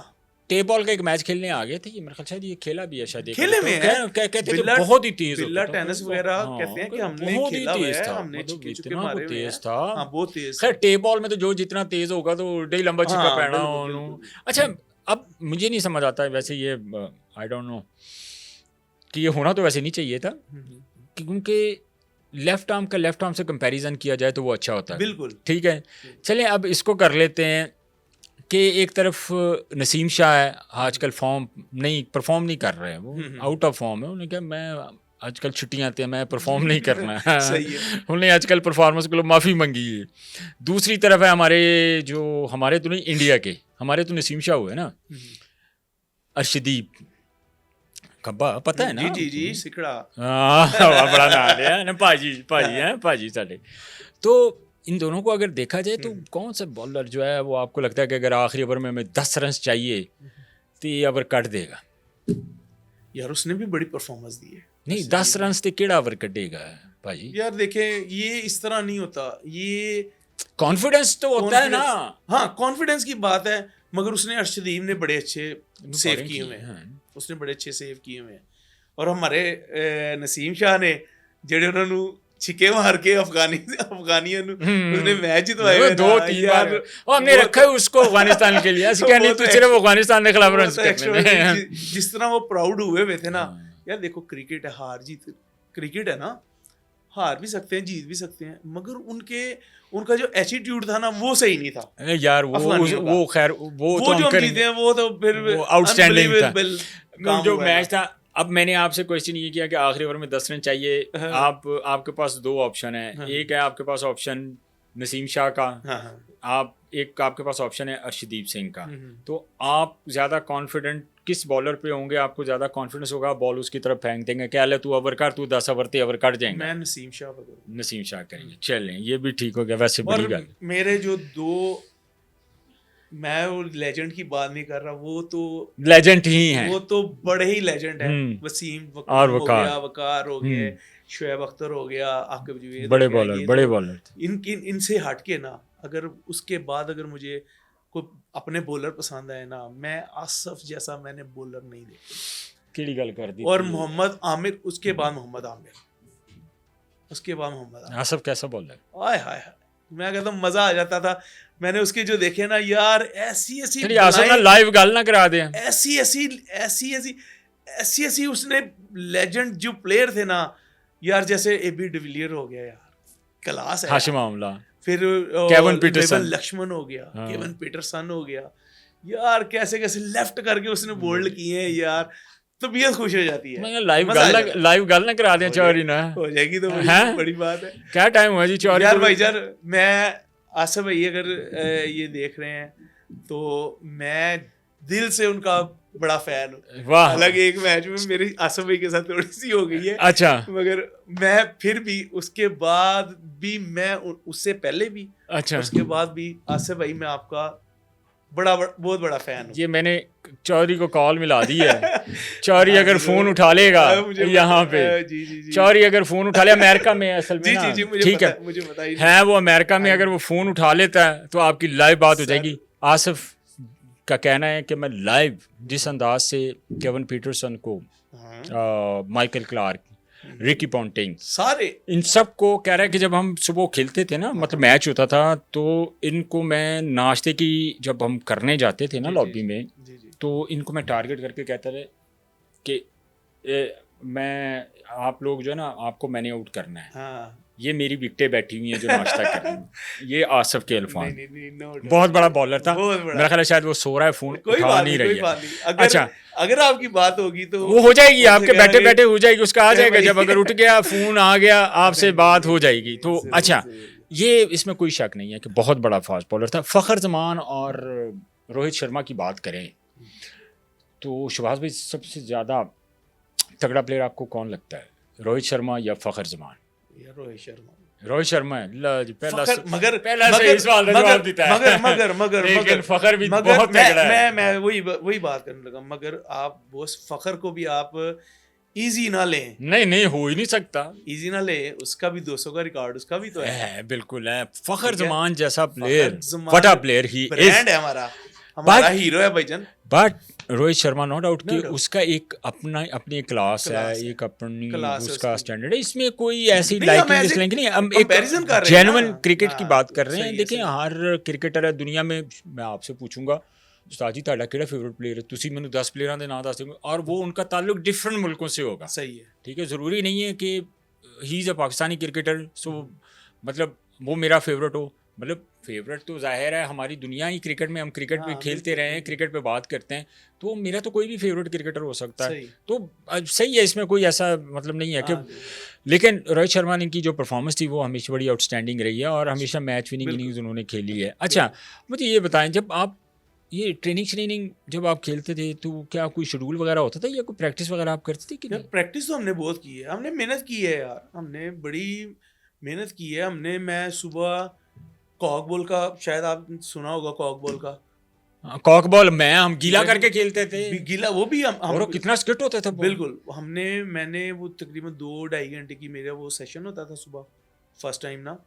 टेप बॉल का एक मैच खेलने आ गए थे, ये मेरे ख्याल शायद ये खेला भी है, शायद खेले में है, कहते थे बहुत ही तेज बिल्ला टेनिस वगैरह कहते हैं कि हमने खेला हुआ है, हमने चुके मारे तेज था, हां बहुत तेज। खैर टेप बॉल में तो जो जितना तेज होगा तो डे लंबा छिपा पैना उन्होंने। अच्छा, अब मुझे नहीं समझ आता है वैसे, ये आई डोंट नो कि ये होना तो वैसे नहीं चाहिए था, क्योंकि लेफ्ट आर्म से कंपैरिजन किया जाए तो वो अच्छा होता है, बिल्कुल ठीक है। चलें अब इसको कर लेते हैं कि एक तरफ नसीम शाह है, आजकल परफॉर्म नहीं कर रहे हैं, वो आउट ऑफ फॉर्म है, उन्हें क्या मैं आजकल छुट्टियां आती हैं, मैं परफॉर्म नहीं करना है सही है, उन्हें आजकल परफॉर्मेंस के लिए माफ़ी मंगी है। दूसरी तरफ है हमारे तो नहीं इंडिया के, हमारे तो नसीम शाह हुए ना, अर्शदीप, खब्बा पता है ना? जी जी जी सिकड़ा। बड़ा नाम है ना, पाजी हैं, पाजी साडे। तो इन दोनों को अगर देखा जाए तो कौन सा बॉलर जो है वो आपको लगता है कि अगर आखिरी ओवर में हमें 10 रन चाहिए तो ये ओवर कट देगा? यार उसने भी बड़ी परफॉर्मेंस दी है। नहीं 10 रन से केड़ा ओवर कटेगा भाजी? यार देखें ये इस तरह नहीं होता, ये कॉन्फिडेंस तो होता है ना। हाँ कॉन्फिडेंस की बात है, मगर उसने अर्शदीप ने बड़े अच्छे सेव किए हुए हैं, उसने बड़े अच्छे सेव किए हुए हैं। और हमारे नसीम शाह ने जेड़े उन्होंने छिके मार के अफगानियों उसने मैच जितवाए 2-3 बार और हमने रखा है उसको अफगानिस्तान के लिए, ऐसे क्या नहीं, तू सिर्फ अफगानिस्तान के खिलाफ रन करने। जिस तरह वो प्राउड हुए हुए थे ना यार, देखो क्रिकेट है, हार जीत क्रिकेट है ना, हार भी सकते हैं जीत भी सकते हैं, मगर उनका जो एटीट्यूड था ना वो सही नहीं था यार। वो खैर वो तो जो हम जीते हैं वो तो फिर आउटस्टैंडिंग था जो मैच था। अब मैंने आपसे क्वेश्चन ये किया कि आखिरी ओवर में 10 रन चाहिए, आपके पास 2 ऑप्शन है। एक है आपके पास ऑप्शन नसीम शाह का, आपके पास ऑप्शन है अर्शदीप सिंह का। तो आप ज़्यादा कॉन्फिडेंट किस बॉलर पे होंगे? आपको ज़्यादा कॉन्फिडेंस होगा बॉल उसकी तरफ फेंक देंगे, क्या ले तू ओवर कर, तू 10 ओवर 3 ओवर कट जाएंगे? मैं नसीम शाह पर करूंगा। नसीम शाह करेंगे, चलें ये भी ठीक हो गया। वैसे बड़ी गल मेरे जो 2, मैं वो लेजेंड की बात नहीं कर रहा, वो तो लेजेंड ही हैं, वो तो बड़े ही लेजेंड हैं। वसीम और वकार हो गए, शुएब अख्तर हो गया, आकिब जवेद, बड़े बॉलर इनसे हट के ना, अगर उसके बाद अगर मुझे कोई अपने बॉलर पसंद आए ना, मैं आसिफ जैसा मैंने बॉलर नहीं देखा। केड़ी गल कर दी। और मोहम्मद आमिर, उसके बाद मोहम्मद आमिर, उसके बाद मोहम्मद आमिर। आसिफ कैसा बॉलर? आय हाय हाय, मैं कहता हूँ मजा आ जाता था। मैंने उसके जो देखे ना यार, ऐसी लाइव गल ना करा दे, ऐसी उसने लेजेंड जो प्लेयर थे ना यार, जैसे एबी डिविलियर हो गया यार, क्लास है, हाशिम आमला, फिर केवन पीटरसन, लक्ष्मण हो गया, केवन पीटरसन हो गया यार, कैसे कैसे लेफ्ट करके उसने बोल्ड किए हैं यार, तबीयत खुश हो जाती है। लाइव गल ना करा दें चौरी ना, हो जाएगी तो बड़ी बात है। क्या टाइम हुआ जी चौरी? यार भाई यार, मैं आसिफ भाई अगर ये देख रहे हैं तो मैं दिल से उनका बड़ा फैन हूँ। हालांकि एक मैच में मेरी आसिफ भाई के साथ थोड़ी सी हो गई है, अच्छा, मगर मैं फिर भी उसके बाद भी, मैं उससे पहले भी, अच्छा, उसके बाद भी आसिफ भाई मैं आपका बहुत बड़ा फैन हूँ। ये मैंने चौरी को कॉल मिला दी है। चौरी अगर फोन उठा लेगा यहाँ पे, चौरी अगर फोन उठा ले, अमेरिका में असल में ना, ठीक है, मुझे बताइए है वो अमेरिका में, अगर वो फोन उठा लेता है तो आपकी लाइव बात हो जाएगी। आसिफ का कहना है कि मैं लाइव जिस अंदाज से केवन पीटरसन को, माइकल क्लार्क, रिकी पॉन्टिंग, सारे इन सब को कह रहा है कि जब हम सुबह खेलते थे ना, मतलब मैच होता था, तो इनको मैं नाश्ते की जब हम करने जाते थे ना लॉबी में, तो इनको मैं टारगेट करके कहता था कि मैं, आप लोग जो है ना, आपको मैंने आउट करना है, ये मेरी विकेटें बैठी हुई हैं जो नाश्ता कर रही हैं। ये आसिफ के अल्फाज, बहुत बड़ा बॉलर था, मेरा ख्याल है शायद वो सो रहा है, फोन उठा नहीं रही है। अच्छा, अगर आपकी बात होगी तो वो हो जाएगी, आपके बैठे बैठे हो जाएगी, उसका आ जाएगा, जब अगर उठ गया, फोन आ गया, आपसे बात हो जाएगी। तो अच्छा, ये इसमें कोई शक नहीं है कि बहुत बड़ा फास्ट बॉलर था। फ़खर जमान और रोहित शर्मा की बात करें तो शहबाज भाई, सबसे ज़्यादा तगड़ा प्लेयर आपको कौन लगता है, रोहित शर्मा या फ़खर जमान? रोहित शर्मा है, पहला सही सवाल का जवाब देता है, मगर फ़खर भी बहुत तगड़ा है। मैं वही बात करने लगा, मगर आप बॉस फ़खर को भी आप इजी ना लें। नहीं, हो ही नहीं सकता, इजी ना ले, उसका भी 200 का रिकॉर्ड उसका भी तो है। बिल्कुल है, फ़खर जमान जैसा प्लेयर, वटा प्लेयर ही ब्रांड है, हमारा हीरो है भाईजान। But Rohit Sharma no doubt कि उसका एक अपनी क्लास है, एक अपनी उसका स्टैंडर्ड है, इसमें कोई ऐसी लाइकिंग डिसलाइक नहीं। हम एक जेन्युइन क्रिकेट की बात कर रहे हैं। देखिए, हर क्रिकेटर है दुनिया में, मैं आपसे पूछूंगा उस्ताद जी ਤੁਹਾਡਾ ਕਿਹੜਾ फेवरेट प्लेयर है, ਤੁਸੀਂ ਮੈਨੂੰ 10 प्लेयਰਾਂ ਦੇ नाम ਦੱਸ ਦਿਓ, और वो उनका ताल्लुक डिफरेंट मुल्कों से होगा। सही है, ठीक है, ज़रूरी नहीं है कि he is a Pakistani cricketer, so मतलब वो मेरा फेवरेट हो। मतलब फेवरेट तो जाहिर है, हमारी दुनिया ही क्रिकेट में, हम क्रिकेट पे खेलते रहे हैं, क्रिकेट पे बात करते हैं, तो मेरा तो कोई भी फेवरेट क्रिकेटर हो सकता है। तो सही है, इसमें कोई ऐसा मतलब नहीं है कि, लेकिन रोहित शर्मा ने की जो परफॉर्मेंस थी वो हमेशा बड़ी आउटस्टैंडिंग रही है और हमेशा मैच विनिंग इनिंग्स उन्होंने खेली है। अच्छा, मुझे ये बताएं, जब आप ये ट्रेनिंग जब आप खेलते थे तो क्या कोई शेड्यूल वगैरह होता था या कोई प्रैक्टिस वगैरह आप करते थे कि यार नहीं? प्रैक्टिस तो हमने बहुत की है, हमने मेहनत की है यार, हमने बड़ी मेहनत की है। मैं सुबह कॉक बॉल का, शायद आप सुना होगा कॉक बॉल का, कॉक बॉल में हम गीला बिल्कुल, करके खेलते थे गीला, वो भी और वो कितना स्किट होता था वो। बिल्कुल मैंने वो तकरीबन 2-2.5 घंटे की मेरा वो सेशन होता था सुबह, फर्स्ट टाइम ना।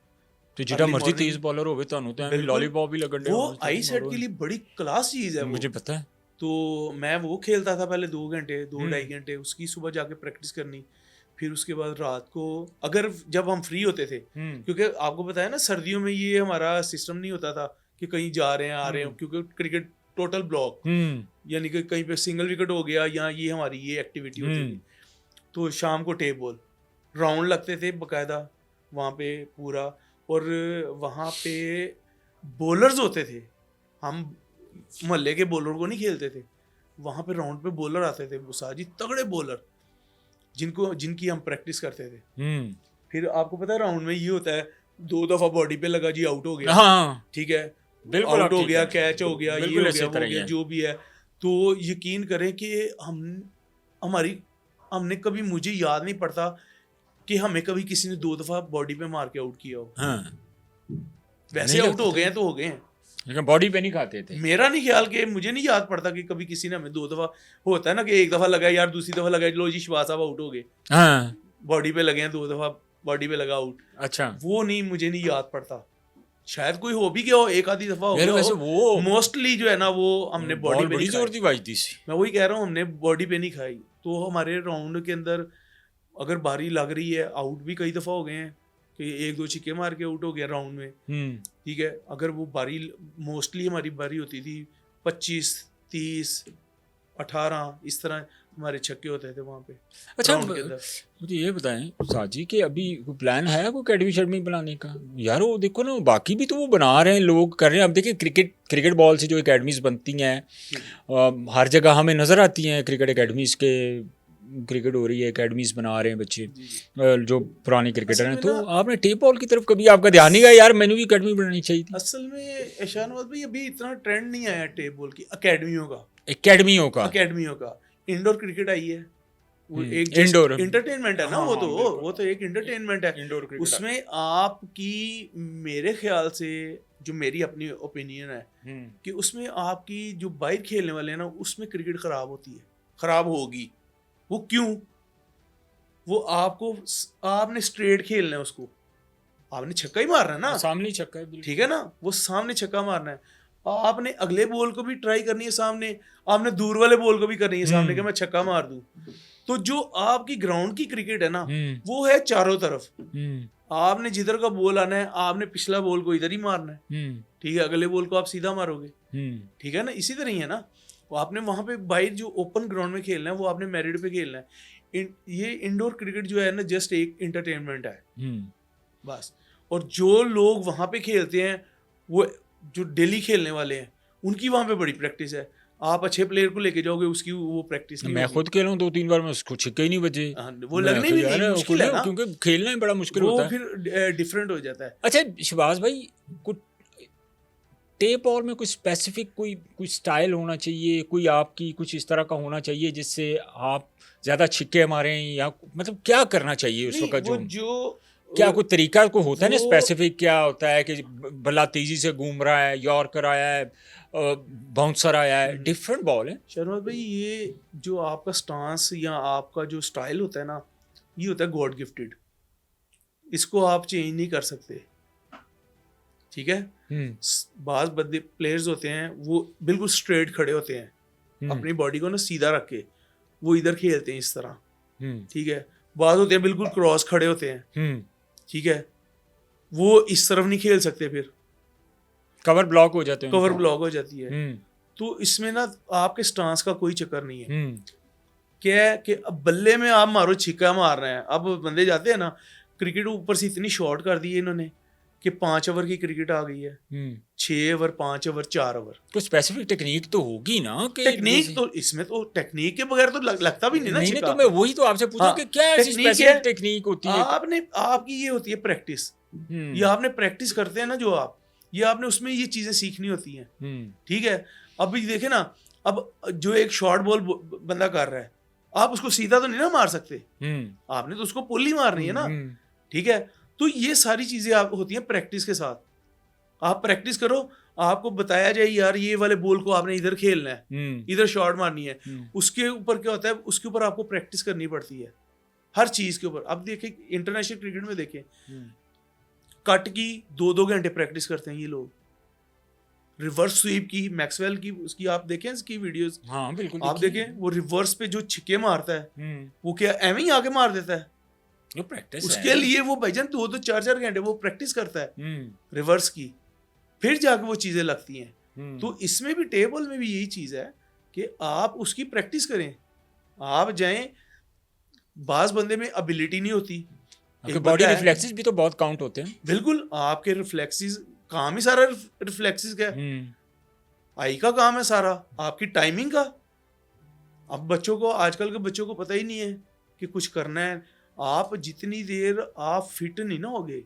तो जितना अर्ली मर्जी मॉर्निंग, तेज बॉलर होवे ਤੁਹਾਨੂੰ ਤਾਂ बिल्कुल, लॉलीपॉप भी लगन वो आई सेट के लिए बड़ी क्लास चीज है वो। मुझे पता है। तो मैं वो खेलता था पहले 2 घंटे, 2-2.5 घंटे, उसकी सुबह जाके प्रैक्टिस करनी, फिर उसके बाद रात को अगर जब हम फ्री होते थे, क्योंकि आपको पता है ना सर्दियों में ये हमारा सिस्टम नहीं होता था कि कहीं जा रहे हैं आ रहे हैं, क्योंकि क्रिकेट टोटल ब्लॉक, यानी कि कहीं पे सिंगल विकेट हो गया या ये हमारी ये एक्टिविटी होती थी। तो शाम को टेप बॉल राउंड लगते थे बकायदा वहाँ पे पूरा, और वहाँ पे बॉलर्स होते थे, हम मोहल्ले के बॉलर को नहीं खेलते थे, वहाँ पे राउंड पे बॉलर आते थे, वो साजी तगड़े बॉलर जिनकी हम प्रैक्टिस करते थे। फिर आपको पता है राउंड में ये होता है 2 दफा बॉडी पे लगा जी, आउट हो गया, हाँ ठीक है, बिल्कुल आउट हो गया, कैच हो गया, ये हो गया, वो हो गया, है। जो भी है। तो यकीन करें कि हमने कभी, मुझे याद नहीं पड़ता कि हमें कभी किसी ने 2 दफा बॉडी पे मार के आउट किया हो। हाँ, वैसे आउट हो गए हैं तो हो गए हैं, लेकिन बॉडी पे नहीं खाते थे। मेरा नहीं ख्याल कि, मुझे नहीं याद पड़ता कि कभी किसी ने हमें 2 दफा, होता है ना कि 1 दफा लगा यार, दूसरी दफा लगा लो जी शिवाज साहब आउट हो गए, हाँ बॉडी पे लगे हैं 2 दफा, बॉडी पे लगा आउट, अच्छा, वो नहीं, मुझे नहीं याद पड़ता। शायद कोई हो भी गया हो, एक आधी दफा हो यार गया वैसे हो, वो मोस्टली जो है ना वो हमने बॉडी बॉल पे बड़ी नहीं जोर खाई। दी बाजती सी। मैं वही कह रहा हूँ, हमने बॉडी पे नहीं खाई। तो हमारे राउंड के अंदर अगर बारी लग रही है, आउट भी कई दफा हो गए हैं कि 1-2 छिक्के मार के आउट हो गया राउंड में, ठीक है। अगर वो बारी, मोस्टली हमारी बारी होती थी 25, 30, 18, इस तरह हमारे छक्के होते थे वहाँ पे। अच्छा राउंड के अंदर मुझे ये बताएं साजी कि अभी कोई प्लान है कोई अकेडमी शेडमी बनाने का? यार वो देखो ना, बाकी भी तो वो बना रहे हैं, लोग कर रहे हैं। अब देखिए क्रिकेट बॉल से जो एकेडमीज बनती हैं हर जगह हमें नज़र आती हैं, क्रिकेट एकेडमीज़ के, क्रिकेट हो रही है, एकेडमीज़ बना रहे हैं बच्चे जो पुराने क्रिकेटर हैं। तो आपने टेप बॉल की तरफ कभी आपका ध्यान नहीं गया यार मैंने भी एकेडमी बनानी चाहिए थी? असल में एशानवाद भाई अभी इतना ट्रेंड नहीं आया टेप बॉल की, अकेडमियों का। इंडोर क्रिकेट आई है, वो एक इंडोर एंटरटेनमेंट है ना, हाँ, वो तो एक एंटरटेनमेंट है। इंडोर क्रिकेट उसमें आपकी, मेरे ख्याल से जो मेरी अपनी ओपिनियन है कि उसमें आपकी जो बाहर खेलने वाले हैं ना, उसमें क्रिकेट खराब होती है, खराब होगी। वो क्यों? वो आपने स्ट्रेट खेलना है, उसको आपने छक्का ही मारना है ना, सामने छक्का है, ठीक है ना, वो सामने छक्का मारना है। आपने अगले बॉल को भी ट्राई करनी है सामने, आपने दूर वाले बॉल को भी करनी है सामने कि मैं छक्का मार दूं। तो जो आपकी ग्राउंड की क्रिकेट है ना, वो है चारों तरफ, आपने जिधर का बॉल आना है, आपने पिछला बॉल को इधर ही मारना है, ठीक है, अगले बॉल को आप सीधा मारोगे, ठीक है ना। इसी तरह ही है ना, वो आपने वहां पे बाहर जो ओपन ग्राउंड में खेलना है, वो आपने मेरिट पे खेलना है। ये इंडोर क्रिकेट जो है ना, जस्ट एक एंटरटेनमेंट है बस। और जो लोग वहां पे खेलते हैं, वो जो डेली खेलने वाले हैं, उनकी वहां पे बड़ी प्रैक्टिस है। आप अच्छे प्लेयर को लेके जाओगे, उसकी वो प्रैक्टिस नहीं। मैं खुद खेला हूँ 2-3 बार, मैं उसको छिक्के ही नहीं बजे, वो लगने भी नहीं, मुश्किल है ना, क्योंकि खेलना ही बड़ा मुश्किल होता है, फिर डिफरेंट हो जाता है। अच्छा शिवाज भाई, कुछ टेप बॉल में कुछ स्पेसिफिक कोई स्टाइल होना चाहिए, कोई आपकी कुछ इस तरह का होना चाहिए जिससे आप ज़्यादा छिक्के मारें, या मतलब क्या करना चाहिए उस वक्त? जो क्या कोई तरीका को होता है ना स्पेसिफिक, क्या होता है कि बल्ला तेजी से घूम रहा है, यॉर्कर आया है, बाउंसर आया है, डिफरेंट बॉल है। शर्मा भाई, ये जो आपका स्टांस या आपका जो स्टाइल होता है ना, ये होता है गॉड गिफ्टेड, इसको आप चेंज नहीं कर सकते, ठीक है। बाज बंदे प्लेयर्स होते हैं, वो बिल्कुल स्ट्रेट खड़े होते हैं, अपनी बॉडी को ना सीधा रख के वो इधर खेलते हैं इस तरह, ठीक है। बाज होते हैं बिल्कुल क्रॉस खड़े होते हैं, ठीक है, वो इस तरफ नहीं खेल सकते, फिर कवर ब्लॉक हो जाते हैं, कवर ब्लॉक हो जाती है। तो इसमें ना आपके स्टांस का कोई चक्कर नहीं है। क्या है कि अब बल्ले में आप मारो, छिक्का मार रहे हैं, अब बंदे जाते हैं ना, क्रिकेट ऊपर से इतनी शॉर्ट कर दी है इन्होंने कि 5 ओवर की क्रिकेट आ गई है, 6 ओवर, 5 ओवर, 4 ओवर। तो स्पेसिफिक टेक्निक तो होगी ना, कि टेक्निक तो इसमें तो टेक्निक के बगैर तो लगता भी नहीं ना। नहीं, तो मैं वही तो आपसे पूछा कि क्या ऐसी स्पेसिफिक टेक्निक होती है? आपकी ये होती है प्रैक्टिस, ये आपने प्रैक्टिस करते हैं ना जो आप, ये आपने उसमें ये चीजें सीखनी होती हैं, ठीक है। अब ये देखे ना, अब जो एक शॉर्ट बॉल बंदा कर रहा है, आप उसको सीधा तो नहीं ना मार सकते, आपने तो उसको पुल ही मारनी है ना, ठीक है। तो ये सारी चीजें आप होती हैं प्रैक्टिस के साथ। आप प्रैक्टिस करो, आपको बताया जाए यार ये वाले बॉल को आपने इधर खेलना है, इधर शॉट मारनी है, उसके ऊपर क्या होता है, उसके ऊपर आपको प्रैक्टिस करनी पड़ती है हर चीज के ऊपर। अब देखिए इंटरनेशनल क्रिकेट में देखें, कट की 2-2 घंटे प्रैक्टिस करते हैं ये लोग, रिवर्स स्वीप की, मैक्सवेल की, उसकी आप देखें इसकी वीडियोस, हाँ बिल्कुल आप देखें वो रिवर्स पे जो छिक्के मारता है, वो क्या एवं ही आके मार देता है, ये प्रैक्टिस उसके लिए वो भाईजान 2-2 4-4 घंटे वो प्रैक्टिस करता है रिवर्स की, फिर जाके वो चीजें लगती हैं। तो इसमें भी टेबल में भी यही चीज है कि आप उसकी प्रैक्टिस करें। आप जाएं, बाज बंदे में एबिलिटी नहीं होती, आपके बॉडी रिफ्लेक्सेस भी तो बहुत काउंट होते हैं। बिल्कुल, आपके रिफ्लेक्सेस काम ही सारा रिफ्लेक्सेस का है, आई का काम है सारा, आपकी टाइमिंग का। अब बच्चों को, आजकल के बच्चों को पता ही नहीं है कि कुछ करना है। आप जितनी देर आप फिट नहीं ना होगे,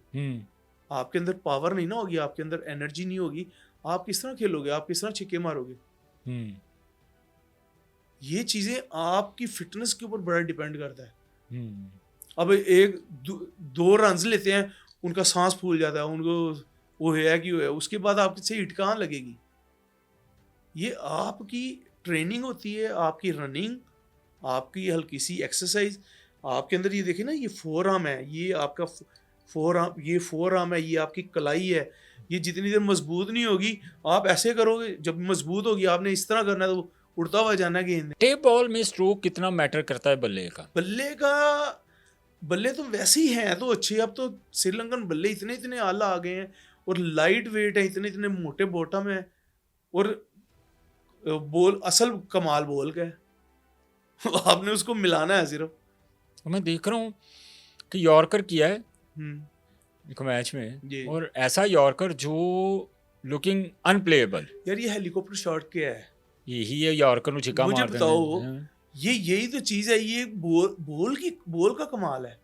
आपके अंदर पावर नहीं ना होगी, आपके अंदर एनर्जी नहीं होगी, आप किस तरह खेलोगे, आप किस तरह छिक्के मारोगे। ये चीजें आपकी फिटनेस के ऊपर बड़ा डिपेंड करता है। अब एक 2 रन्स लेते हैं, उनका सांस फूल जाता है, उनको वो है कि वो है, उसके बाद आपसे हिट कहाँ लगेगी। ये आपकी ट्रेनिंग होती है, आपकी रनिंग, आपकी हल्की सी एक्सरसाइज। आपके अंदर ये देखिए ना, ये फोर आर्म है, ये आपका फोर आर्म है, ये आपकी कलाई है, ये जितनी देर मजबूत नहीं होगी, आप ऐसे करोगे, जब मजबूत होगी आपने इस तरह करना है तो उड़ता हुआ जाना गेंद। टेप बॉल में स्ट्रोक कितना मैटर करता है बल्ले का? बल्ले तो वैसे ही हैं तो अच्छे। अब तो श्रीलंकन बल्ले इतने इतने आला आ गए हैं, और लाइट वेट है, इतने इतने मोटे बॉटम है, और बॉल असल कमाल बॉल का है आपने उसको मिलाना है सिर्फ। मैं देख रहा हूँ कि यॉर्कर किया है एक मैच में, और ऐसा यॉर्कर जो लुकिंग अनप्लेएबल। यार ये हेलीकॉप्टर शॉट क्या है, यही है यॉर्कर नु छिक्का मार देना। मुझे बताओ, यही तो चीज है, ये बॉल का कमाल है।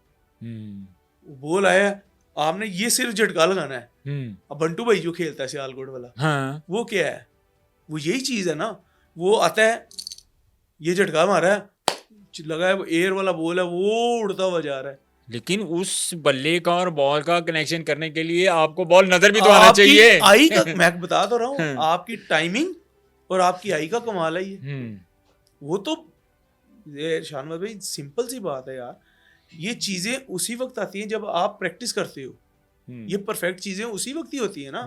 बॉल आया, आपने ये सिर्फ झटका लगाना है। अब बंटू भाई जो खेलता है सियालकोट वाला, हाँ, वो क्या है, वो यही चीज है ना, वो आता है, ये झटका मारा है, लगा है, एयर वाला बॉल है, वो उड़ता हुआ जा रहा है। लेकिन उस बल्ले का और बॉल का कनेक्शन करने के लिए आपको बॉल नजर भी तो आना चाहिए। आई का मैं बता तो रहा हूँ, आपकी टाइमिंग और आपकी आई का कमाल है ये। वो तो ये शानवाज भाई सिंपल सी बात है यार, ये चीजें उसी वक्त आती हैं जब आप प्रैक्टिस करते हो। ये परफेक्ट चीजें उसी वक्त ही होती है ना,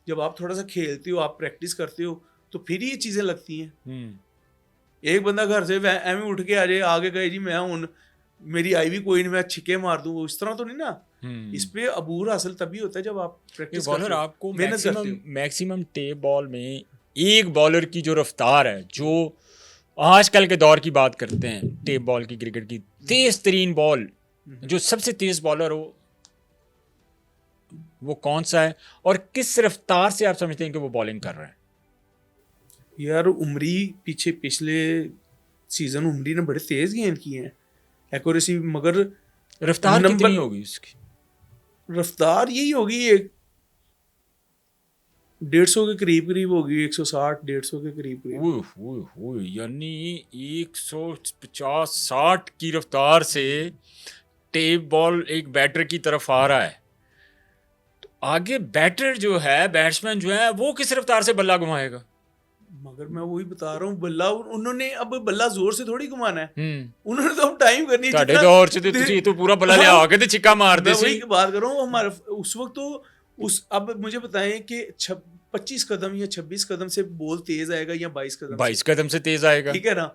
जब आप थोड़ा सा खेलते हो, आप प्रैक्टिस करते हो, तो फिर ये चीजें लगती हैं। एक बंदा घर से एवं उठ के आ जाए, आगे गए जी मैं हूं, मेरी आई भी कोई नहीं, मैं छिक्के मार दूं, इस तरह तो नहीं ना। इस पे अबूर हासिल तभी होता है जब आप प्रैक्टिस करते हो, आपको मेहनत करते हो। मैक्सिमम टेप बॉल में एक बॉलर की जो रफ्तार है, जो आजकल के दौर की बात करते हैं टेप बॉल की, क्रिकेट की तेज तरीन बॉल, जो सबसे तेज बॉलर हो, वो कौन सा है, और किस रफ्तार से आप समझते हैं कि वो बॉलिंग कर रहा है? यार उमरी, पिछले सीजन उमरी ने बड़े तेज गेंद किए हैं, एक्यूरेसी, मगर रफ्तार कितनी होगी उसकी? रफ्तार यही होगी 150 के करीब होगी, 160-150 के करीब। यानी 150-60 की रफ्तार से टेप बॉल एक बैटर की तरफ आ रहा है, तो आगे बैटर जो है, बैट्समैन जो है, वो किस रफ्तार से बल्ला घुमाएगा? मगर मैं वही बता रहा हूँ, बल्ला उन्होंने अब बल्ला जोर से थोड़ी घुमाना है, उन्होंने तो अब टाइम करनी है। ਤੁਹਾਡੇ ਦੌਰ ਚ ਤੇ ਤੁਸੀਂ तो पूरा बल्ला लिया के ते छिक्का मारते सी। मैं वही बात कर रहा हूँ, हमारे उस वक्त तो अब मुझे बताएं कि 25 कदम या 26 कदम से बॉल तेज आएगा या 22 कदम से तेज आएगा, ठीक है ना,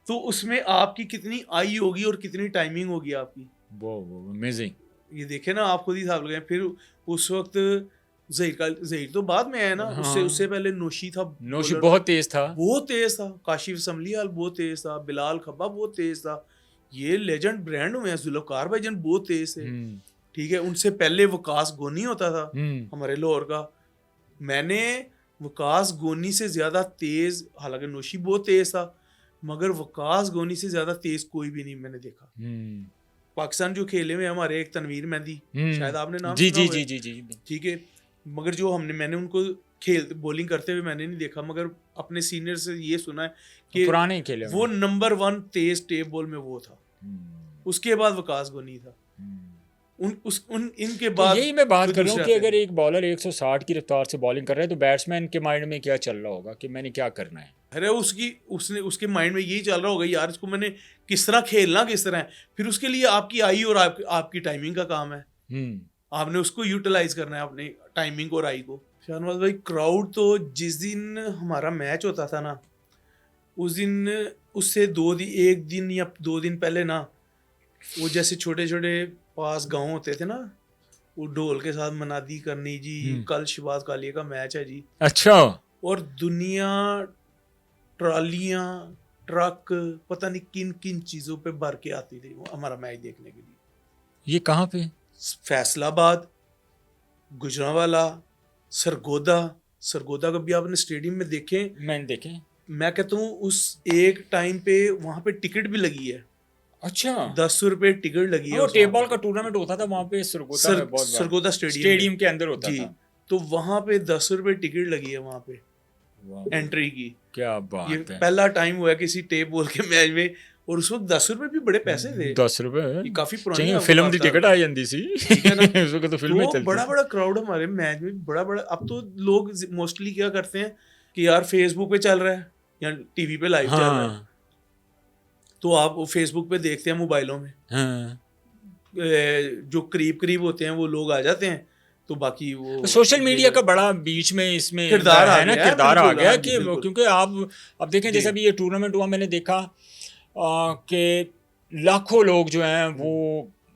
तो उसमें आपकी कितनी आई होगी और कितनी टाइमिंग होगी आपकी। वो अमेजिंग। ये देखे ना, आप खुद ही हिसाब लगाएं। फिर उस वक्त ज़हीर तो बाद में आया ना, उससे पहले नोशी था, नोशी बहुत तेज था, काशिफ समलियाल बहुत तेज था, बिलाल खब्बा बहुत तेज था, ये लेजेंड ब्रांड हुए हैं, जुल्फकार भाईजान बहुत तेज थे, ठीक है। उनसे पहले वकास गोनी होता था हमारे लाहौर का, मैंने वकास गोनी से ज्यादा तेज, हालांकि नोशी बहुत तेज था, मगर वकास गोनी से ज्यादा तेज कोई भी नहीं मैंने देखा। पाकिस्तान जो खेले हुए हमारे, एक तनवीर मेहंदी, शायद आपने नाम जी, ठीक है, मगर जो मैंने उनको बॉलिंग करते हुए मैंने नहीं देखा, मगर अपने सीनियर से ये सुना है कि पुराने खेले वो नंबर 1 तेज टेप बॉल में वो था, उसके बाद वकास गोनी था, इनके बाद यही मैं बात कोई कर रहा हूँ दूसरा कि था। अगर एक बॉलर 160 की रफ्तार से बॉलिंग कर रहा है तो बैट्समैन के माइंड में क्या चल रहा होगा कि मैंने क्या करना है। अरे उसके माइंड में यही चल रहा होगा, यार इसको मैंने किस तरह खेलना किस तरह है। फिर उसके लिए आपकी आई और आपकी टाइमिंग का काम है, आपने उसको यूटिलाइज करना है, अपनी टाइमिंग और आई को। शाहनवाज भाई, क्राउड तो जिस दिन हमारा मैच होता था ना, उस दिन उससे 1 दिन या 2 दिन पहले ना, वो जैसे छोटे छोटे पास गांव होते थे ना, वो ढोल के साथ मनादी करनी जी, कल शहबाज कालिया का मैच है जी। अच्छा। और दुनिया, ट्रालियां, ट्रक, पता नहीं किन किन चीज़ों पे भर के आती थी वो हमारा मैच देखने के लिए। ये कहाँ पे? फैसलाबाद, गुजरांवाला, सरगोदा कभी आपने स्टेडियम में देखे? मैंने देखे। मैं कहता हूँ उस एक टाइम पे वहां पे टिकट भी लगी है। अच्छा। 10 रुपए टिकट लगी है। वो टेप बॉल का टूर्नामेंट होता था वहाँ पे सरगोदा में, बहुत बड़ा सरगोदा स्टेडियम के अंदर होता जी, था। तो वहां पे 10 रुपए टिकट लगी है वहां पे एंट्री की। क्या बात ये है। पहला टाइम हुआ किसी टेप बॉल के मैच में, और उस वक्त 10 रुपए भी बड़े पैसे थे। 10 रुपए ये काफी पुरानी चाहिए फिल्म की टिकट आ जाती सी ठीक है ना। उस वक्त तो फिल्में तो चलती बड़ा बड़ा क्राउड हमारे मैच में, बड़ा बड़ा। अब तो लोग मोस्टली क्या करते हैं कि यार फेसबुक पे चल रहा है या टीवी पे लाइव चल रहा है, तो आप वो फेसबुक पे देखते हैं मोबाइलों में, जो करीब होते हैं वो लोग आ जाते हैं, तो बाकी वो सोशल मीडिया का बड़ा बीच में इसमें किरदार है ना, किरदार आ गया कि बिल्कुल। क्योंकि आप अब देखें जैसे अभी ये टूर्नामेंट हुआ, मैंने देखा कि लाखों लोग जो हैं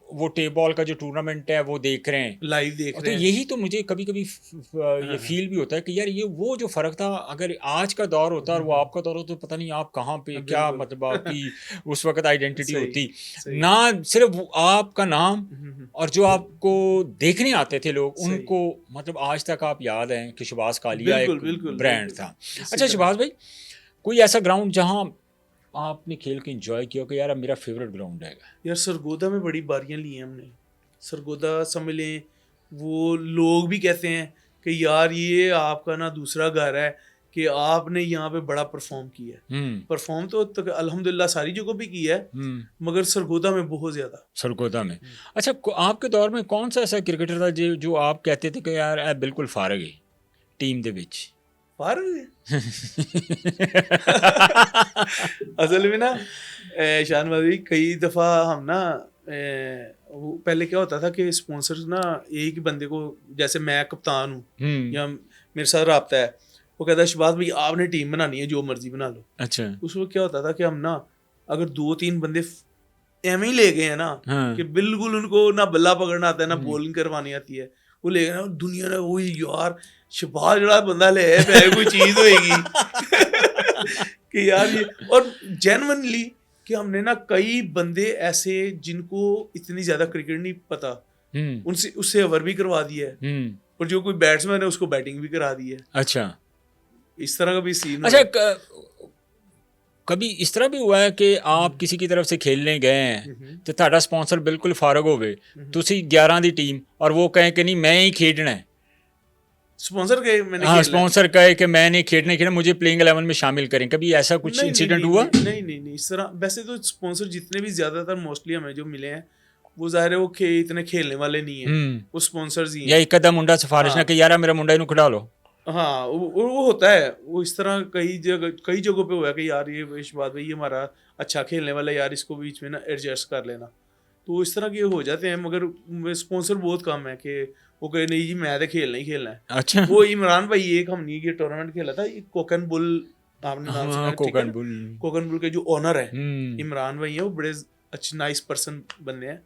वो टेप बॉल का जो टूर्नामेंट है वो देख रहे हैं, लाइव देख तो रहे हैं। यही तो मुझे कभी कभी ये फील भी होता है कि यार ये वो जो फर्क था, अगर आज का दौर होता और वो आपका दौर होता तो पता नहीं आप कहाँ पे क्या, मतलब आपकी उस वक्त आइडेंटिटी होती ना, सिर्फ आपका नाम और जो आपको देखने आते थे लोग उनको, मतलब आज तक आप याद हैं कि शहबाज कालिया एक ब्रांड था। अच्छा शहबाज भाई, कोई ऐसा ग्राउंड जहाँ आपने खेल के एंजॉय किया कि यार अब मेरा फेवरेट ग्राउंड है? यार सरगोदा में बड़ी बारियां ली हैं हमने। सरगोदा समझ लें, वो लोग भी कहते हैं कि यार ये आपका ना दूसरा घर है, कि आपने यहाँ पे बड़ा परफॉर्म किया है। परफॉर्म तो अल्हम्दुलिल्लाह सारी जगह भी किया है, मगर सरगोदा में बहुत ज़्यादा। सरगोदा में। अच्छा, आपके दौर में कौन सा ऐसा क्रिकेटर था जो आप कहते थे कि यार बिल्कुल फारग है टीम दे विच? असल में ना शानवाजी, कई दफ़ा हम ना पहले क्या होता था कि स्पॉन्सर्स ना एक ही बंदे को, जैसे मैं कप्तान हूँ या मेरे साथ रब्ता है, वो कहता है शहबाज भाई आपने टीम बनानी है, जो मर्जी बना लो। अच्छा। उस वक्त क्या होता था कि हम ना अगर 2-3 बंदे एम ही ले गए हैं ना, कि बिल्कुल उनको ना बल्ला पकड़ना आता है ना बॉलिंग करवानी आती है, वो ले गए ना, दुनिया ने वो यार शहबाज जड़ा बंदा ले है, कोई चीज होएगी कि यार ये। और जेन्युइनली कि हमने ना कई बंदे ऐसे जिनको इतनी ज्यादा क्रिकेट नहीं पता, उनसे उससे ओवर भी करवा दिया है, और जो कोई बैट्समैन है उसको बैटिंग भी करा दी है। अच्छा, इस तरह का भी सीन। अच्छा, कभी इस तरह भी हुआ है कि आप किसी की तरफ से खेलने गए हैं तो ਤੁਹਾਡਾ स्पॉन्सर बिल्कुल फारग होवे, ਤੁਸੀਂ 11 ਦੀ टीम और वो कहे कि नहीं मैं ही खेलना है? स्पॉन्सर कहे मैंने, हाँ, स्पॉन्सर कहे कि मैं नहीं खेलना, मुझे प्लेइंग 11 में शामिल करें, कभी ऐसा कुछ इंसिडेंट हुआ? नहीं इस तरह। वैसे तो स्पॉन्सर जितने भी ज्यादातर मोस्टली हमें जो मिले हैं, वो जाहिर है वो इतने खेलने वाले नहीं है, वो स्पॉन्सर्स ही हैं। या एक अद्धा मुंडा सिफारिश ना कि यार मेरा मुंडा इन्हों खिला लो। हाँ, वो होता है, वो इस तरह कई जगहों पे हुआ है कि यार ये शहबाज भाई हमारा अच्छा खेलने वाला है, यार इसको बीच में ना एडजस्ट कर लेना, तो इस तरह के हो जाते हैं। मगर स्पॉन्सर बहुत कम है कि वो कहे नहीं जी मैं तो खेलना ही खेलना है। अच्छा। वो इमरान भाई, एक हमने ये टूर्नामेंट खेला था, कोकन बुल, आपने नाम सुना? कोकन बुल के जो ओनर है इमरान भाई है, वो बड़े अच्छे नाइस पर्सन बनने हैं।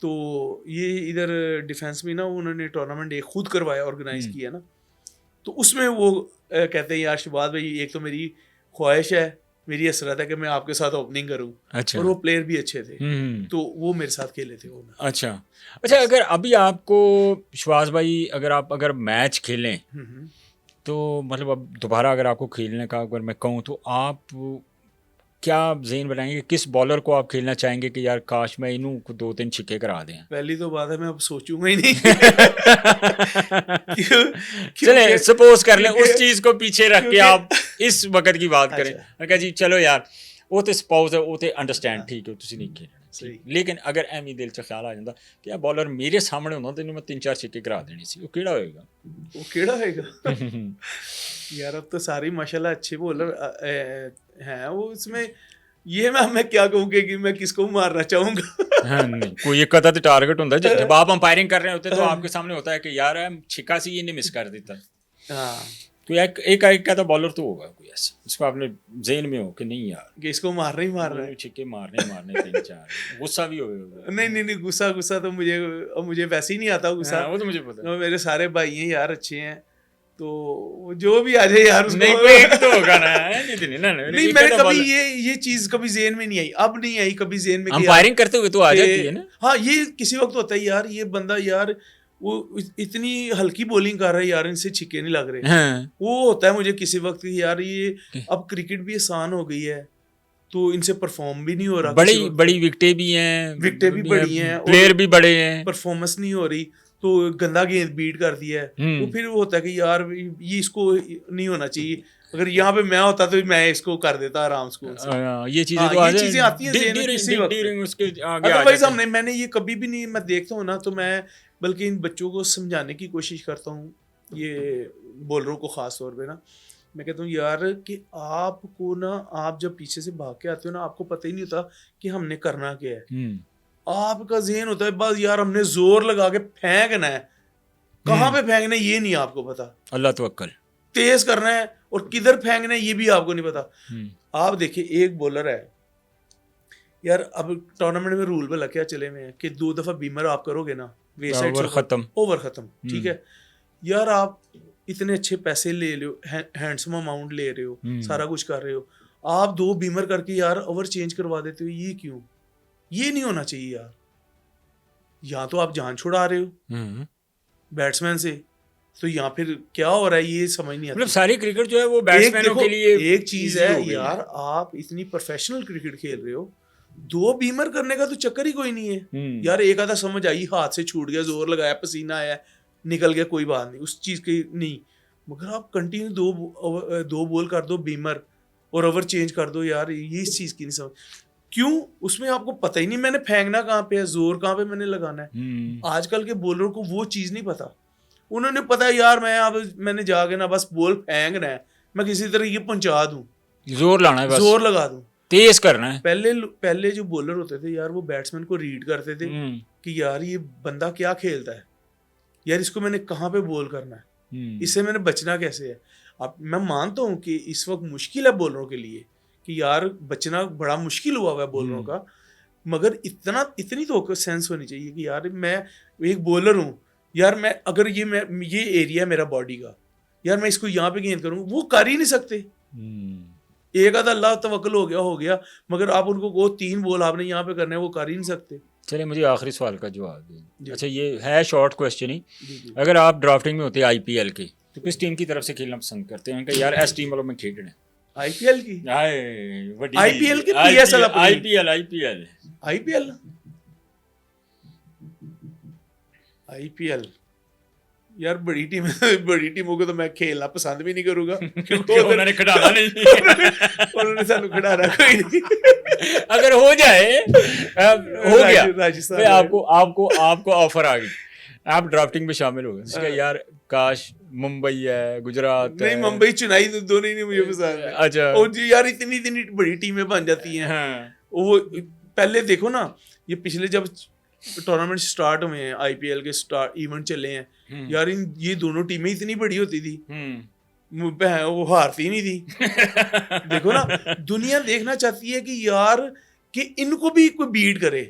तो ये इधर डिफेंस में ना उन्होंने टूर्नामेंट एक खुद करवाया, ऑर्गेनाइज किया ना, तो उसमें वो कहते हैं यार शहबाज भाई एक तो मेरी ख्वाहिश है, मेरी हसरत है कि मैं आपके साथ ओपनिंग करूं। अच्छा। और वो प्लेयर भी अच्छे थे, तो वो मेरे साथ खेले थे वो। अच्छा, अगर अभी आपको शहबाज भाई अगर मैच खेलें तो मतलब अब दोबारा अगर आपको खेलने का अगर मैं कहूँ तो आप क्या आप ज़हन बनाएंगे किस बॉलर को आप खेलना चाहेंगे कि यार काश मैं इन्हू को 2-3 छिक्के करा दें? पहली तो बात है मैं अब सोचूंगा ही नहीं चले सपोज कर लें उस क्योंकि- चीज़ को पीछे रख के क्योंकि- आप इस वक्त की बात करें। अच्छा। मैं कहा जी चलो यार वो तो स्पाउस है वो तो अंडरस्टैंड ठीक है तुसी नहीं खेलना सही। लेकिन अगर एवं दिल च ख्याल आ जाता कि यार बॉलर मेरे सामने होंदा तेन मैं 3-4 छिक्के करा देने सी वो केड़ा होएगा? वो केड़ा होएगा यार अब तो सारी माशाल्लाह अच्छे बॉलर हैं वो इसमें ये मैं क्या कहूँगी कि मैं किसको मारना चाहूँगा हाँ, नहीं कोई एक कदा तो टारगेट होता है जब आप अंपायरिंग कर रहे होते तो आपके सामने होता है कि यार छिक्का सी ये नहीं मिस कर देता हाँ तो एक का तो बॉलर तो होगा कोई ऐसा जिसको आपने जेन में हो कि नहीं यार कि इसको मारना ही मारना है। छिक्के मारने 3-4 गुस्सा भी होगा। नहीं गुस्सा तो मुझे वैसे ही नहीं आता गुस्सा। हाँ, वो तो मुझे पता है। मेरे सारे भाई हैं यार अच्छे हैं तो जो भी आ जाए यार उसको नहीं कोई एक तो होगा ना नहीं मैंने कभी ये चीज कभी जेन में नहीं आई अब नहीं आई कभी जेन में अंपायरिंग करते हुए तो आ जाती है ना। हाँ ये किसी वक्त होता है यार ये बंदा यार वो इतनी हल्की बॉलिंग कर रहा है यार इनसे छिक्के नहीं लग रहे। हाँ। वो होता है मुझे किसी वक्त कि यार ये अब क्रिकेट भी आसान हो गई है तो इनसे परफॉर्म भी नहीं हो रहा। बड़ी विकेटें भी हैं बड़ी हैं प्लेयर भी बड़े हैं परफॉर्मेंस नहीं हो रही तो गंदा गेंद बीट कर दिया है तो फिर वो होता है कि यार ये इसको नहीं होना चाहिए। अगर यहाँ पे मैं होता तो मैं इसको कर देता आराम से। ये चीजें तो ये चीजें आती हैं अदरवाइज हमने मैंने ये कभी भी नहीं मैं देखता हूँ ना तो मैं बल्कि इन बच्चों को समझाने की कोशिश करता हूँ ये बॉलरों को खास तौर पे ना मैं कहता हूँ यार कि आपको ना आप जब पीछे से भाग के आते हो ना आपको पता ही नहीं होता कि हमने करना क्या है। आपका ज़हन होता है बस यार हमने जोर लगा के फेंकना है कहाँ पे फेंकना है ये नहीं आपको पता। अल्लाह तवक्कल तेज करना है और किधर फेंकना है ये भी आपको नहीं पता। आप देखिए एक बॉलर है यार अब टूर्नामेंट में रूल पे क्या चले हुए हैं कि 2 दफा बीमर आप करोगे ना ओवर खत्म ठीक है यार आप इतने अच्छे पैसे ले लो हैंडसम अमाउंट ले रहे हो सारा कुछ कर रहे हो आप 2 बीमर करके यार ओवर चेंज करवा देते हो ये क्यों? ये नहीं होना चाहिए यार। यहाँ तो आप जान छुड़ा रहे हो बैट्समैन से तो यहाँ फिर क्या हो रहा है ये समझ नहीं आता। मतलब सारी क्रिकेट जो है वो बैट्समैनों के लिए एक चीज है यार आप इतनी प्रोफेशनल क्रिकेट खेल रहे हो 2 बीमर करने का तो चक्कर ही कोई नहीं है यार। एक आधा समझ आई हाथ से छूट गया जोर लगाया पसीना आया निकल गया कोई बात नहीं उस चीज की नहीं मगर आप कंटिन्यू दो बॉल कर दो बीमर और ओवर चेंज कर दो यार ये इस चीज की नहीं समझ क्यों उसमें आपको पता ही नहीं मैंने फेंकना कहाँ पे है जोर कहाँ पे मैंने लगाना है। आजकल के बॉलर को वो चीज नहीं पता उन्होंने पता है यार मैंने जाके ना बस बॉल फेंकना है मैं किसी तरह ये पहुंचा दूं जोर लाना है बस जोर लगा दूं तेज करना है। पहले जो बॉलर होते थे यार वो बैट्समैन को रीड करते थे कि यार ये बंदा क्या खेलता है यार इसको मैंने कहाँ पे बॉल करना है इससे मैंने बचना कैसे है। अब मैं मानता हूँ कि इस वक्त मुश्किल है बॉलरों के लिए कि यार बचना बड़ा मुश्किल हुआ है बॉलरों का मगर इतनी तो सेंस होनी चाहिए कि यार मैं एक बॉलर हूँ यार मैं अगर ये एरिया मेरा बॉडी का यार मैं इसको यहाँ पे गेंद करूँ वो कर ही नहीं सकते। एक आधा अल्लाह तवक्कल हो गया मगर आप उनको वो 3 बॉल आपने यहाँ पे करने वो कर ही नहीं सकते। चलिए मुझे आखिरी सवाल का जवाब दें। अच्छा ये है शॉर्ट क्वेश्चन ही अगर आप ड्राफ्टिंग में होते हैं आईपीएल के तो किस टीम की तरफ से खेलना पसंद करते हैं कि यार एस टीम वालों में खेलना है? आईपीएल की आईपीएल की पीएसएल आईपीएल यार बड़ी टीमों को तो मैं खेलना पसंद भी नहीं करूंगा क्योंकि उन्होंने खिलाना नहीं उन्होंने सानू खिलाना कोई नहीं। अगर हो जाए हो गया राजस्थान आपको ऑफर आ गई आप ड्राफ्टिंग में शामिल हो गए यार काश मुंबई है गुजरात नहीं मुंबई चेन्नई दोनों ही नहीं मुझे पसंद। अच्छा और यार इतनी बड़ी टीमें बन जाती हैं। वो पहले देखो ना ये पिछले जब टूर्नामेंट स्टार्ट हुए हैं आईपीएल के इवेंट चले हैं यार ये दोनों टीमें इतनी बड़ी होती थी वो हारती नहीं थी। देखो ना दुनिया देखना चाहती है कि यार कि इनको भी कोई बीट करे।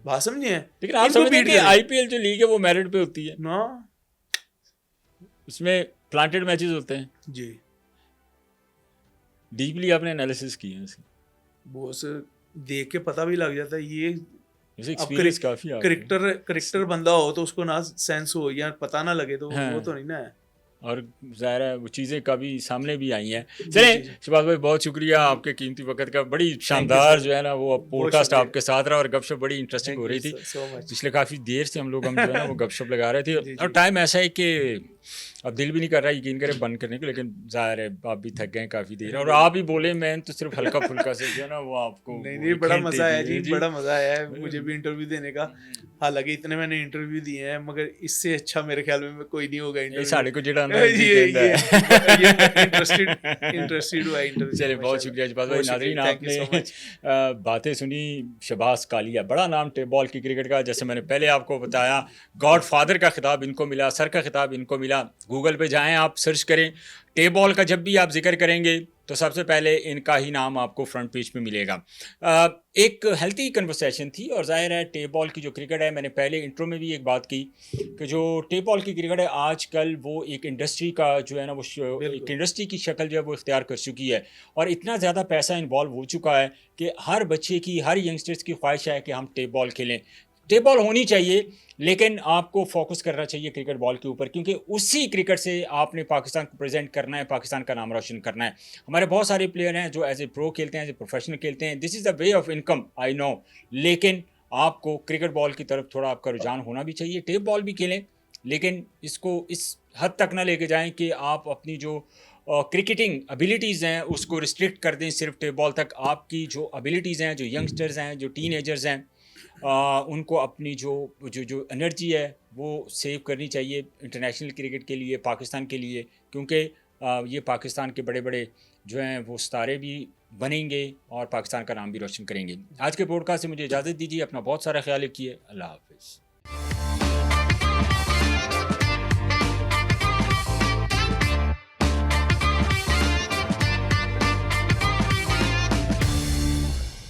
बात समझे हैं लेकिन आप समझते हैं कि आईपीएल जो लीग है वो मेरिट पे होती है ना उसमें प्लांटेड मैचेस होते हैं जी। डीपली आपने एनालिसिस किया है इसकी बहुत देख के पता भी लग जाता है ये एक्सपीरियंस काफी क्रिकेटर बंदा हो तो उसको ना सेंस हो या पता ना लगे तो वो तो नहीं ना है। और ज़ाहिर है वो चीज़ें कभी सामने भी आई हैं। चलें शहबाज भाई, बहुत शुक्रिया आपके कीमती वक्त का। बड़ी शानदार जो है ना वो पॉडकास्ट आपके साथ रहा और गपशप बड़ी इंटरेस्टिंग हो रही थी। पिछले काफ़ी देर से हम जो है ना वो गपशप लगा रहे थे और टाइम ऐसा है कि अब दिल भी नहीं कर रहा यकीन करें बंद करने को, लेकिन ज़ाहिर है आप भी थक गए काफ़ी देर और आप ही बोले, मैं तो सिर्फ हल्का फुल्का से जो है ना वो आपको नहीं बड़ा मज़ा आया जी, बड़ा मज़ा आया है मुझे भी इंटरव्यू देने का। हालांकि इतने मैंने इंटरव्यू दिए हैं मगर इससे अच्छा मेरे ख्याल में कोई नहीं होगा इंटरव्यू। साढ़े को जिड़ा इंटरेस्टेड हुआ इंटरव्यू। चलिए बहुत शुक्रिया शहबाज भाई। नाज़रीन आपने बातें सुनी शहबाज कालिया, बड़ा नाम टेप बॉल की क्रिकेट का। जैसे मैंने पहले आपको बताया गॉड फादर का खिताब इनको मिला, सर का खिताब इनको मिला। गूगल पे जाएं, आप सर्च करें टेप बॉल का, जब भी आप जिक्र करेंगे तो सबसे पहले इनका ही नाम आपको फ्रंट पेज पे मिलेगा। एक हेल्थी कन्वर्सेशन थी और जाहिर है टेप बॉल की जो क्रिकेट है, मैंने पहले इंट्रो में भी एक बात की कि जो टेप बॉल की क्रिकेट है आजकल वो एक इंडस्ट्री का जो है ना वो एक इंडस्ट्री की शक्ल जो है वो इख्तियार कर चुकी है और इतना ज़्यादा पैसा इन्वॉल्व हो चुका है कि हर बच्चे की, हर यंगस्टर्स की ख्वाहिश है कि हम टेप बॉल खेलें। टेप बॉल होनी चाहिए लेकिन आपको फोकस करना चाहिए क्रिकेट बॉल के ऊपर, क्योंकि उसी क्रिकेट से आपने पाकिस्तान को प्रेजेंट करना है, पाकिस्तान का नाम रोशन करना है। हमारे बहुत सारे प्लेयर हैं जो एज ए प्रो खेलते हैं, एज ए प्रोफेशनल खेलते हैं। This is the way of income, I know, लेकिन आपको क्रिकेट बॉल की तरफ थोड़ा आपका रुझान होना भी चाहिए। टेप बॉल भी खेलें लेकिन इसको इस हद तक ना लेके जाएं कि आप अपनी जो क्रिकेटिंग एबिलिटीज़ हैं उसको रिस्ट्रिक्ट कर दें सिर्फ टेप बॉल तक। आपकी जो एबिलिटीज़ हैं, जो यंगस्टर्स हैं, जो टीनेजर्स हैं, उनको अपनी जो जो जो एनर्जी है वो सेव करनी चाहिए इंटरनेशनल क्रिकेट के लिए, पाकिस्तान के लिए, क्योंकि ये पाकिस्तान के बड़े बड़े जो हैं वो सितारे भी बनेंगे और पाकिस्तान का नाम भी रोशन करेंगे। आज के पॉडकास्ट से मुझे इजाज़त दीजिए, अपना बहुत सारा ख्याल रखिए, अल्लाह हाफ़िज़।